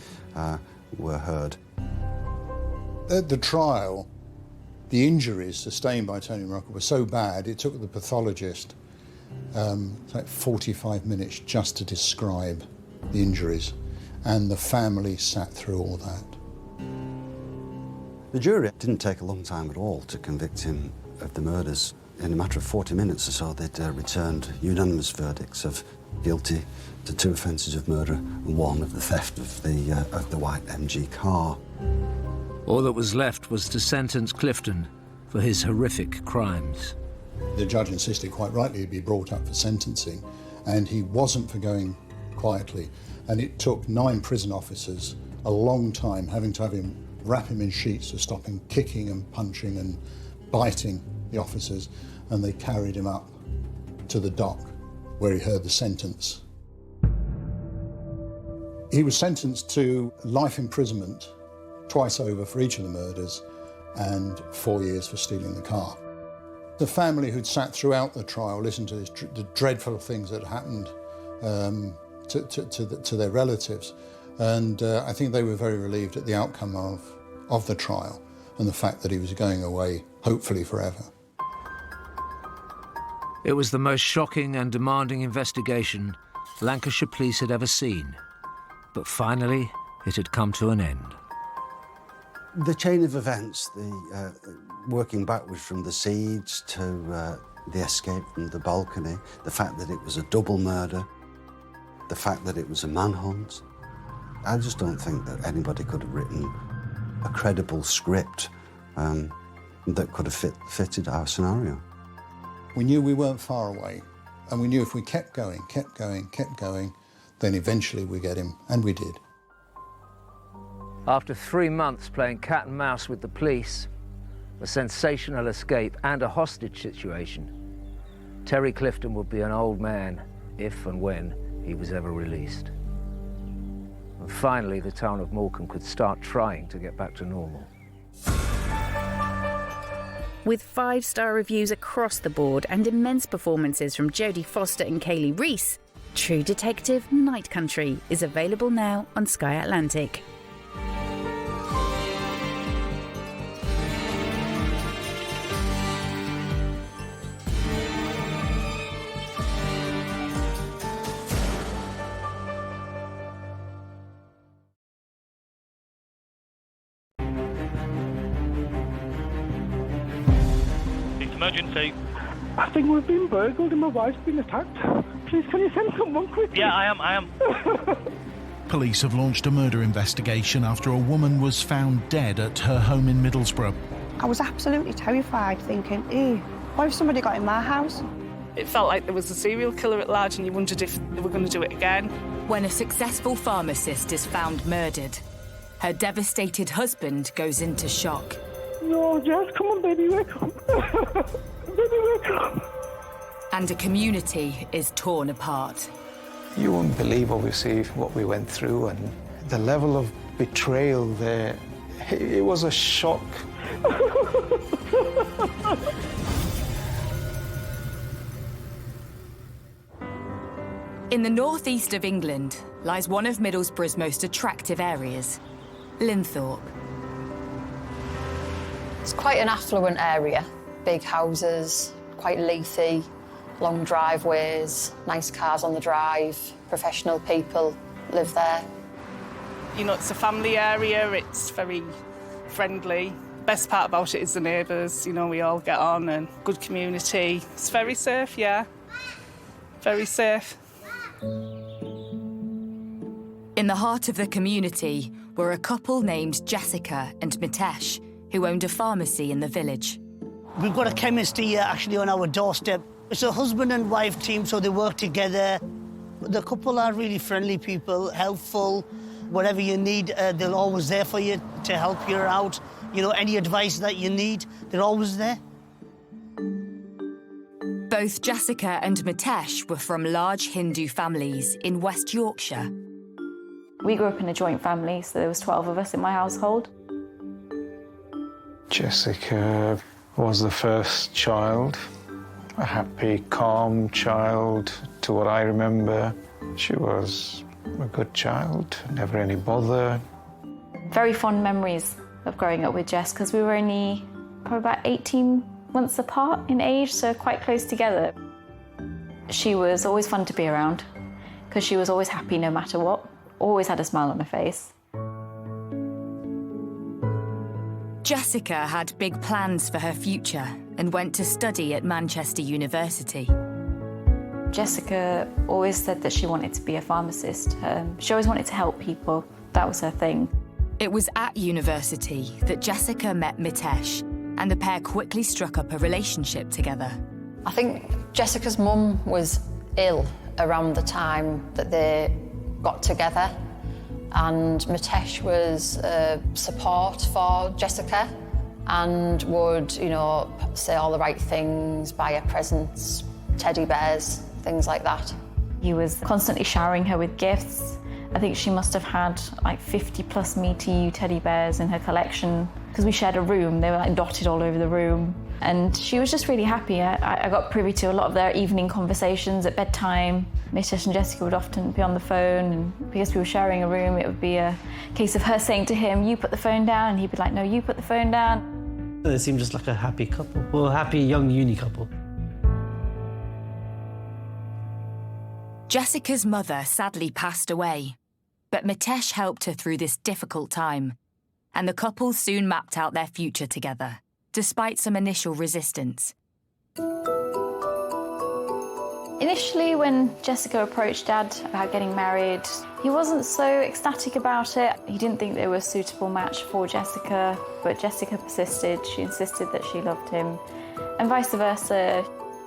were heard. At the trial, the injuries sustained by Tony Morocco were so bad, it took the pathologist like 45 minutes just to describe the injuries. And the family sat through all that. The jury didn't take a long time at all to convict him of the murders. in a matter of 40 minutes or so, they'd returned unanimous verdicts of guilty to 2 offences of murder and 1 of the theft of the white MG car. All that was left was to sentence Clifton for his horrific crimes. The judge insisted, quite rightly, he'd be brought up for sentencing, and he wasn't for going quietly. And it took 9 prison officers a long time, having to have him wrap him in sheets to stop him kicking and punching and biting the officers, and they carried him up to the dock where he heard the sentence. He was sentenced to life imprisonment twice over for each of the murders and 4 years for stealing the car. The family who'd sat throughout the trial listened to the dreadful things that happened to their relatives, and I think they were very relieved at the outcome of the trial and the fact that he was going away, hopefully forever. It was the most shocking and demanding investigation Lancashire police had ever seen, but finally it had come to an end. The chain of events, working backwards from the siege to the escape from the balcony, the fact that it was a double murder, the fact that it was a manhunt, I just don't think that anybody could have written a credible script that could have fitted our scenario. We knew we weren't far away, and we knew if we kept going, then eventually we'd get him, and we did. After 3 months playing cat and mouse with the police, a sensational escape and a hostage situation, Terry Clifton would be an old man if and when he was ever released. And finally, the town of Morecambe could start trying to get back to normal. With 5-star reviews across the board and immense performances from Jodie Foster and Kaylee Reese, True Detective Night Country is available now on Sky Atlantic. Emergency. I think we've been burgled and my wife's been attacked. Please, can you send someone quickly? Yeah, I am. Police have launched a murder investigation after a woman was found dead at her home in Middlesbrough. I was absolutely terrified, thinking, what if somebody got in my house? It felt like there was a serial killer at large and you wondered if they were going to do it again. When a successful pharmacist is found murdered, her devastated husband goes into shock. No, Jess, come on, baby, wake up. Baby, wake up. And a community is torn apart. You won't believe, obviously, what we went through and the level of betrayal there. It was a shock. In the northeast of England lies one of Middlesbrough's most attractive areas, Linthorpe. It's quite an affluent area. Big houses, quite leafy, long driveways, nice cars on the drive, professional people live there. You know, it's a family area, it's very friendly. Best part about it is the neighbours, you know, we all get on and good community. It's very safe, yeah. Very safe. In the heart of the community were a couple named Jessica and Mitesh, who owned a pharmacy in the village. We've got a chemist here actually on our doorstep. It's a husband and wife team, so they work together. The couple are really friendly people, helpful. Whatever you need, they're always there for you to help you out. You know, any advice that you need, they're always there. Both Jessica and Mitesh were from large Hindu families in West Yorkshire. We grew up in a joint family, so there was 12 of us in my household. Jessica was the first child, a happy, calm child to what I remember. She was a good child, never any bother. Very fond memories of growing up with Jess, because we were only probably about 18 months apart in age, so quite close together. She was always fun to be around, because she was always happy no matter what, always had a smile on her face. Jessica had big plans for her future and went to study at Manchester University. Jessica always said that she wanted to be a pharmacist. She always wanted to help people. That was her thing. It was at university that Jessica met Mitesh, and the pair quickly struck up a relationship together. I think Jessica's mum was ill around the time that they got together, and Mitesh was support for Jessica and would, you know, say all the right things, buy her presents, teddy bears, things like that. He was constantly showering her with gifts. I think she must have had like 50 plus Me to You teddy bears in her collection because we shared a room. They were like dotted all over the room. And she was just really happy. I got privy to a lot of their evening conversations at bedtime. Mitesh and Jessica would often be on the phone, and because we were sharing a room, it would be a case of her saying to him, "You put the phone down," and he'd be like, "No, you put the phone down." They seemed just like a happy couple, or a happy young uni couple. Jessica's mother sadly passed away, but Mitesh helped her through this difficult time, and the couple soon mapped out their future together, despite some initial resistance. Initially, when Jessica approached Dad about getting married, he wasn't so ecstatic about it. He didn't think they were a suitable match for Jessica, but Jessica persisted. She insisted that she loved him, and vice versa.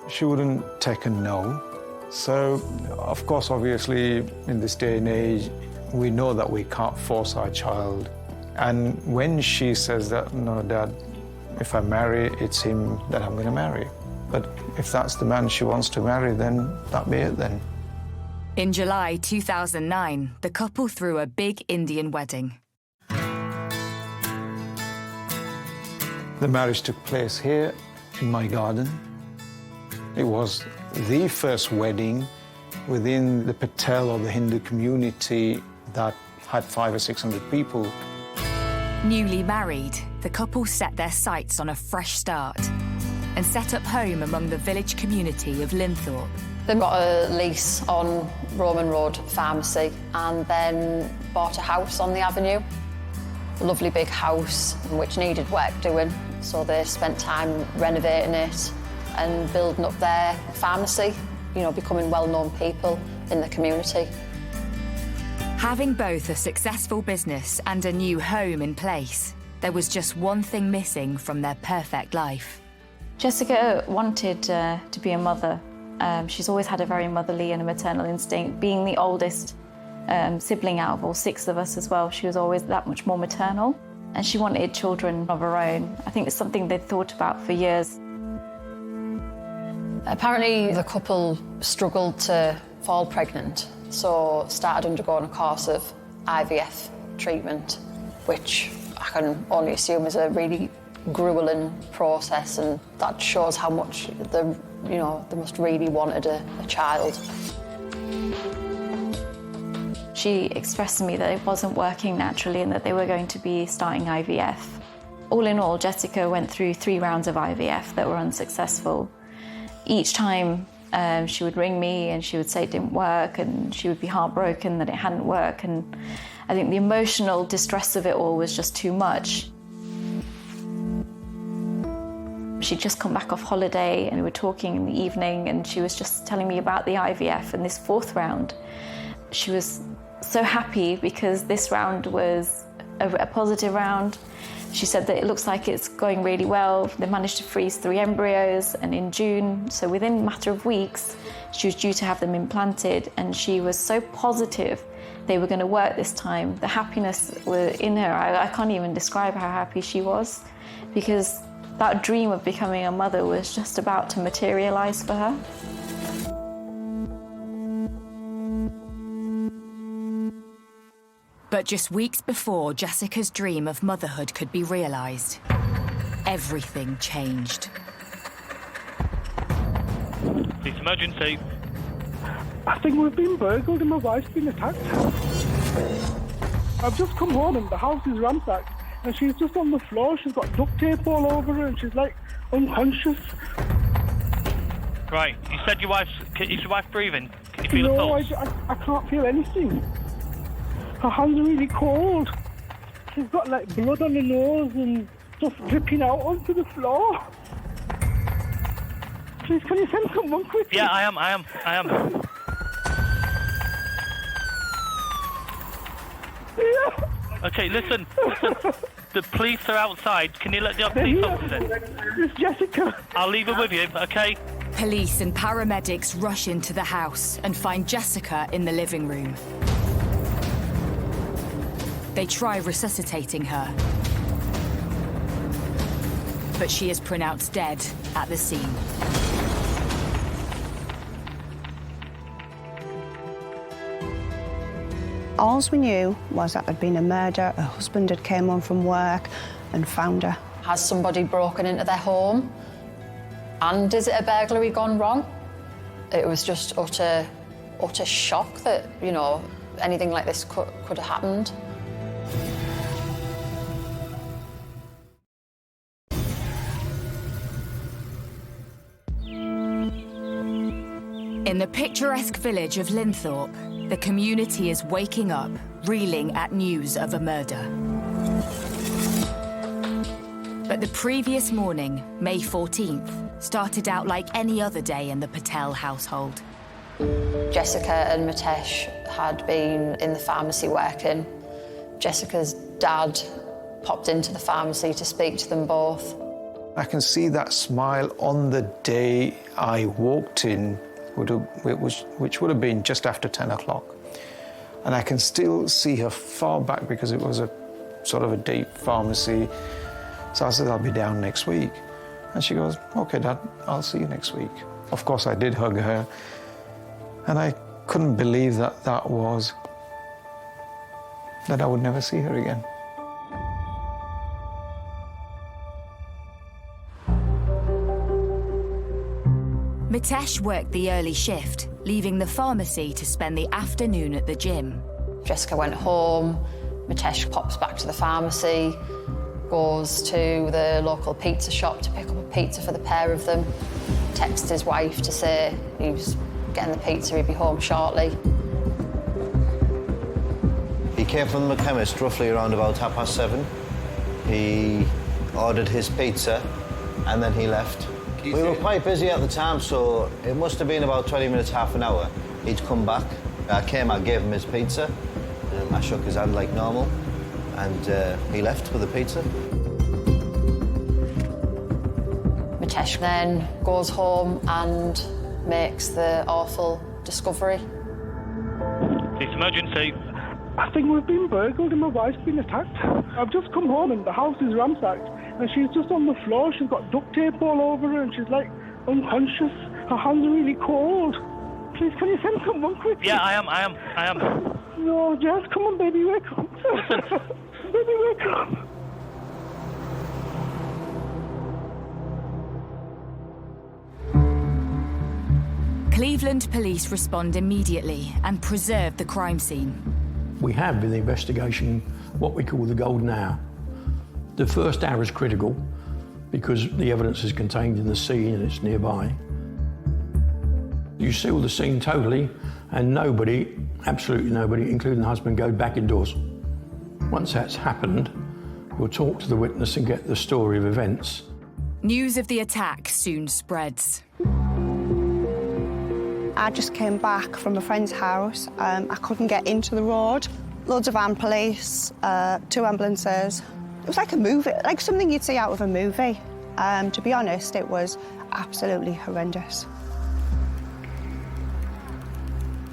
She wouldn't take a no. So, of course, obviously, in this day and age, we know that we can't force our child. And when she says that, "No, Dad, if I marry, it's him that I'm going to marry." But if that's the man she wants to marry, then that be it then. In July 2009, the couple threw a big Indian wedding. The marriage took place here in my garden. It was the first wedding within the Patel or the Hindu community that had 500 or 600 people. Newly married, the couple set their sights on a fresh start and set up home among the village community of Linthorpe. They got a lease on Roman Road Pharmacy and then bought a house on the avenue. A lovely big house which needed work doing, so they spent time renovating it and building up their pharmacy, you know, becoming well-known people in the community. Having both a successful business and a new home in place, there was just one thing missing from their perfect life. Jessica wanted to be a mother. She's always had a very motherly and a maternal instinct. Being the oldest sibling out of all 6 of us as well, she was always that much more maternal. And she wanted children of her own. I think it's something they'd thought about for years. Apparently, the couple struggled to fall pregnant, so started undergoing a course of IVF treatment, which I can only assume is a really grueling process, and that shows how much they must really wanted a child. She expressed to me that it wasn't working naturally and that they were going to be starting IVF. All in all, Jessica went through 3 rounds of IVF that were unsuccessful. Each time she would ring me and she would say it didn't work, and she would be heartbroken that it hadn't worked, and I think the emotional distress of it all was just too much. She'd just come back off holiday and we were talking in the evening, and she was just telling me about the IVF and this 4th round. She was so happy because this round was a positive round. She said that it looks like it's going really well. They managed to freeze 3 embryos, and in June, so within a matter of weeks, she was due to have them implanted, and she was so positive they were going to work this time. The happiness was in her. I can't even describe how happy she was, because that dream of becoming a mother was just about to materialise for her. But just weeks before Jessica's dream of motherhood could be realised, everything changed. It's emergency. I think we've been burgled and my wife's been attacked. I've just come home and the house is ransacked and she's just on the floor. She's got duct tape all over her and she's like unconscious. Right, you said is your wife breathing? Can you feel the pulse? No, I can't feel anything. Her hands are really cold. She's got like blood on her nose and stuff dripping out onto the floor. Please, can you send someone quickly? Yeah, I am. Yeah. Okay, listen. The police are outside. Can you let the police officers in? It's Jessica. I'll leave her with you, okay? Police and paramedics rush into the house and find Jessica in the living room. They try resuscitating her, but she is pronounced dead at the scene. All we knew was that there'd been a murder, her husband had came home from work and found her. Has somebody broken into their home? And is it a burglary gone wrong? It was just utter shock that, you know, anything like this could have happened. In the picturesque village of Linthorpe, the community is waking up, reeling at news of a murder. But the previous morning, May 14th, started out like any other day in the Patel household. Jessica and Mitesh had been in the pharmacy working. Jessica's dad popped into the pharmacy to speak to them both. I can see that smile on the day I walked in, which would have been just after 10 o'clock. And I can still see her far back because it was a sort of a deep pharmacy. So I said, I'll be down next week. And she goes, OK, Dad, I'll see you next week. Of course, I did hug her. And I couldn't believe that I would never see her again. Mitesh worked the early shift, leaving the pharmacy to spend the afternoon at the gym. Jessica went home, Mitesh pops back to the pharmacy, goes to the local pizza shop to pick up a pizza for the pair of them, texts his wife to say he was getting the pizza, he'd be home shortly. He came from the chemist roughly around about 7:30. He ordered his pizza and then he left. We were quite busy at the time, so it must have been about 20 minutes, half an hour. He'd come back. I gave him his pizza. I shook his hand like normal, and he left with the pizza. Mitesh then goes home and makes the awful discovery. It's emergency. I think we've been burgled and my wife's been attacked. I've just come home and the house is ransacked and she's just on the floor. She's got duct tape all over her and she's like unconscious. Her hands are really cold. Please, can you send someone quickly? Yeah, I am. No, Jess, come on, baby, wake up. Baby, wake up. Cleveland police respond immediately and preserve the crime scene. We have in the investigation what we call the golden hour. The first hour is critical because the evidence is contained in the scene and it's nearby. You seal the scene totally and nobody, absolutely nobody, including the husband, goes back indoors. Once that's happened, we'll talk to the witness and get the story of events. News of the attack soon spreads. I just came back from a friend's house. I couldn't get into the road. Loads of armed police, 2 ambulances. It was like a movie, like something you'd see out of a movie. To be honest, it was absolutely horrendous.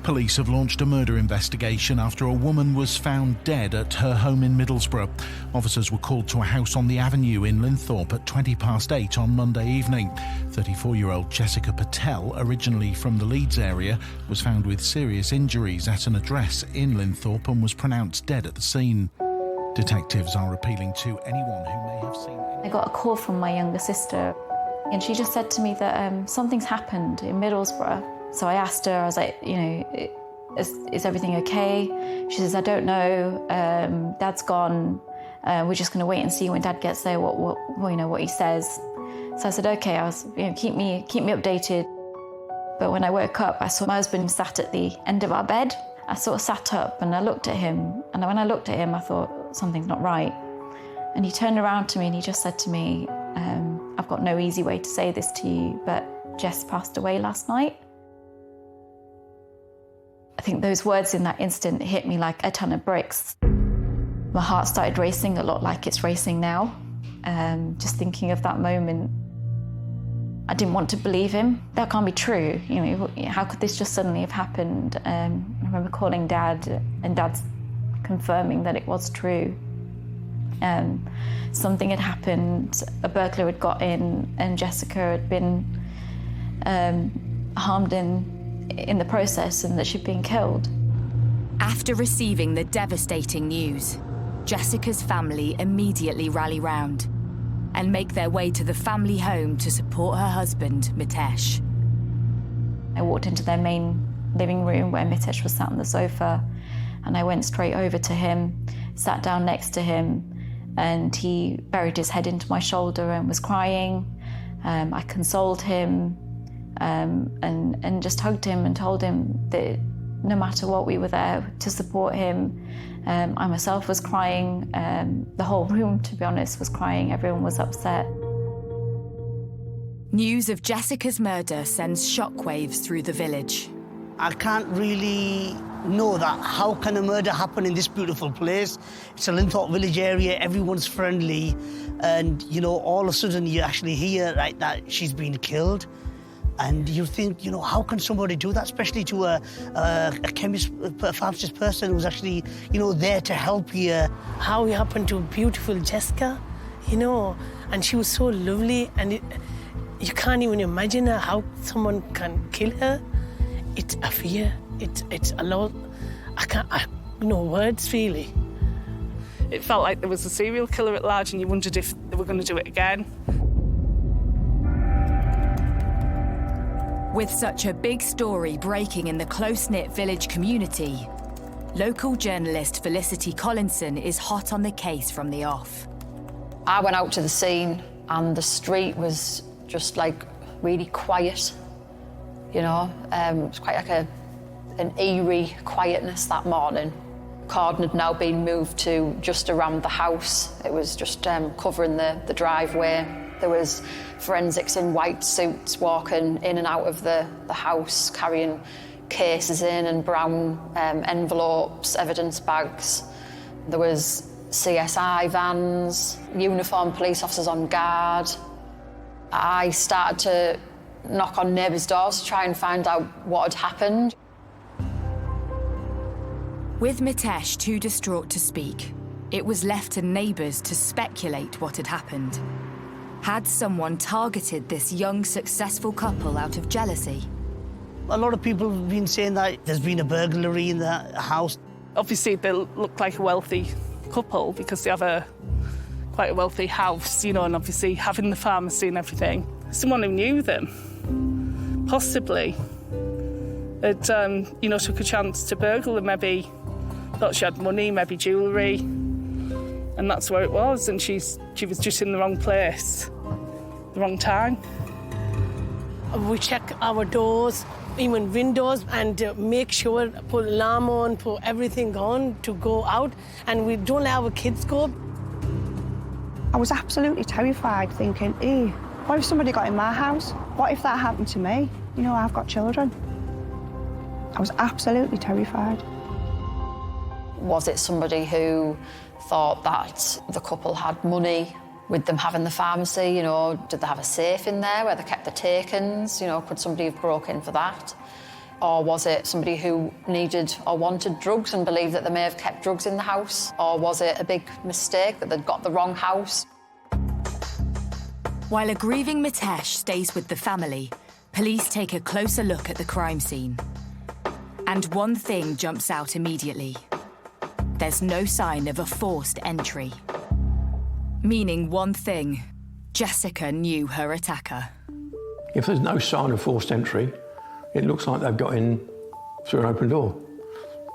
Police have launched a murder investigation after a woman was found dead at her home in Middlesbrough. Officers were called to a house on the avenue in Linthorpe at 8:20 on Monday evening. 34-year-old Jessica Patel, originally from the Leeds area, was found with serious injuries at an address in Linthorpe and was pronounced dead at the scene. Detectives are appealing to anyone who may have seen... I got a call from my younger sister and she just said to me that something's happened in Middlesbrough. So I asked her, I was like, you know, is everything okay? She says, I don't know, Dad's gone. We're just going to wait and see when Dad gets there what he says. So I said, okay, keep me updated. But when I woke up, I saw my husband sat at the end of our bed. I sort of sat up and I looked at him. And when I looked at him, I thought, something's not right. And he turned around to me and he just said to me, I've got no easy way to say this to you, but Jess passed away last night. I think those words in that instant hit me like a ton of bricks. My heart started racing a lot like it's racing now. Just thinking of that moment, I didn't want to believe him. That can't be true. You know, how could this just suddenly have happened? I remember calling Dad, and Dad's confirming that it was true. Something had happened, a burglar had got in, and Jessica had been harmed in the process, and that she'd been killed. After receiving the devastating news, Jessica's family immediately rally round and make their way to the family home to support her husband, Mitesh. I walked into their main living room where Mitesh was sat on the sofa, and I went straight over to him, sat down next to him, and he buried his head into my shoulder and was crying. I consoled him and just hugged him and told him that no matter what, we were there to support him. I myself was crying. The whole room, to be honest, was crying. Everyone was upset. News of Jessica's murder sends shockwaves through the village. I can't really know that. How can a murder happen in this beautiful place? It's a Linthorpe village area, everyone's friendly, and, you know, all of a sudden you actually hear, right, that she's been killed. And you think, you know, how can somebody do that, especially to a chemist, a pharmacist person who's actually, you know, there to help you. How it happened to beautiful Jessica, you know, and she was so lovely, and you can't even imagine how someone can kill her. It's a fear. It's a lot. I no words, really. It felt like there was a serial killer at large, and you wondered if they were going to do it again. With such a big story breaking in the close-knit village community, local journalist Felicity Collinson is hot on the case from the off. I went out to the scene, and the street was just like really quiet. You know, it was quite like an eerie quietness that morning. Cordon had now been moved to just around the house. It was just covering the driveway. There was forensics in white suits walking in and out of the house, carrying cases in and brown envelopes, evidence bags. There was CSI vans, uniformed police officers on guard. I started to knock on neighbours' doors to try and find out what had happened. With Mitesh too distraught to speak, it was left to neighbours to speculate what had happened. Had someone targeted this young, successful couple out of jealousy? A lot of people have been saying that there's been a burglary in the house. Obviously, they look like a wealthy couple because they have quite a wealthy house, you know, and obviously having the pharmacy and everything. Someone who knew them, possibly, had, you know, took a chance to burgle them, maybe thought she had money, maybe jewellery, and that's where it was, and she was just in the wrong place, the wrong time. We check our doors, even windows, and make sure, put alarm on, put everything on to go out, and we don't let our kids go. I was absolutely terrified, thinking, what if somebody got in my house? What if that happened to me? You know, I've got children. I was absolutely terrified. Was it somebody who thought that the couple had money with them having the pharmacy? You know, did they have a safe in there where they kept the take-ins? You know, could somebody have broken in for that? Or was it somebody who needed or wanted drugs and believed that they may have kept drugs in the house? Or was it a big mistake that they'd got the wrong house? While a grieving Mitesh stays with the family, police take a closer look at the crime scene. And one thing jumps out immediately. There's no sign of a forced entry. Meaning one thing, Jessica knew her attacker. If there's no sign of forced entry, it looks like they've got in through an open door,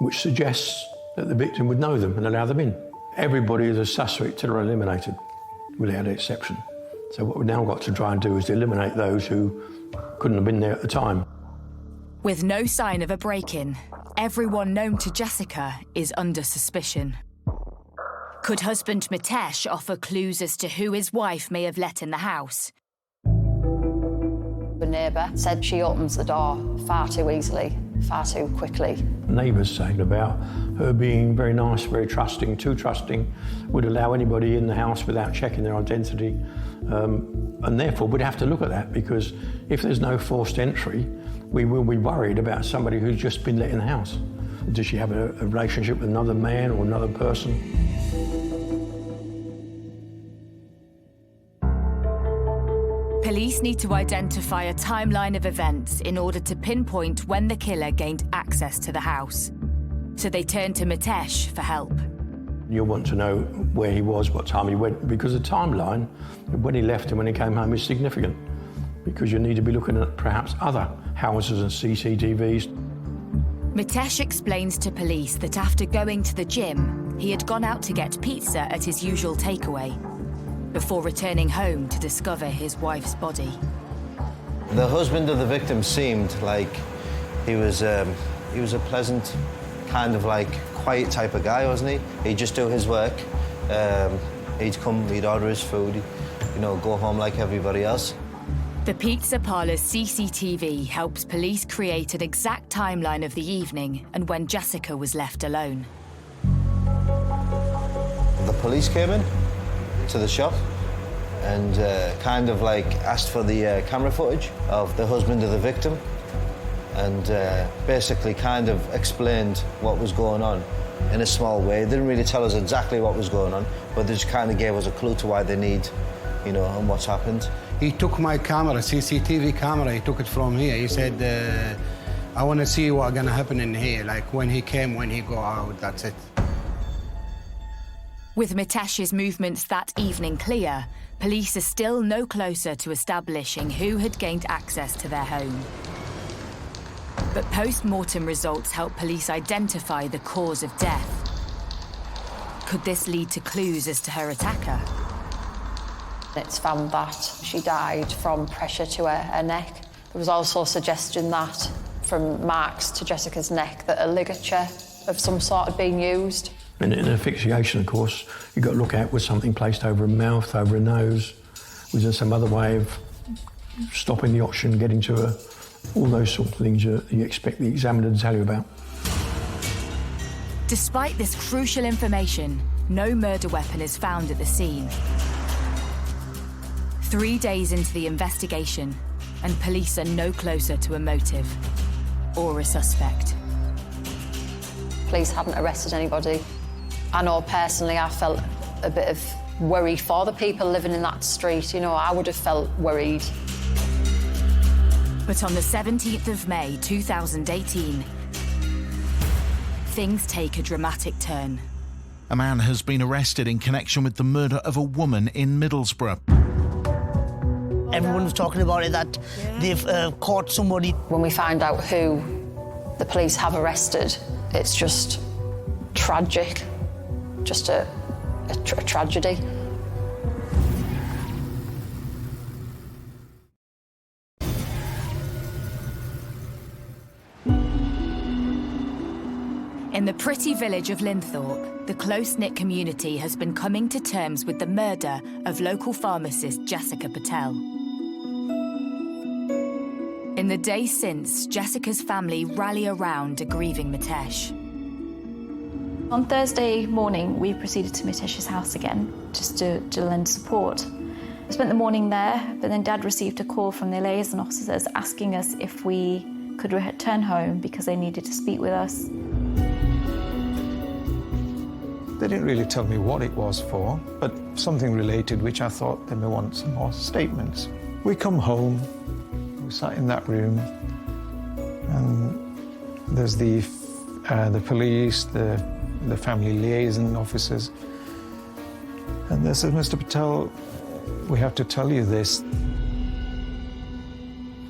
which suggests that the victim would know them and allow them in. Everybody is a suspect till they're eliminated, without exception. So what we've now got to try and do is eliminate those who couldn't have been there at the time. With no sign of a break-in, everyone known to Jessica is under suspicion. Could husband Mitesh offer clues as to who his wife may have let in the house? The neighbour said she opens the door far too easily, far too quickly. Neighbours saying about her being very nice, very trusting, too trusting, would allow anybody in the house without checking their identity. And therefore we'd have to look at that, because if there's no forced entry, we will be worried about somebody who's just been let in the house. Does she have a relationship with another man or another person? Police need to identify a timeline of events in order to pinpoint when the killer gained access to the house. So they turn to Mitesh for help. You'll want to know where he was, what time he went, because the timeline, when he left and when he came home, is significant. Because you need to be looking at perhaps other houses and CCTVs. Mitesh explains to police that after going to the gym, he had gone out to get pizza at his usual takeaway, before returning home to discover his wife's body. The husband of the victim seemed like he was a pleasant, kind of like quiet type of guy, wasn't he? He'd just do his work. He'd come, he'd order his food, you know, go home like everybody else. The pizza parlour's CCTV helps police create an exact timeline of the evening and when Jessica was left alone. The police came in to the shop and kind of like asked for the camera footage of the husband of the victim, and basically kind of explained what was going on in a small way. They didn't really tell us exactly what was going on, but they just kind of gave us a clue to why they need, you know, and what's happened. He took my camera, CCTV camera, he took it from here. He said, I want to see what's going to happen in here, like when he came, when he go out, that's it. With Mitesh's movements that evening clear, police are still no closer to establishing who had gained access to their home. But post-mortem results help police identify the cause of death. Could this lead to clues as to her attacker? It's found that she died from pressure to her neck. There was also a suggestion that, from marks to Jessica's neck, that a ligature of some sort had been used. In asphyxiation, of course, you've got to look at was something placed over a mouth, over a nose, was there some other way of stopping the oxygen getting to her? All those sorts of things you expect the examiner to tell you about. Despite this crucial information, no murder weapon is found at the scene. 3 days into the investigation, and police are no closer to a motive or a suspect. Police hadn't arrested anybody. I know personally I felt a bit of worry for the people living in that street. You know, I would have felt worried. But on the 17th of May 2018, things take a dramatic turn. A man has been arrested in connection with the murder of a woman in Middlesbrough. Everyone was talking about it, that they've caught somebody. When we find out who the police have arrested, it's just tragic, just a tragedy. In the pretty village of Linthorpe, the close-knit community has been coming to terms with the murder of local pharmacist Jessica Patel. In the days since, Jessica's family rally around a grieving Mitesh. On Thursday morning, we proceeded to Mitesh's house again, just to lend support. I spent the morning there, but then Dad received a call from the liaison officers asking us if we could return home because they needed to speak with us. They didn't really tell me what it was for, but something related, which I thought they may want some more statements. We come home, we sat in that room, and there's the police, the family liaison officers, and they said, Mr. Patel, we have to tell you this.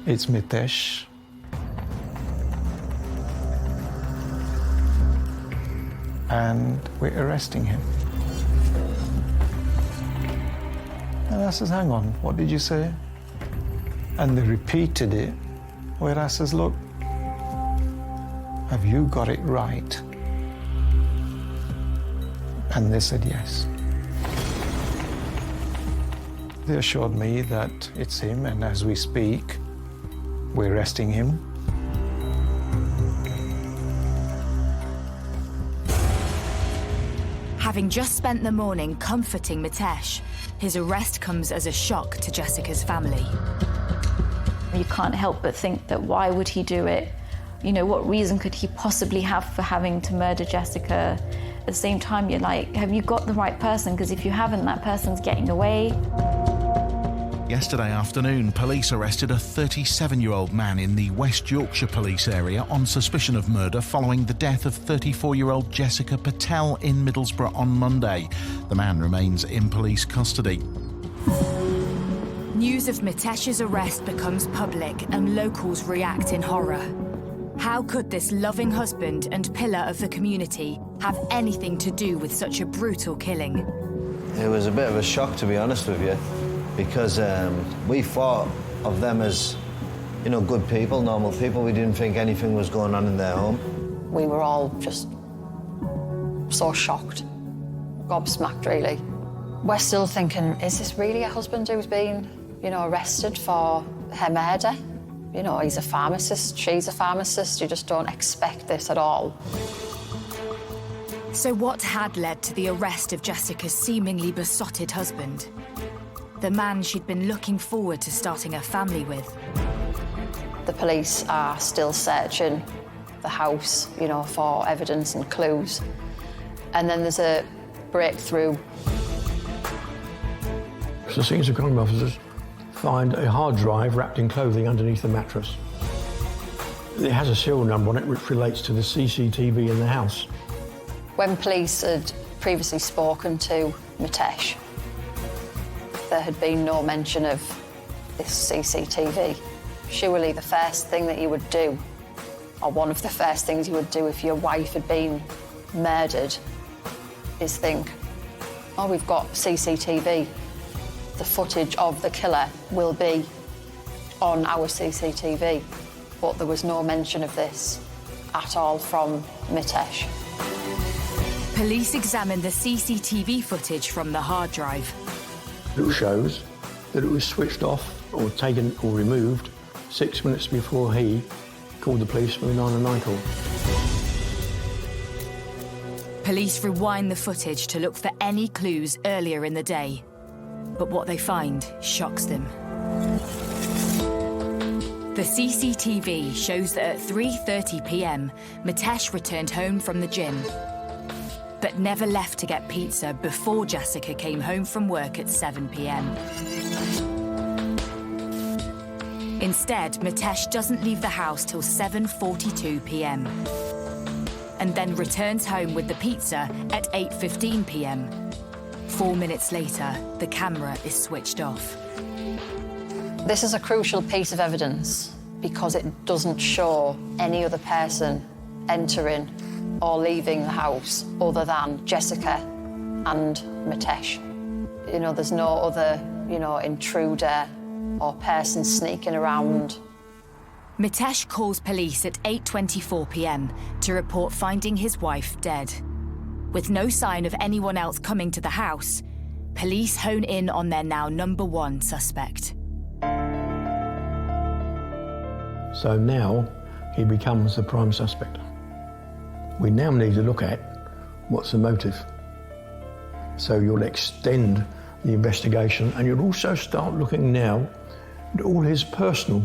It's Mitesh. And we're arresting him. And I says, hang on, what did you say? And they repeated it, where I says, look, have you got it right? And they said yes. They assured me that it's him, and as we speak, We're arresting him. Having just spent the morning comforting Mitesh, his arrest comes as a shock to Jessica's family. You can't help but think that why would he do it? You know, what reason could he possibly have for having to murder Jessica? At the same time, you're like, have you got the right person? Because if you haven't, that person's getting away. Yesterday afternoon, police arrested a 37-year-old man in the West Yorkshire police area on suspicion of murder following the death of 34-year-old Jessica Patel in Middlesbrough on Monday. The man remains in police custody. News of Mitesh's arrest becomes public and locals react in horror. How could this loving husband and pillar of the community have anything to do with such a brutal killing? It was a bit of a shock, to be honest with you, because we thought of them as, you know, good people, normal people. We didn't think anything was going on in their home. We were all just so shocked, gobsmacked, really. We're still thinking, is this really a husband who's been, you know, arrested for her murder? You know, he's a pharmacist, she's a pharmacist. You just don't expect this at all. So what had led to the arrest of Jessica's seemingly besotted husband? The man she'd been looking forward to starting a family with. The police are still searching the house, you know, for evidence and clues. And then there's a breakthrough. The senior crime officers find a hard drive wrapped in clothing underneath the mattress. It has a serial number on it which relates to the CCTV in the house. When police had previously spoken to Mitesh, there had been no mention of this CCTV. Surely the first thing that you would do, or one of the first things you would do if your wife had been murdered, is think, oh, we've got CCTV. The footage of the killer will be on our CCTV. But there was no mention of this at all from Mitesh. Police examined the CCTV footage from the hard drive. It shows that it was switched off or taken or removed 6 minutes before he called the police for the 999 call. Police rewind the footage to look for any clues earlier in the day. But what they find shocks them. The CCTV shows that at 3:30 p.m, Mitesh returned home from the gym, but never left to get pizza before Jessica came home from work at 7 p.m. Instead, Mitesh doesn't leave the house till 7:42 p.m. and then returns home with the pizza at 8:15 p.m. 4 minutes later, the camera is switched off. This is a crucial piece of evidence because it doesn't show any other person entering or leaving the house other than Jessica and Mitesh. You know, there's no other, you know, intruder or person sneaking around. Mitesh calls police at 8:24 p.m. to report finding his wife dead. With no sign of anyone else coming to the house, police hone in on their now number one suspect. So now he becomes the prime suspect. We now need to look at what's the motive. So you'll extend the investigation and you'll also start looking now at all his personal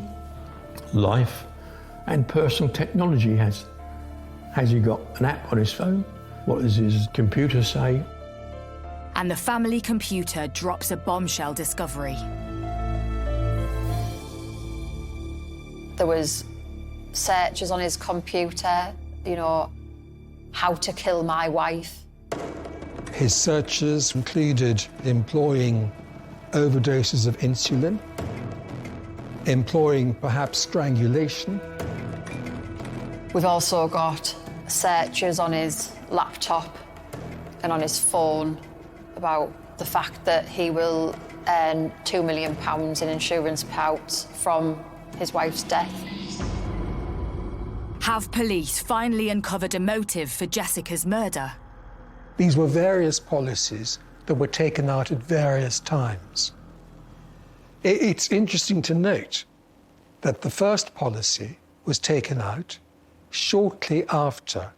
life and personal technology he has. Has he got an app on his phone? What does his computer say? And the family computer drops a bombshell discovery. There was searches on his computer, you know, how to kill my wife. His searches included employing overdoses of insulin, employing perhaps strangulation. We've also got searches on his laptop and on his phone about the fact that he will earn £2 million in insurance payouts from his wife's death. Have police finally uncovered a motive for Jessica's murder? These were various policies that were taken out at various times. It's interesting to note that the first policy was taken out shortly after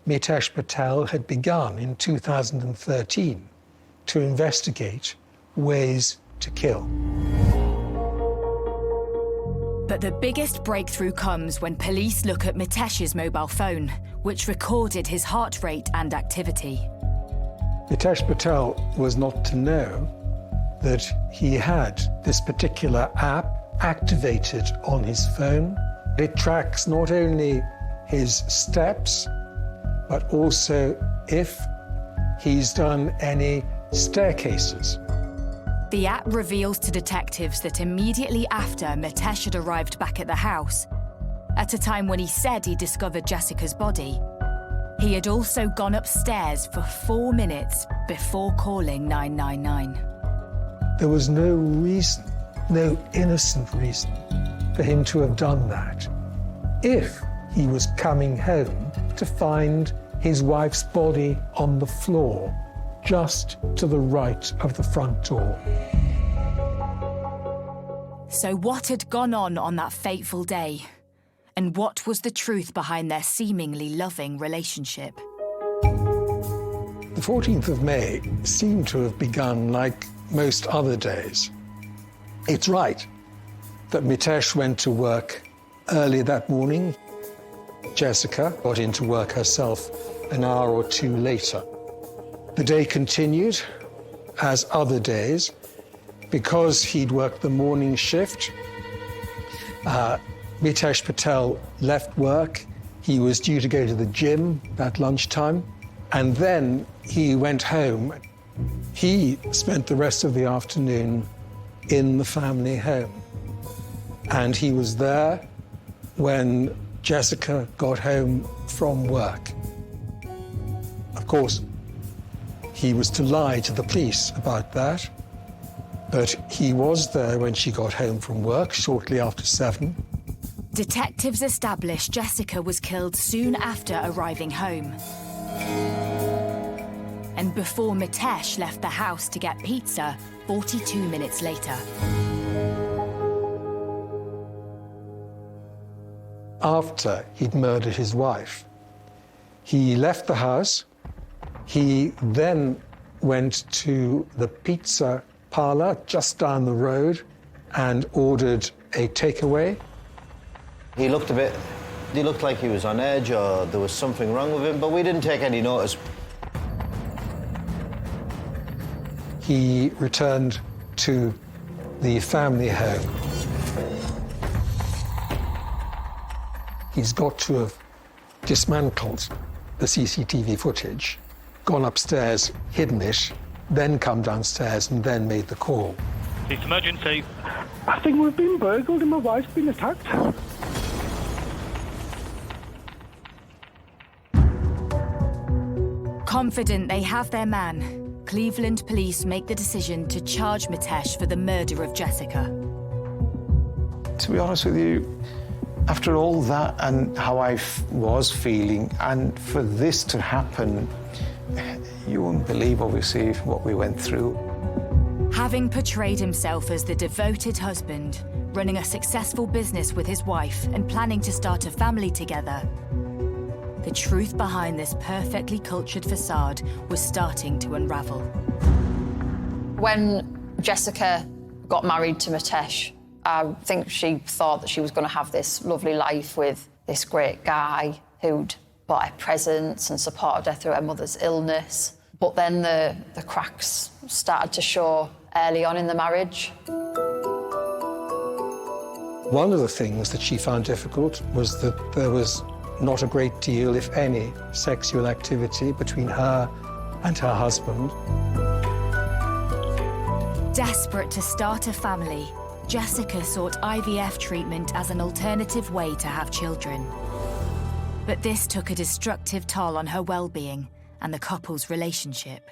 Mitesh Patel had begun in 2013 to investigate ways to kill. But the biggest breakthrough comes when police look at Mitesh's mobile phone, which recorded his heart rate and activity. Mitesh Patel was not to know that he had this particular app activated on his phone. It tracks not only his steps, but also if he's done any staircases. The app reveals to detectives that immediately after Mitesh had arrived back at the house, at a time when he said he discovered Jessica's body, he had also gone upstairs for 4 minutes before calling 999. There was no reason, no innocent reason, for him to have done that if he was coming home to find his wife's body on the floor just to the right of the front door. So what had gone on that fateful day? And what was the truth behind their seemingly loving relationship? The 14th of May seemed to have begun like most other days. It's right that Mitesh went to work early that morning. Jessica got into work herself an hour or two later. The day continued as other days. Because he'd worked the morning shift, Mitesh Patel left work. He was due to go to the gym at lunchtime, and then he went home. He spent the rest of the afternoon in the family home, and he was there when Jessica got home from work. Of course, he was to lie to the police about that, but he was there when she got home from work, shortly after 7. Detectives established Jessica was killed soon after arriving home. And before Mitesh left the house to get pizza 42 minutes later. After he'd murdered his wife, he left the house. He then went to the pizza parlor just down the road and ordered a takeaway. He looked like he was on edge or there was something wrong with him, but we didn't take any notice. He returned to the family home. He's got to have dismantled the CCTV footage, gone upstairs, hidden it, then come downstairs and then made the call. It's emergency. I think we've been burgled and my wife's been attacked. Confident they have their man, Cleveland police make the decision to charge Mitesh for the murder of Jessica. To be honest with you, after all that and how I was feeling, and for this to happen, you wouldn't believe, obviously, what we went through. Having portrayed himself as the devoted husband, running a successful business with his wife and planning to start a family together, the truth behind this perfectly cultured facade was starting to unravel. When Jessica got married to Mitesh, I think she thought that she was going to have this lovely life with this great guy who'd bought her presents and supported her through her mother's illness. But then the cracks started to show early on in the marriage. One of the things that she found difficult was that there was not a great deal, if any, sexual activity between her and her husband. Desperate to start a family, Jessica sought IVF treatment as an alternative way to have children. But this took a destructive toll on her well-being and the couple's relationship.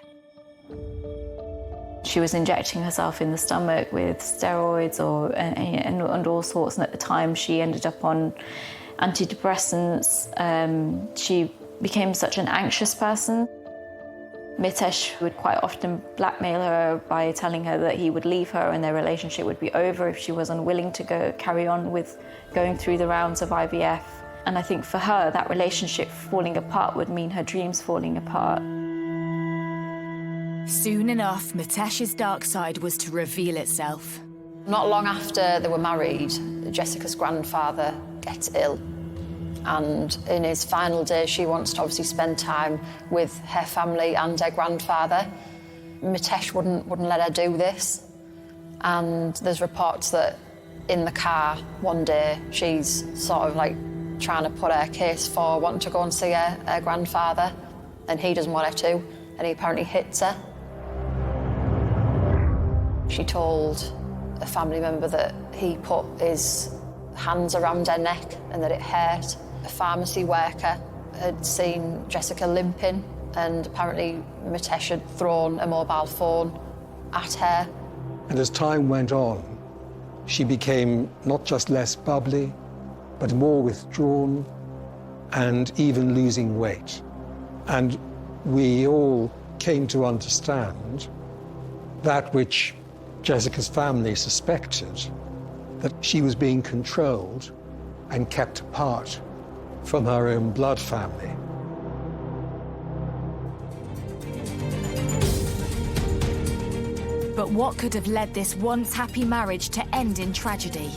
She was injecting herself in the stomach with steroids and all sorts, and at the time she ended up on antidepressants. She became such an anxious person. Mitesh would quite often blackmail her by telling her that he would leave her and their relationship would be over if she was unwilling to carry on with going through the rounds of IVF. And I think for her, that relationship falling apart would mean her dreams falling apart. Soon enough, Mitesh's dark side was to reveal itself. Not long after they were married, Jessica's grandfather gets ill. And in his final days, she wants to obviously spend time with her family and her grandfather. Mitesh wouldn't let her do this. And there's reports that in the car one day, she's sort of like trying to put her case for wanting to go and see her grandfather, and he doesn't want her to, and he apparently hits her. She told a family member that he put his hands around her neck and that it hurt. A pharmacy worker had seen Jessica limping, and apparently Mitesh had thrown a mobile phone at her. And as time went on, she became not just less bubbly, but more withdrawn and even losing weight. And we all came to understand that which Jessica's family suspected, that she was being controlled and kept apart from her own blood family. But what could have led this once happy marriage to end in tragedy?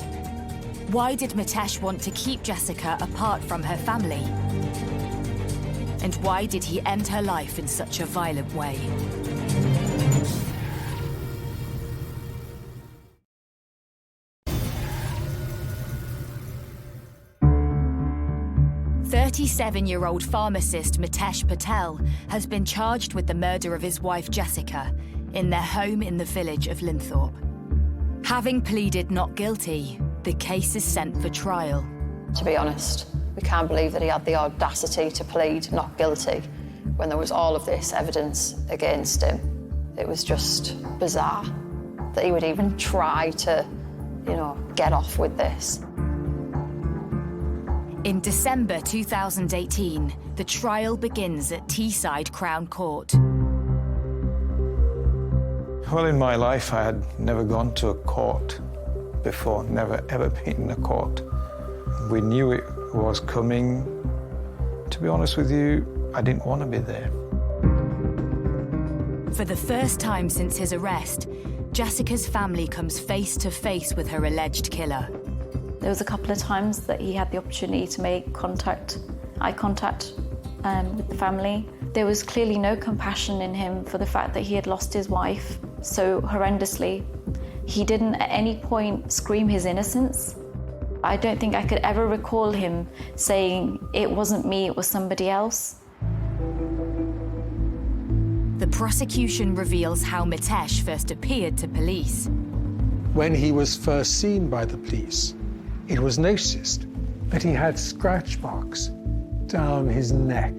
Why did Mitesh want to keep Jessica apart from her family? And why did he end her life in such a violent way? "37-year-old pharmacist Mitesh Patel has been charged with the murder of his wife Jessica in their home in the village of Linthorpe. Having pleaded not guilty, the case is sent for trial. To be honest, we can't believe that he had the audacity to plead not guilty when there was all of this evidence against him. It was just bizarre that he would even try to, get off with this. In December 2018, the trial begins at Teesside Crown Court. Well, in my life, I had never gone to a court before, never ever been in a court. We knew it was coming. To be honest with you, I didn't want to be there. For the first time since his arrest, Jessica's family comes face to face with her alleged killer. There was a couple of times that he had the opportunity to make eye contact with the family. There was clearly no compassion in him for the fact that he had lost his wife so horrendously. He didn't at any point scream his innocence. I don't think I could ever recall him saying, "It wasn't me, it was somebody else." The prosecution reveals how Mitesh first appeared to police. When he was first seen by the police, it was noticed that he had scratch marks down his neck.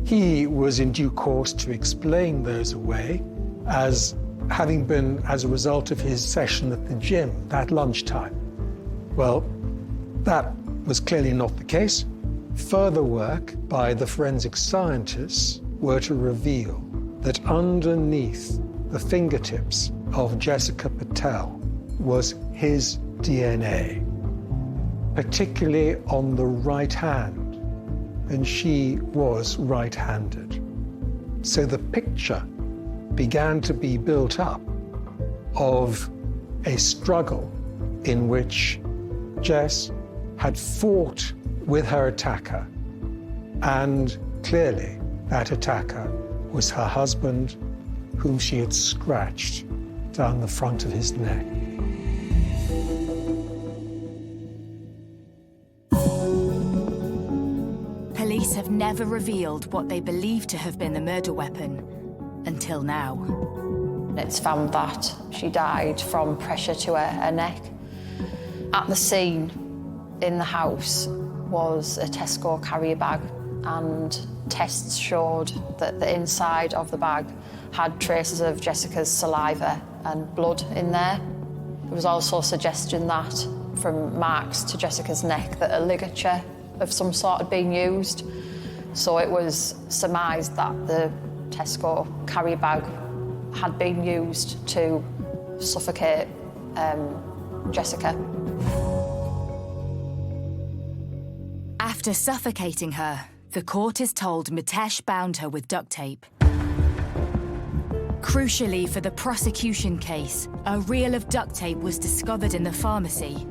He was in due course to explain those away as having been as a result of his session at the gym that lunchtime. Well, that was clearly not the case. Further work by the forensic scientists were to reveal that underneath the fingertips of Jessica Patel was his DNA, particularly on the right hand, and she was right-handed. So the picture began to be built up of a struggle in which Jess had fought with her attacker, and clearly that attacker was her husband, whom she had scratched down the front of his neck. Police have never revealed what they believe to have been the murder weapon until now. It's found that she died from pressure to her neck. At the scene in the house was a Tesco carrier bag, and tests showed that the inside of the bag had traces of Jessica's saliva and blood in there. There was also suggestion that from marks to Jessica's neck that a ligature of some sort had been used. So it was surmised that the Tesco carry bag had been used to suffocate Jessica. After suffocating her, the court is told Mitesh bound her with duct tape. Crucially for the prosecution case, a reel of duct tape was discovered in the pharmacy,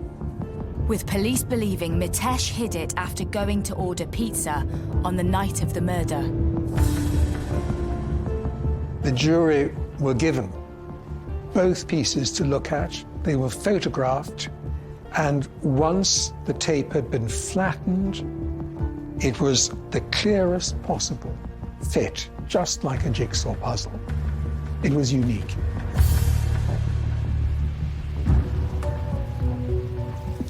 with police believing Mitesh hid it after going to order pizza on the night of the murder. The jury were given both pieces to look at. They were photographed, and once the tape had been flattened, it was the clearest possible fit, just like a jigsaw puzzle. It was unique.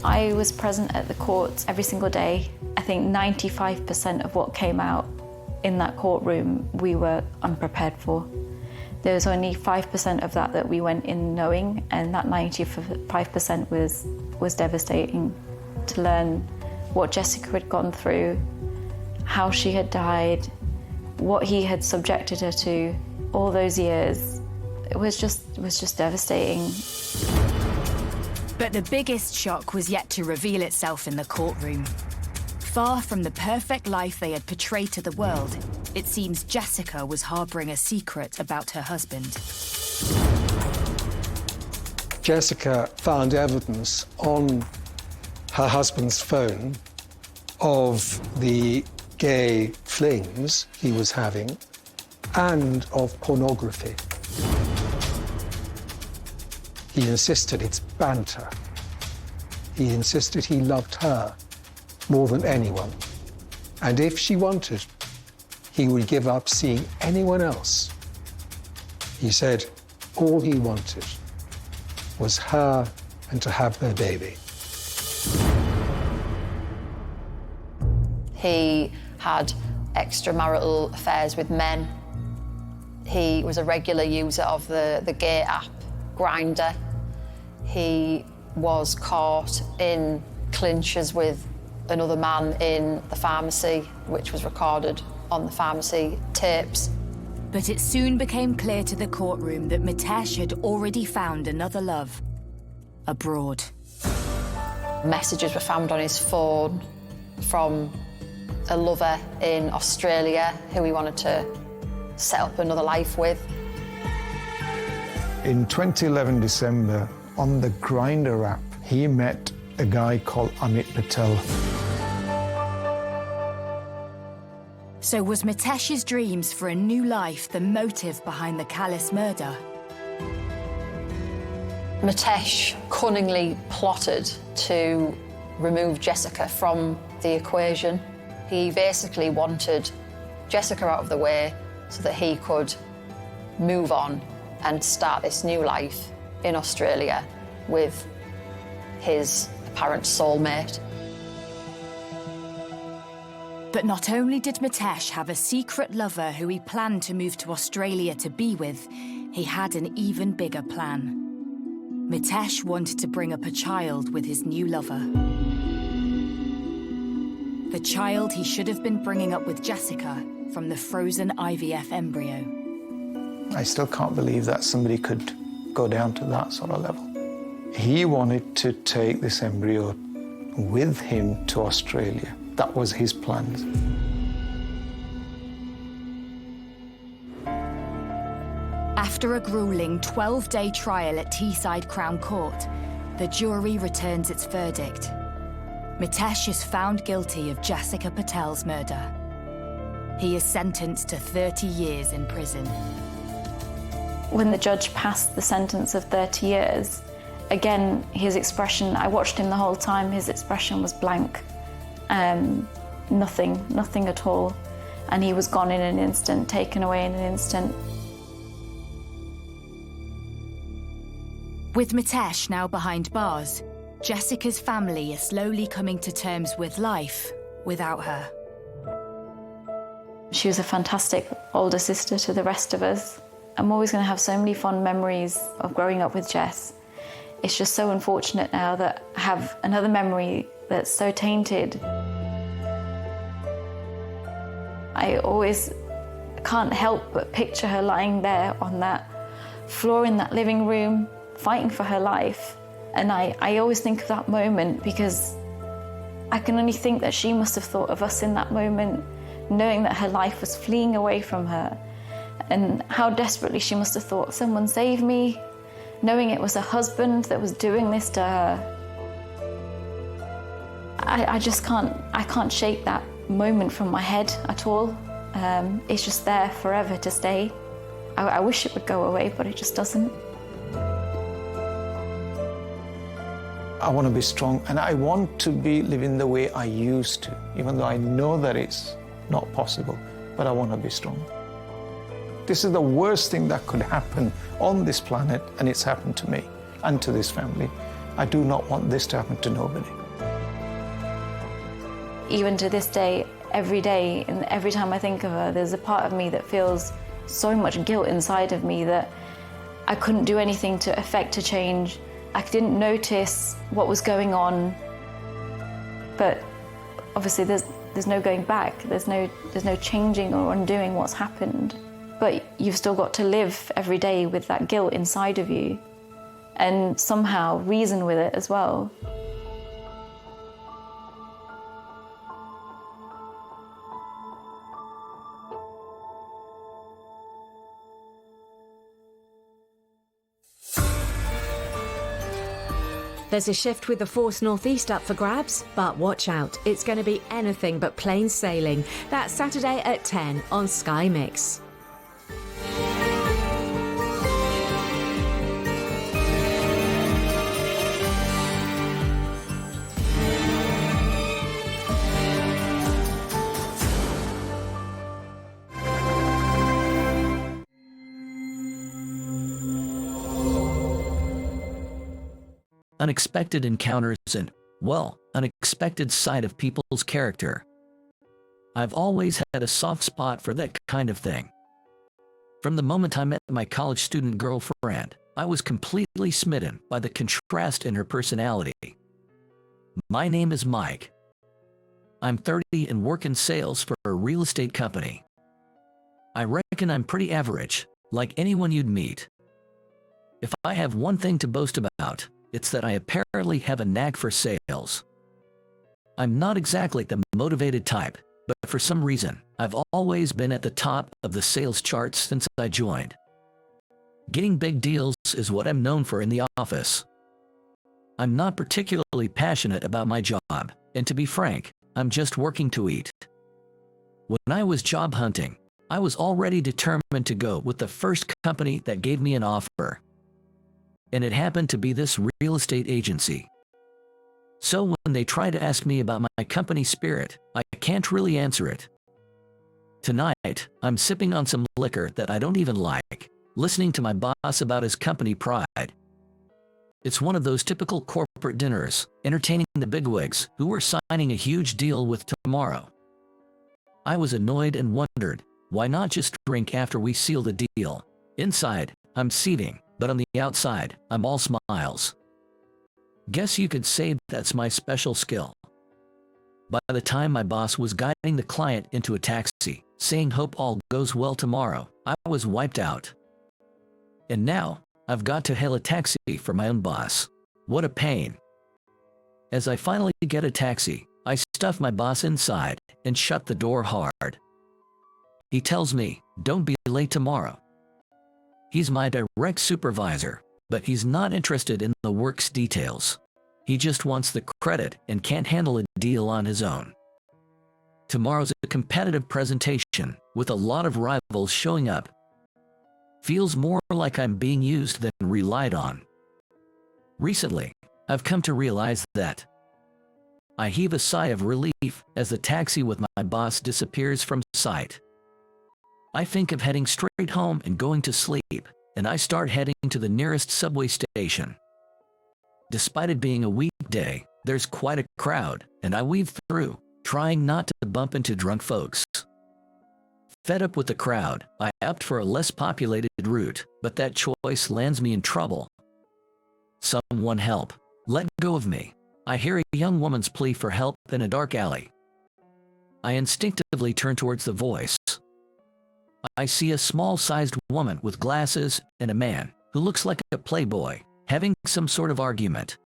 I was present at the court every single day. I think 95% of what came out in that courtroom we were unprepared for. There was only 5% of that we went in knowing, and that 95% was devastating. To learn what Jessica had gone through, how she had died, what he had subjected her to all those years, it was just devastating. But the biggest shock was yet to reveal itself in the courtroom. Far from the perfect life they had portrayed to the world, it seems Jessica was harbouring a secret about her husband. Jessica found evidence on her husband's phone of the gay flings he was having and of pornography. He insisted it's banter. He insisted he loved her more than anyone. And if she wanted, he would give up seeing anyone else. He said all he wanted was her and to have their baby. He had extramarital affairs with men. He was a regular user of the gay app, Grindr. He was caught in clinches with another man in the pharmacy, which was recorded on the pharmacy tapes. But it soon became clear to the courtroom that Mitesh had already found another love abroad. Messages were found on his phone from a lover in Australia who he wanted to set up another life with. In 2011 December, on the Grindr app, he met a guy called Amit Patel. So was Mitesh's dreams for a new life the motive behind the callous murder? Mitesh cunningly plotted to remove Jessica from the equation. He basically wanted Jessica out of the way so that he could move on and start this new life in Australia with his apparent soulmate. But not only did Mitesh have a secret lover who he planned to move to Australia to be with, he had an even bigger plan. Mitesh wanted to bring up a child with his new lover. The child he should have been bringing up with Jessica from the frozen IVF embryo. I still can't believe that somebody could go down to that sort of level. He wanted to take this embryo with him to Australia. That was his plans. After a grueling 12-day trial at Teesside Crown Court, the jury returns its verdict. Mitesh is found guilty of Jessica Patel's murder. He is sentenced to 30 years in prison. When the judge passed the sentence of 30 years, again, his expression, I watched him the whole time, his expression was blank. Nothing at all. And he was gone in an instant, taken away in an instant. With Mitesh now behind bars, Jessica's family is slowly coming to terms with life without her. She was a fantastic older sister to the rest of us. I'm always going to have so many fond memories of growing up with Jess. It's just so unfortunate now that I have another memory that's so tainted. I always can't help but picture her lying there on that floor in that living room, fighting for her life. And I always think of that moment because I can only think that she must have thought of us in that moment, knowing that her life was fleeing away from her, and how desperately she must have thought, someone save me, knowing it was her husband that was doing this to her. I just can't shake that moment from my head at all. It's just there forever to stay. I wish it would go away, but it just doesn't. I want to be strong, and I want to be living the way I used to, even though I know that it's not possible, but I want to be strong. This is the worst thing that could happen on this planet, and it's happened to me and to this family. I do not want this to happen to nobody. Even to this day, every day, and every time I think of her, there's a part of me that feels so much guilt inside of me that I couldn't do anything to affect a change. I didn't notice what was going on, but obviously there's no going back. There's no changing or undoing what's happened. But you've still got to live every day with that guilt inside of you and somehow reason with it as well. There's a shift with the Force Northeast up for grabs, but watch out, it's going to be anything but plain sailing. That's Saturday at 10 on Sky Mix. Unexpected encounters and, well, unexpected side of people's character. I've always had a soft spot for that kind of thing. From the moment I met my college student girlfriend, I was completely smitten by the contrast in her personality. My name is Mike. I'm 30 and work in sales for a real estate company. I reckon I'm pretty average, like anyone you'd meet. If I have one thing to boast about, it's that I apparently have a knack for sales. I'm not exactly the motivated type, but for some reason, I've always been at the top of the sales charts since I joined. Getting big deals is what I'm known for in the office. I'm not particularly passionate about my job, and to be frank, I'm just working to eat. When I was job hunting, I was already determined to go with the first company that gave me an offer. And it happened to be this real estate agency. So when they try to ask me about my company spirit, I can't really answer it. Tonight, I'm sipping on some liquor that I don't even like, listening to my boss about his company pride. It's one of those typical corporate dinners, entertaining the bigwigs who were signing a huge deal with tomorrow. I was annoyed and wondered, why not just drink after we seal the deal? Inside, I'm seething. But on the outside, I'm all smiles. Guess you could say that's my special skill. By the time my boss was guiding the client into a taxi, saying hope all goes well tomorrow, I was wiped out. And now, I've got to hail a taxi for my own boss. What a pain. As I finally get a taxi, I stuff my boss inside and shut the door hard. He tells me, don't be late tomorrow. He's my direct supervisor, but he's not interested in the work's details. He just wants the credit and can't handle a deal on his own. Tomorrow's a competitive presentation, with a lot of rivals showing up. Feels more like I'm being used than relied on. Recently, I've come to realize that. I heave a sigh of relief as the taxi with my boss disappears from sight. I think of heading straight home and going to sleep, and I start heading to the nearest subway station. Despite it being a weekday, there's quite a crowd, and I weave through, trying not to bump into drunk folks. Fed up with the crowd, I opt for a less populated route, but that choice lands me in trouble. Someone help. Let go of me. I hear a young woman's plea for help in a dark alley. I instinctively turn towards the voice. I see a small-sized woman with glasses and a man who looks like a playboy having some sort of argument.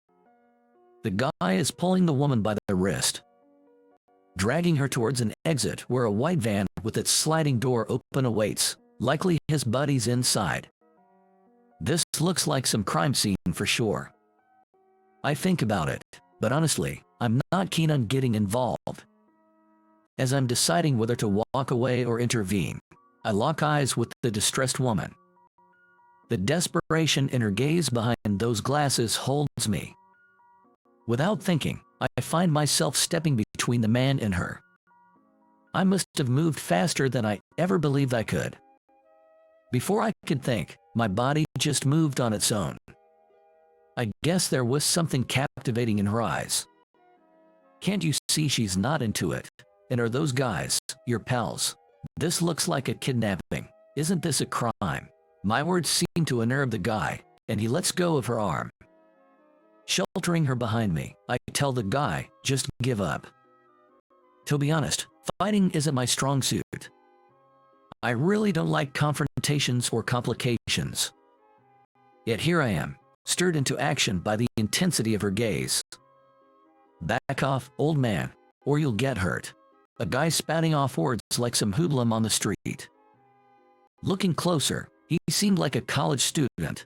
The guy is pulling the woman by the wrist, dragging her towards an exit where a white van with its sliding door open awaits, likely his buddies inside. This looks like some crime scene for sure. I think about it, but honestly, I'm not keen on getting involved. As I'm deciding whether to walk away or intervene, I lock eyes with the distressed woman. The desperation in her gaze behind those glasses holds me. Without thinking, I find myself stepping between the man and her. I must have moved faster than I ever believed I could. Before I could think, my body just moved on its own. I guess there was something captivating in her eyes. Can't you see she's not into it? And are those guys your pals? This looks like a kidnapping. Isn't this a crime? My words seem to unnerve the guy, and he lets go of her arm. Sheltering her behind me, I tell the guy, just give up. To be honest, fighting isn't my strong suit. I really don't like confrontations or complications. Yet here I am, stirred into action by the intensity of her gaze. Back off, old man, or you'll get hurt. A guy spouting off words like some hoodlum on the street. Looking closer, he seemed like a college student.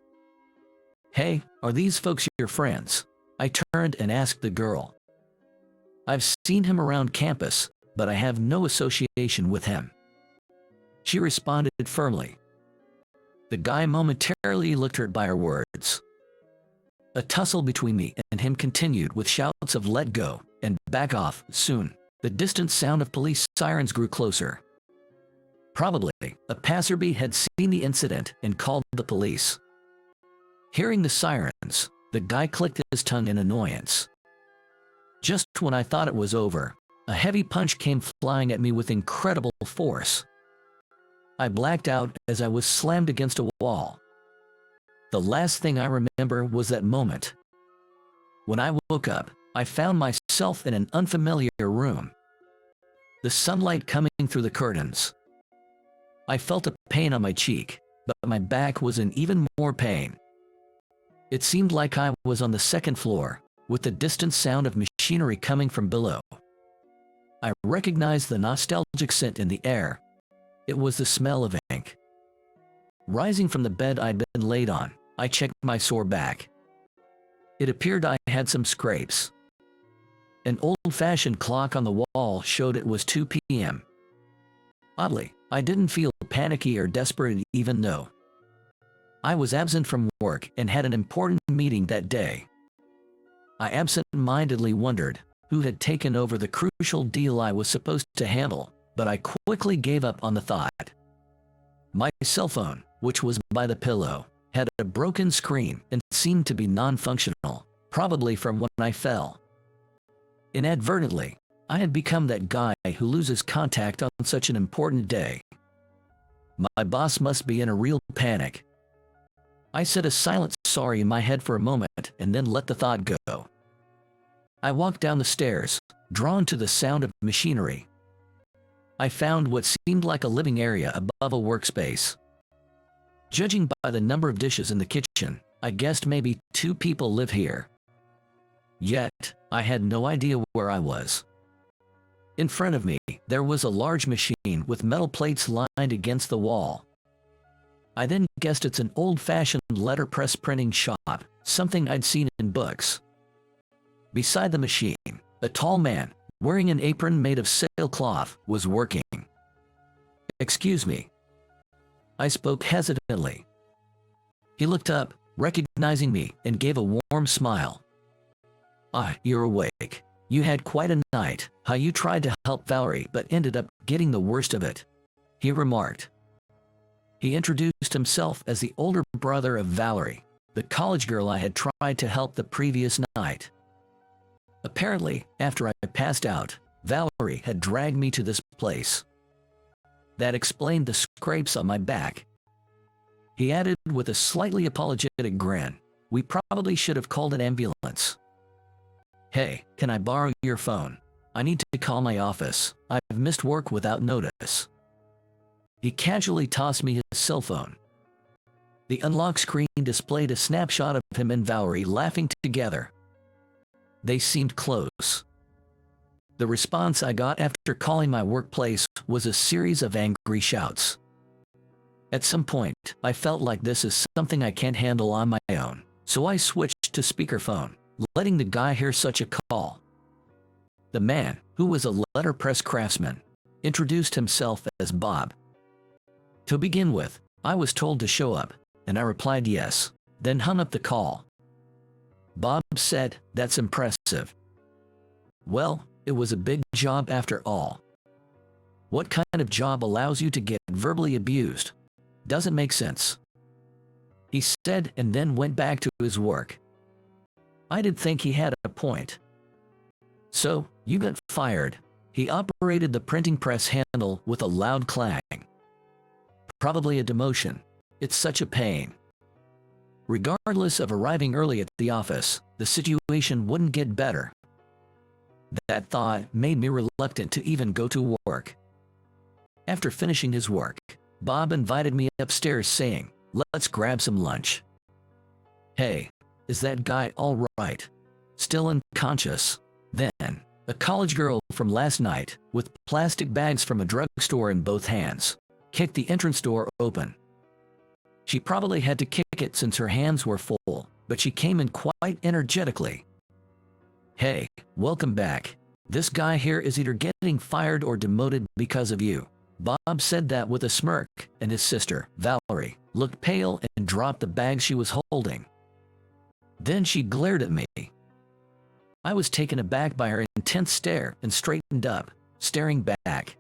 Hey, are these folks your friends? I turned and asked the girl. I've seen him around campus, but I have no association with him. She responded firmly. The guy momentarily looked hurt by her words. A tussle between me and him continued with shouts of let go and back off. Soon, the distant sound of police sirens grew closer. Probably, a passerby had seen the incident and called the police. Hearing the sirens, the guy clicked his tongue in annoyance. Just when I thought it was over, a heavy punch came flying at me with incredible force. I blacked out as I was slammed against a wall. The last thing I remember was that moment. When I woke up, I found myself in an unfamiliar room. The sunlight coming through the curtains. I felt a pain on my cheek, but my back was in even more pain. It seemed like I was on the second floor, with the distant sound of machinery coming from below. I recognized the nostalgic scent in the air. It was the smell of ink. Rising from the bed I'd been laid on, I checked my sore back. It appeared I had some scrapes. An old-fashioned clock on the wall showed it was 2 p.m. Oddly, I didn't feel panicky or desperate even though I was absent from work and had an important meeting that day. I absent-mindedly wondered who had taken over the crucial deal I was supposed to handle, but I quickly gave up on the thought. My cell phone, which was by the pillow, had a broken screen and seemed to be non-functional, probably from when I fell. Inadvertently, I had become that guy who loses contact on such an important day. My boss must be in a real panic. I said a silent sorry in my head for a moment and then let the thought go. I walked down the stairs, drawn to the sound of machinery. I found what seemed like a living area above a workspace. Judging by the number of dishes in the kitchen, I guessed maybe 2 people live here. Yet, I had no idea where I was. In front of me, there was a large machine with metal plates lined against the wall. I then guessed it's an old-fashioned letterpress printing shop, something I'd seen in books. Beside the machine, a tall man, wearing an apron made of sailcloth, was working. "Excuse me." I spoke hesitantly. He looked up, recognizing me, and gave a warm smile. "Ah, you're awake. You had quite a night. How you tried to help Valerie but ended up getting the worst of it," he remarked. He introduced himself as the older brother of Valerie, the college girl I had tried to help the previous night. Apparently, after I passed out, Valerie had dragged me to this place. That explained the scrapes on my back. He added with a slightly apologetic grin, "We probably should have called an ambulance." "Hey, can I borrow your phone?" I need to call my office. I've missed work without notice. He casually tossed me his cell phone. The unlock screen displayed a snapshot of him and Valerie laughing together. They seemed close. The response I got after calling my workplace was a series of angry shouts. At some point, I felt like this is something I can't handle on my own, so I switched to speakerphone, letting the guy hear such a call. The man, who was a letterpress craftsman, introduced himself as Bob. To begin with, I was told to show up, and I replied yes, then hung up the call. Bob said, "That's impressive." Well, it was a big job after all. What kind of job allows you to get verbally abused? Doesn't make sense. He said and then went back to his work. I did think he had a point. "So, you got fired." He operated the printing press handle with a loud clang. "Probably a demotion. It's such a pain." Regardless of arriving early at the office, the situation wouldn't get better. That thought made me reluctant to even go to work. After finishing his work, Bob invited me upstairs saying, "Let's grab some lunch." Hey, is that guy all right? Still unconscious? Then, a college girl from last night, with plastic bags from a drugstore in both hands, kicked the entrance door open. She probably had to kick it since her hands were full, but she came in quite energetically. "Hey, welcome back. This guy here is either getting fired or demoted because of you." Bob said that with a smirk, and his sister, Valerie, looked pale and dropped the bag she was holding. Then she glared at me. I was taken aback by her intense stare and straightened up, staring back.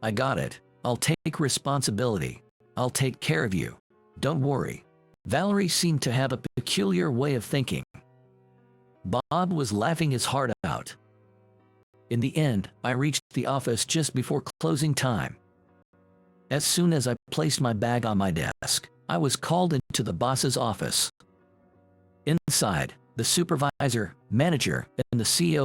"I got it. I'll take responsibility. I'll take care of you. Don't worry." Valerie seemed to have a peculiar way of thinking. Bob was laughing his heart out. In the end, I reached the office just before closing time. As soon as I placed my bag on my desk, I was called into the boss's office. Inside, the supervisor, manager, and the CEO